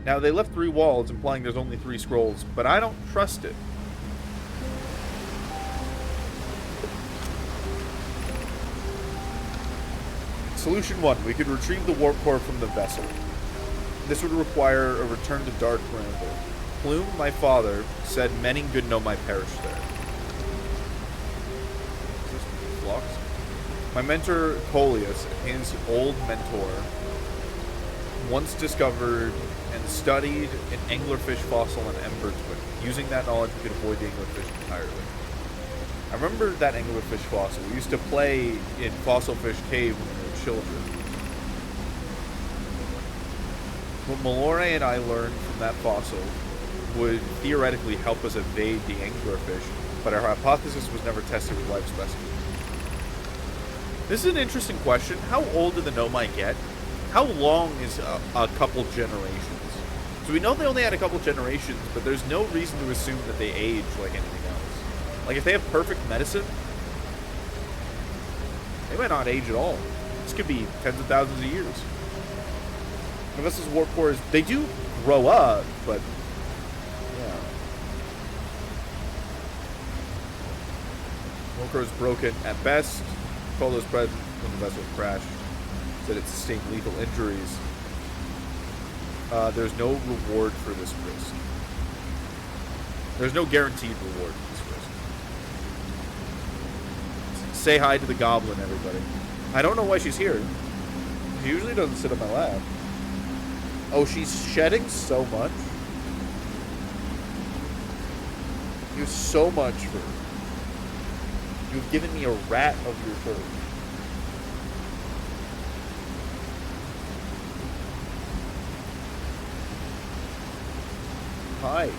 A: Now, they left 3 walls, implying there's only 3 scrolls, but I don't trust it. Solution 1. We could retrieve the warp core from the vessel. This would require a return to Dark Bramble. Plume, my father, said many good Nomai perished there. My mentor, Coleus, his old mentor, once discovered and studied an anglerfish fossil in Ember Twin. Using that knowledge, we could avoid the anglerfish entirely. I remember that anglerfish fossil. We used to play in Fossil Fish Cave when we were children. What Malore and I learned from that fossil would theoretically help us evade the anglerfish, but our hypothesis was never tested with live specimens. This is an interesting question. How old do the Nomai get? How long is a couple generations? So we know they only had a couple generations, but there's no reason to assume that they age like anything else. Like, if they have perfect medicine, they might not age at all. This could be tens of thousands of years. The vessel's warp cores, they do grow up, but yeah. Warp core is broken at best. Polo's present when the vessel crashed said it sustained lethal injuries. There's no reward for this risk. There's no guaranteed reward for this risk. Say hi to the goblin, everybody. I don't know why she's here. She usually doesn't sit on my lap. Oh, she's shedding so much. You have so much fur. You've given me a rat of your fur. Hi.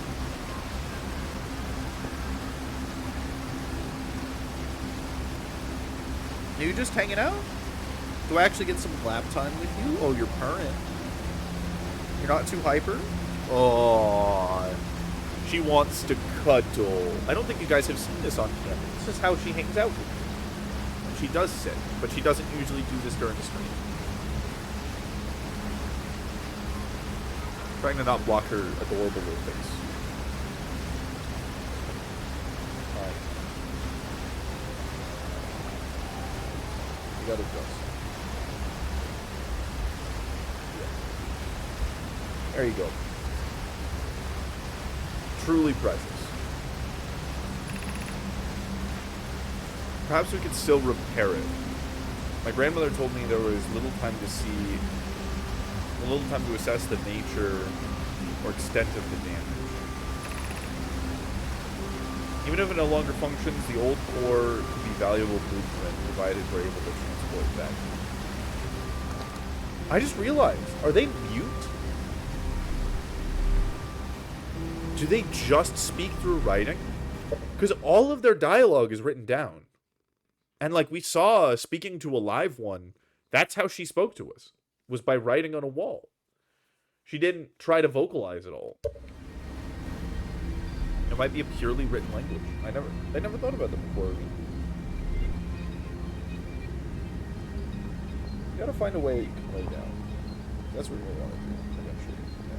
A: Are you just hanging out? Do I actually get some lap time with you? Oh, you're purring. You're not too hyper? Oh, she wants to cuddle. I don't think you guys have seen this on camera. This is how she hangs out with me. She does sit, but she doesn't usually do this during the stream. Trying to not block her adorable little face. Alright. You gotta adjust. Yeah. There you go. Truly precious. Perhaps we could still repair it. My grandmother told me there was little time to assess the nature or extent of the damage. Even if it no longer functions, the old core could be valuable blueprint, provided we're able to transport it back. I just realized, are they mute? Do they just speak through writing? Because all of their dialogue is written down. And like we saw speaking to a live one, that's how she spoke to us, was by writing on a wall. She didn't try to vocalize at all. It might be a purely written language. I never thought about that before. You gotta find a way you can lay down. That's what we really want to do eventually. Yeah.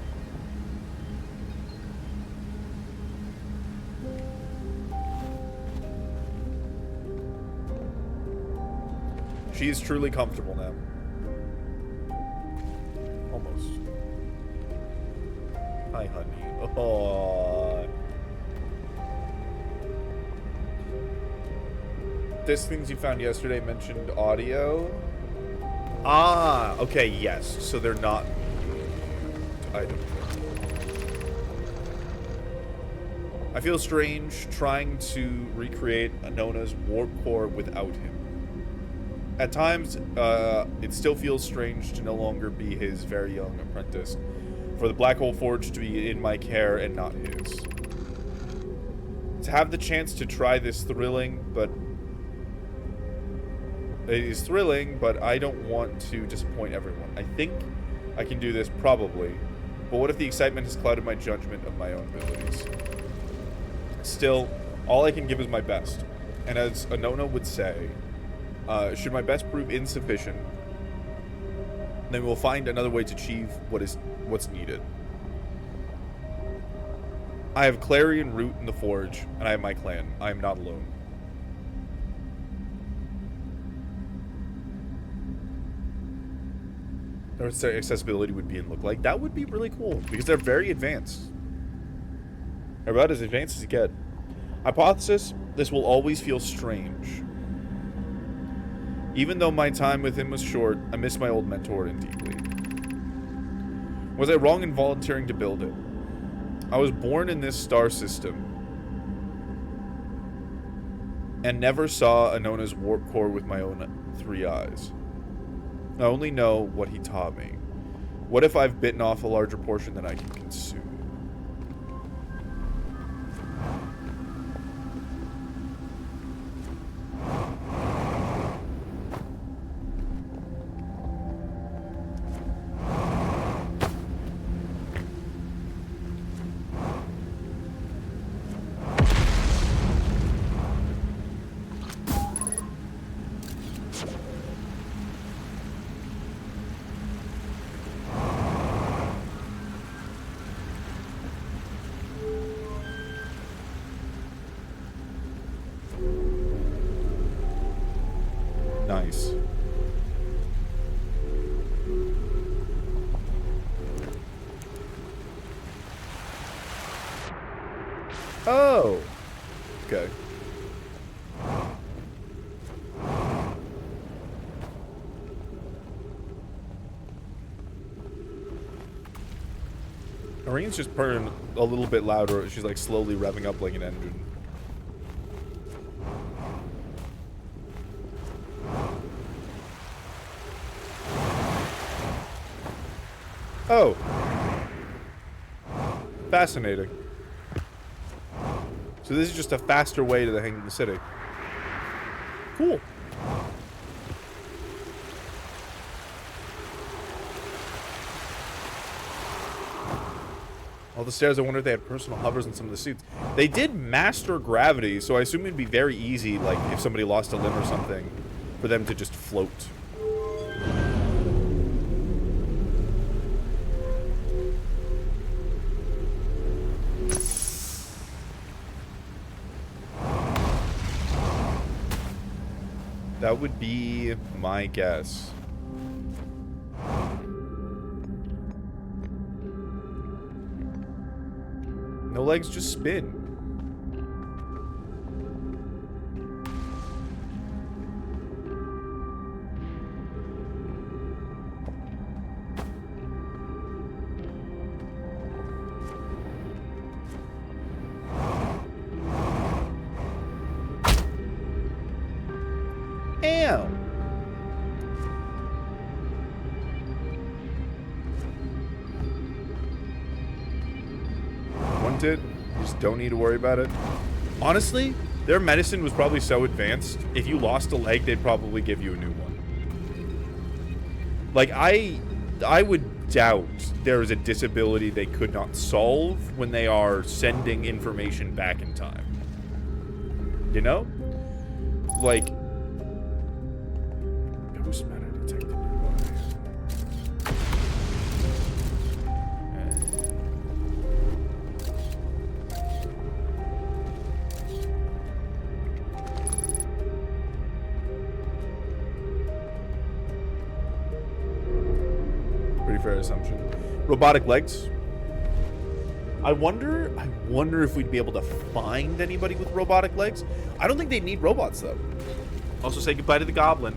A: She is truly comfortable now. Almost. Hi, honey. Oh. This things you found yesterday mentioned audio. Ah, okay, yes. So they're not items. I feel strange trying to recreate Anona's warp core without him. At times, it still feels strange to no longer be his very young apprentice, for the Black Hole Forge to be in my care and not his. To have the chance to try this it is thrilling, but I don't want to disappoint everyone. I think I can do this, probably. But what if the excitement has clouded my judgment of my own abilities? Still, all I can give is my best. And as Anona would say, should my best prove insufficient, then we'll find another way to achieve what's needed. I have Clarion Root in the Forge, and I have my clan. I am not alone. Or accessibility would be and look like. That would be really cool, because they're very advanced. They're about as advanced as you get. Hypothesis, this will always feel strange. Even though my time with him was short, I miss my old mentor and deeply. Was I wrong in volunteering to build it? I was born in this star system and never saw Anona's warp core with my own 3 eyes. I only know what he taught me. What if I've bitten off a larger portion than I can consume? Nice. Oh. Okay. Irene's just purring a little bit louder. She's like slowly revving up like an engine. Oh. Fascinating. So this is just a faster way to the Hanging City. Cool. All the stairs, I wonder if they had personal hovers in some of the suits. They did master gravity, so I assume it'd be very easy, like, if somebody lost a limb or something, for them to just float. That would be my guess. No legs, just spin. Damn. Want it? You just don't need to worry about it. Honestly, Their medicine was probably so advanced, if you lost a leg, they'd probably give you a new one. Like, I would doubt there is a disability they could not solve when they are sending information back in time. You know? Like, ghost matter detected nearby. Pretty fair assumption. Robotic legs. I wonder if we'd be able to find anybody with robotic legs. I don't think they'd need robots, though. Also, say goodbye to the goblin.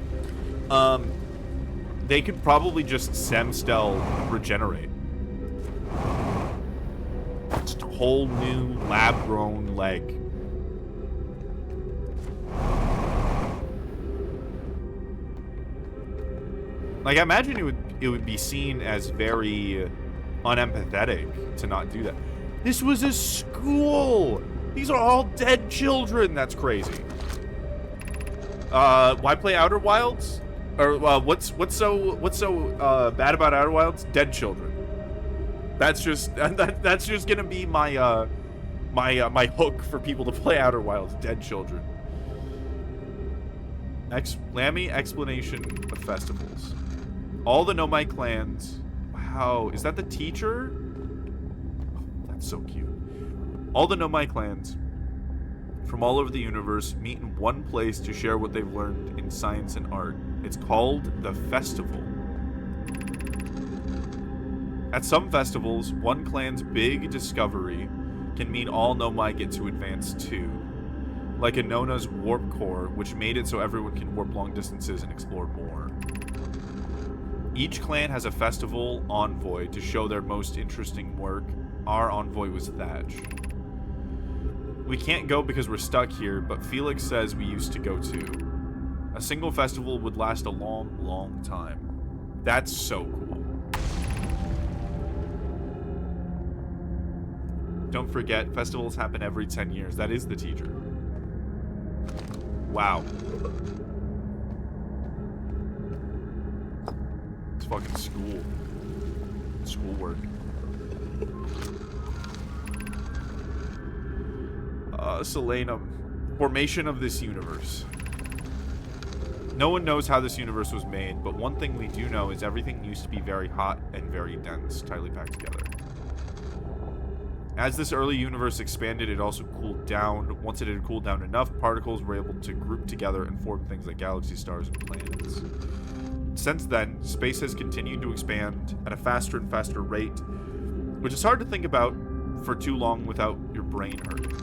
A: They could probably just Semstel regenerate. Just a whole new lab-grown leg. Like, I imagine it would be seen as very unempathetic to not do that. This was a school! These are all dead children! That's crazy. Why play Outer Wilds? Or, what's so bad about Outer Wilds? Dead children. That's just gonna be my, my hook for people to play Outer Wilds. Dead children. Lammy explanation of festivals. All the Nomai clans. Wow, is that the teacher? Oh, that's so cute. All the Nomai clans from all over the universe meet in one place to share what they've learned in science and art. It's called the Festival. At some festivals, one clan's big discovery can mean all Nomai get to advance too. Like Anona's warp core, which made it so everyone can warp long distances and explore more. Each clan has a festival envoy to show their most interesting work. Our envoy was Thatch. We can't go because we're stuck here, but Felix says we used to go too. A single festival would last a long, long time. That's so cool. Don't forget, festivals happen every 10 years. That is the teacher. Wow. It's fucking school. Schoolwork. Solanum. Formation of this universe. No one knows how this universe was made, but one thing we do know is everything used to be very hot and very dense, tightly packed together. As this early universe expanded, it also cooled down. Once it had cooled down enough, particles were able to group together and form things like galaxy stars and planets. Since then, space has continued to expand at a faster and faster rate, which is hard to think about for too long without your brain hurting.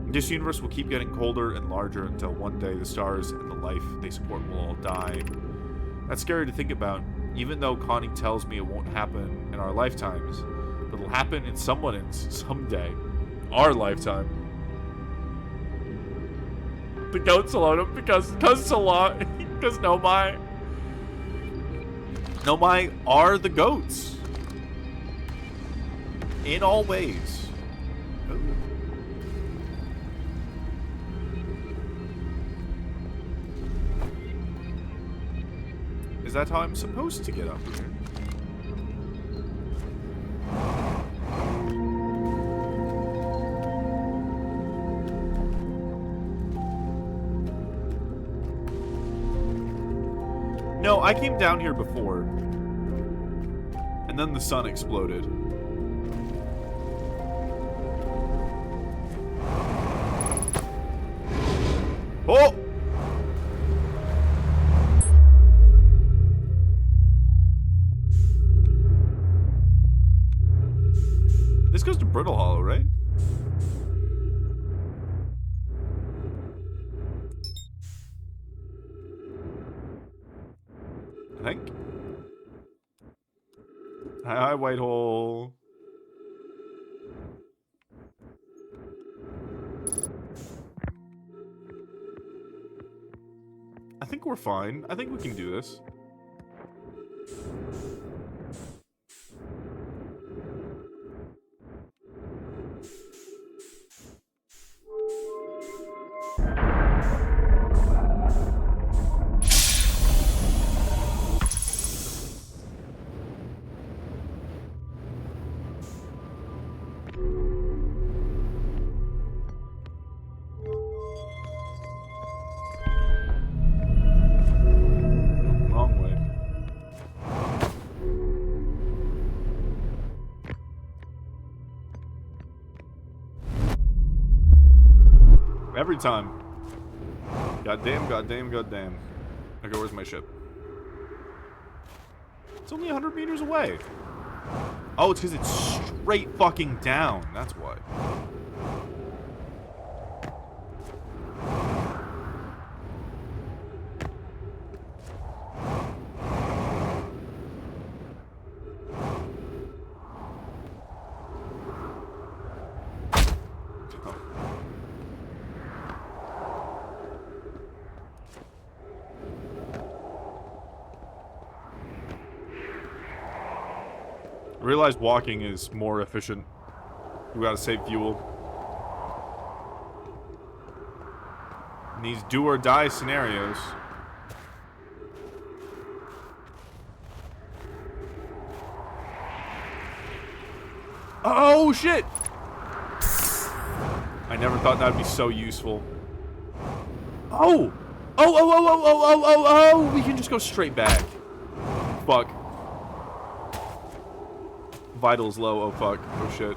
A: This universe will keep getting colder and larger until one day the stars and the life they support will all die. That's scary to think about, even though Connie tells me it won't happen in our lifetimes. But it'll happen in someone's someday. Our lifetime. The goats alone because Nomai are the goats. In all ways. Is that how I'm supposed to get up here? No, I came down here before. And then the sun exploded. Oh! This goes to Brittle Hollow, right? I think. Hi, Whitehole. I think we're fine. I think we can do this. Every time. Goddamn, goddamn, goddamn. Okay, where's my ship? It's only 100 meters away. Oh, it's because it's straight fucking down. That's why. I realized walking is more efficient. We gotta save fuel. In these do or die scenarios. Oh shit! I never thought that'd be so useful. Oh! Oh! We can just go straight back. Fuck. Vitals low. Oh fuck. Oh shit.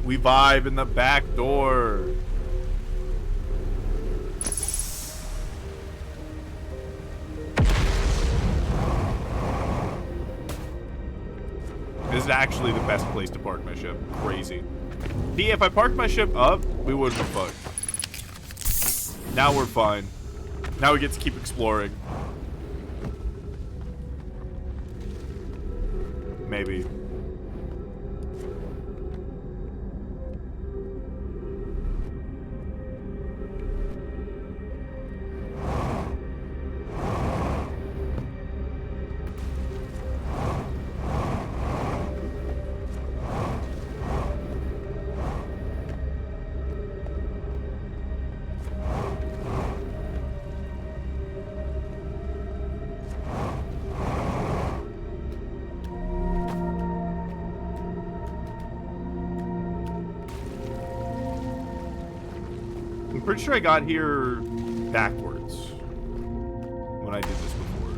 A: We vibe in the back door. This is actually the best place to park my ship. Crazy. See, if I parked my ship up, we wouldn't have fucked. Now we're fine. Now we get to keep exploring. Maybe. I'm pretty sure I got here backwards when I did this before.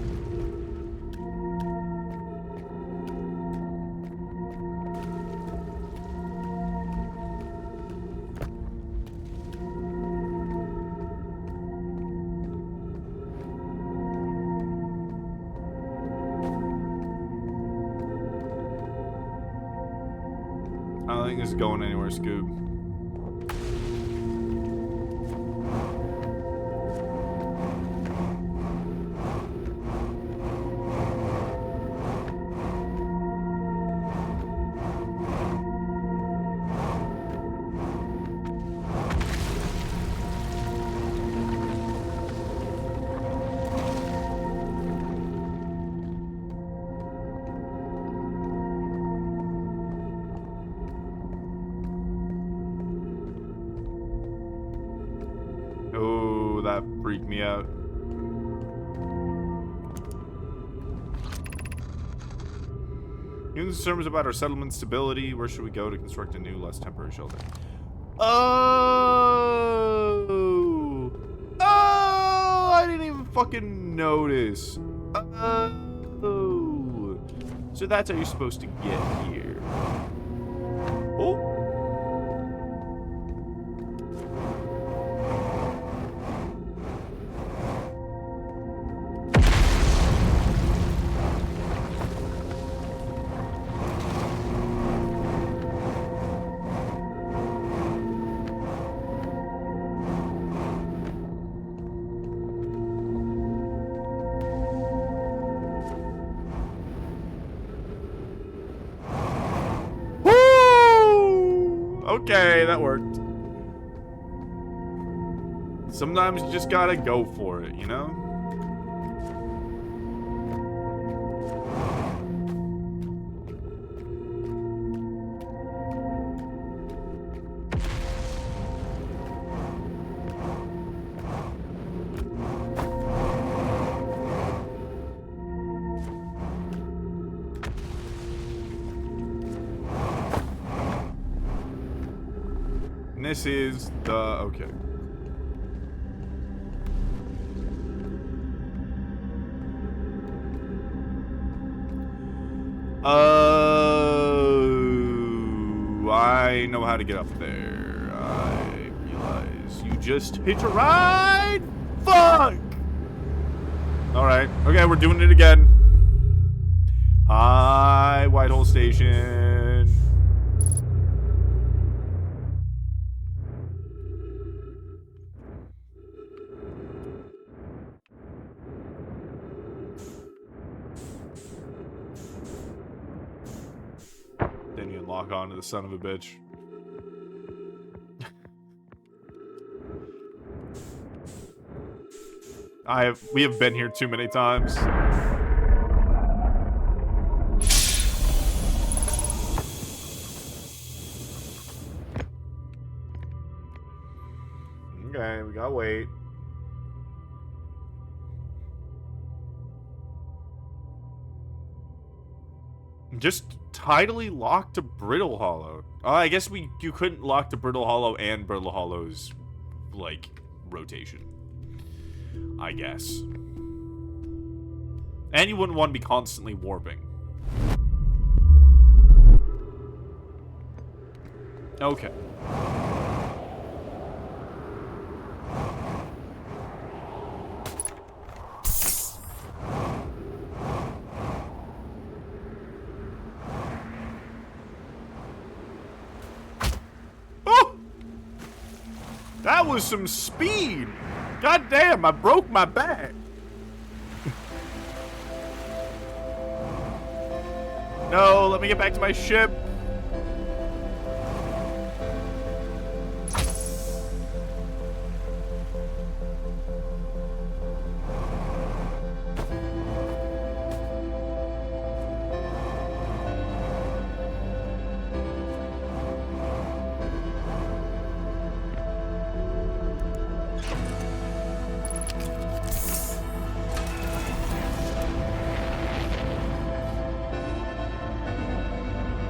A: I don't think this is going anywhere, Scoob. Oh, that freaked me out. Humans concerns about our settlement stability. Where should we go to construct a new, less temporary shelter? Oh! Oh! I didn't even fucking notice. Oh! So that's how you're supposed to get here. Oh! Okay, that worked. Sometimes you just gotta go for it, you know? And this is the... okay. I know how to get up there. I realize you just hitch a ride. Fuck. All right. Okay, we're doing it again. Hi, Whitehall Station. Then you lock on to the son of a bitch. We have been here too many times. Okay, we gotta wait. Just tidally locked to Brittle Hollow. I guess you couldn't lock to Brittle Hollow and Brittle Hollow's, like, rotation. I guess. And you wouldn't want to be constantly warping. Okay. That was some speed! God damn, I broke my back! No, let me get back to my ship!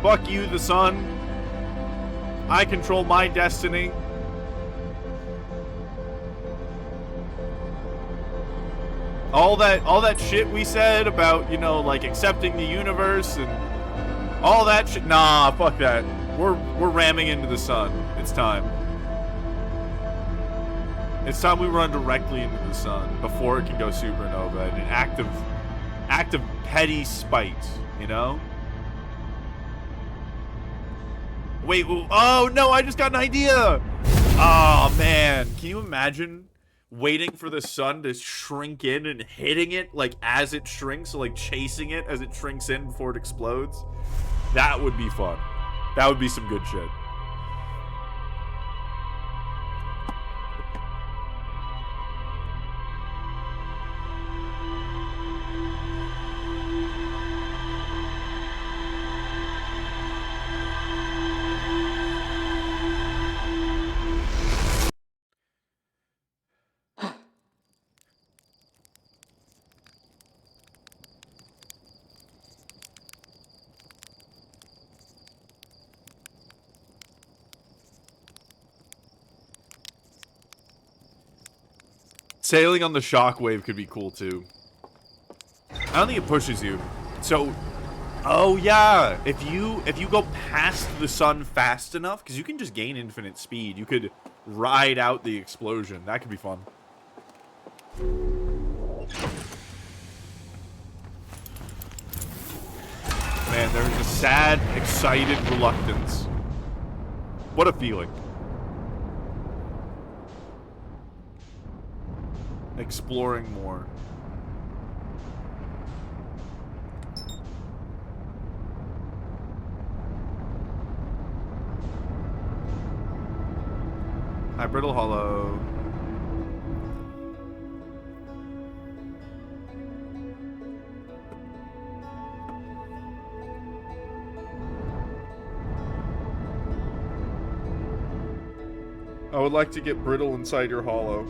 A: Fuck you, the sun. I control my destiny. All that shit we said about, you know, like accepting the universe and all that shit. Nah, fuck that. We're ramming into the sun. It's time. It's time we run directly into the sun before it can go supernova in an act of petty spite, you know? Wait, oh no, I just got an idea! Oh man, can you imagine waiting for the sun to shrink in and hitting it like as it shrinks, so like chasing it as it shrinks in before it explodes? That would be fun. That would be some good shit. Sailing on the shockwave could be cool too. I don't think it pushes you. So, oh yeah, if you go past the sun fast enough, because you can just gain infinite speed, you could ride out the explosion. That could be fun. Man, there's a sad, excited reluctance. What a feeling. Exploring more. Hi, Brittle Hollow. I would like to get brittle inside your hollow.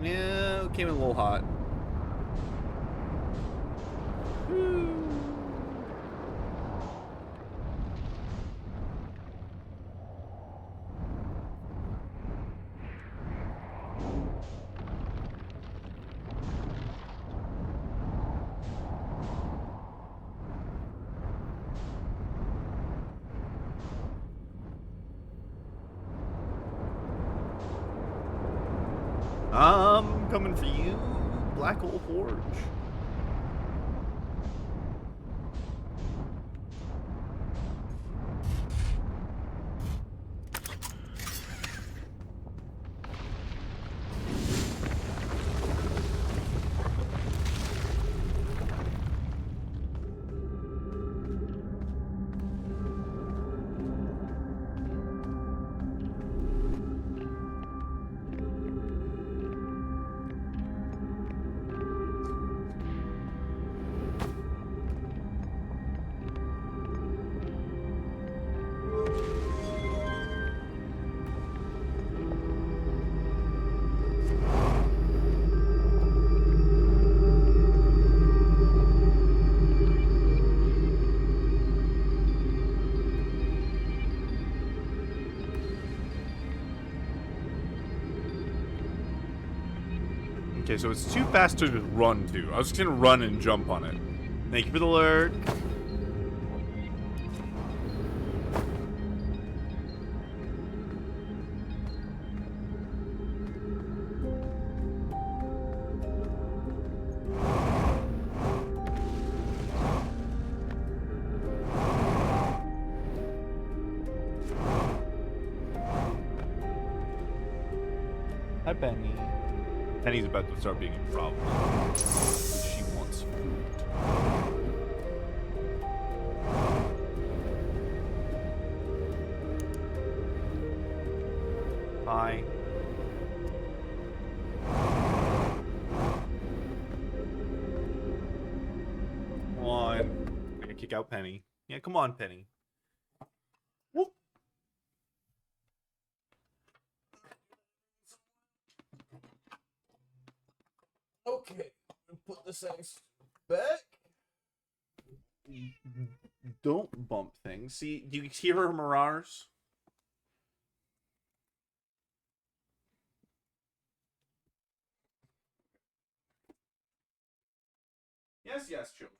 A: Yeah, came in a little hot. I'm coming for you, Black Hole Forge. Okay, so it's too fast to run to. I was just gonna run and jump on it. Thank you for the lurk. Hi, Penny. Penny's about to start being a problem. She wants food. Hi. Come on. I gotta kick out Penny. Yeah, come on, Penny. Whoop.
D: Okay, put this ice back.
A: Don't bump things. See, do you hear her mirage? Yes, yes, children.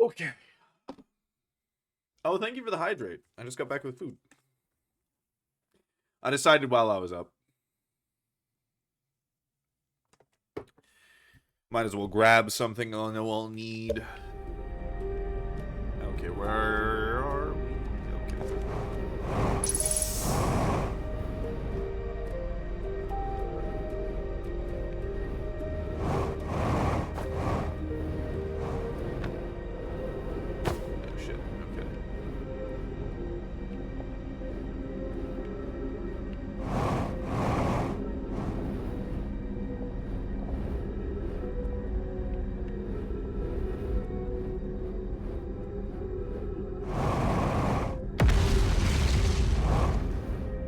D: Okay.
A: Oh, thank you for the hydrate. I just got back with food. I decided while I was up. Might as well grab something I know I'll need. Okay, where are we? Okay. Oh shit, okay.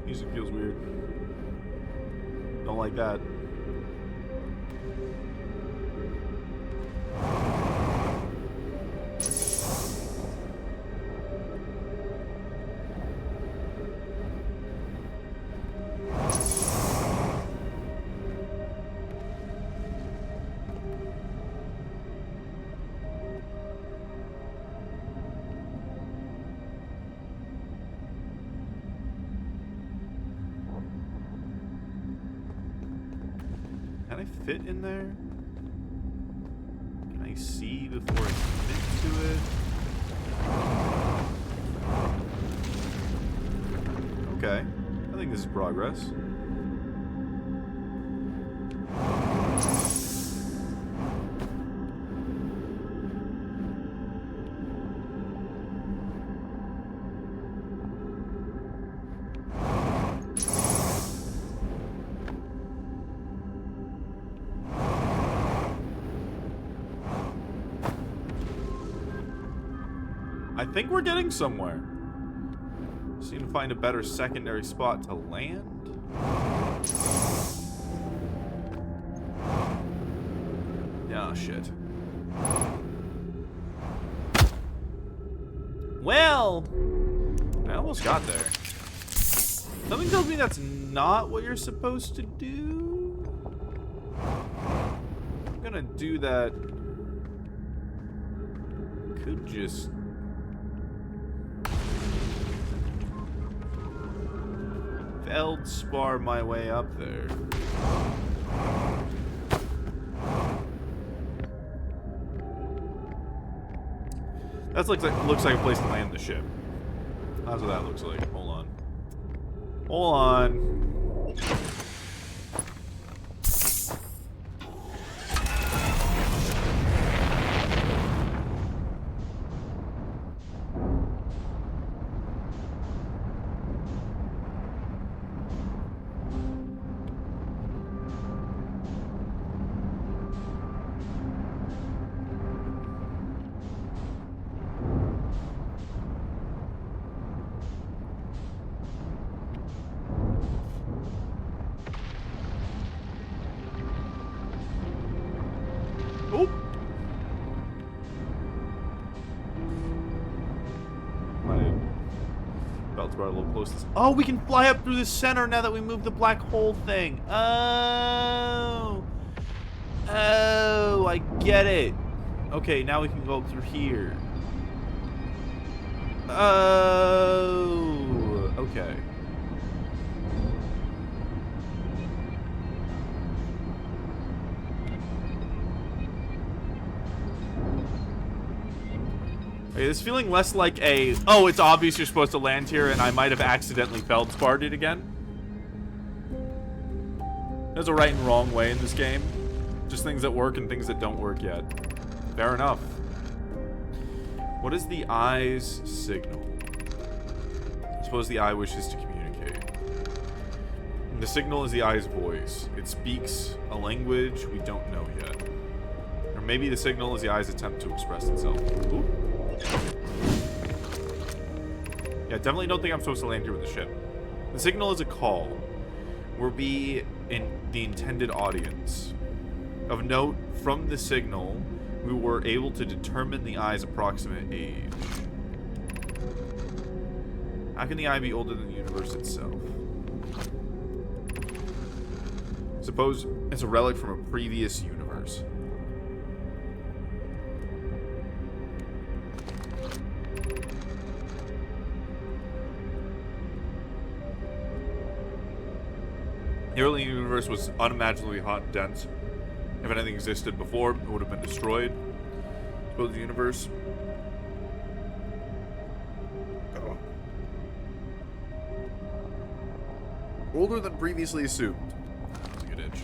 A: Music feels weird. Don't like that. Can I fit in there? Can I see before I fit to it? Okay. I think this is progress. I think we're getting somewhere. Just need to find a better secondary spot to land. Yeah, shit. Well, I almost got there. Something tells me that's not what you're supposed to do. I'm gonna do that. Could just... Feldspar my way up there. That looks like a place to land the ship. That's what that looks like. Hold on. Hold on. Oh! My belt's brought a little close. Oh, we can fly up through the center now that we moved the black hole thing. Oh! Oh, I get it. Okay, now we can go up through here. Oh! Okay. Okay, this is feeling less like a, oh, it's obvious you're supposed to land here and I might have accidentally feldsparred it again. There's a right and wrong way in this game. Just things that work and things that don't work yet. Fair enough. What is the eye's signal? I suppose the eye wishes to communicate. The signal is the eye's voice. It speaks a language we don't know yet. Or maybe the signal is the eye's attempt to express itself. Ooh. Yeah, definitely don't think I'm supposed to land here with the ship. The signal is a call. We'll be in the intended audience. Of note, from the signal, we were able to determine the eye's approximate age. How can the eye be older than the universe itself? Suppose it's a relic from a previous universe. The early universe was unimaginably hot and dense. If anything existed before, it would have been destroyed. Suppose the universe. Oh. Older than previously assumed. That's a good itch.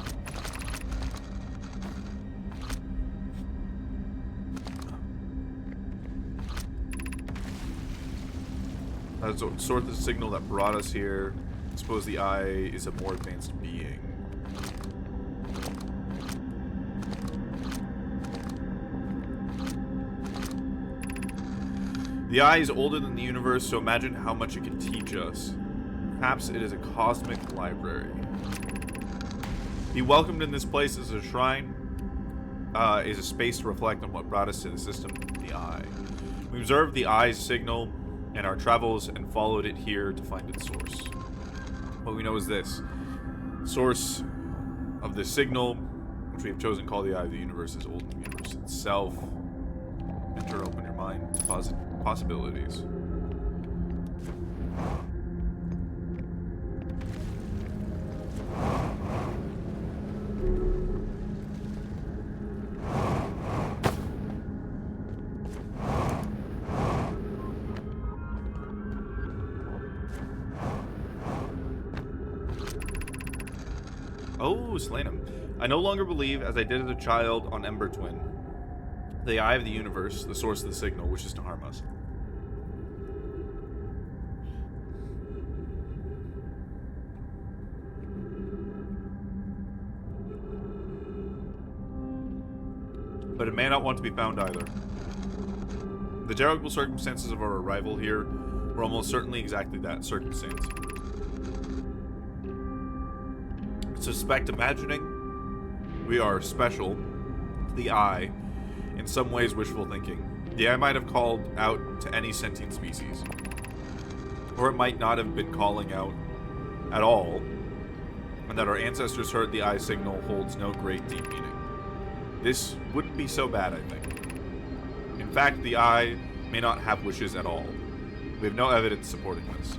A: That's sort of the signal that brought us here. I suppose the eye is a more advanced being. The eye is older than the universe, so imagine how much it can teach us. Perhaps it is a cosmic library. Be welcomed in this place as a shrine is a space to reflect on what brought us to the system, the eye. We observed the eye's signal in our travels and followed it here to find its source. What we know is this. Source of the signal, which we have chosen to call the eye of the universe, is older than the universe itself. Enter, open your mind to possibilities. Oh, slain him. I no longer believe, as I did as a child on Ember Twin, the eye of the universe, the source of the signal, wishes to harm us. But it may not want to be found either. The terrible circumstances of our arrival here were almost certainly exactly that circumstance. Suspect imagining we are special to the eye, in some ways wishful thinking. The eye might have called out to any sentient species, or it might not have been calling out at all, and that our ancestors heard the eye signal holds no great deep meaning. This wouldn't be so bad, I think. In fact, the eye may not have wishes at all. We have no evidence supporting this.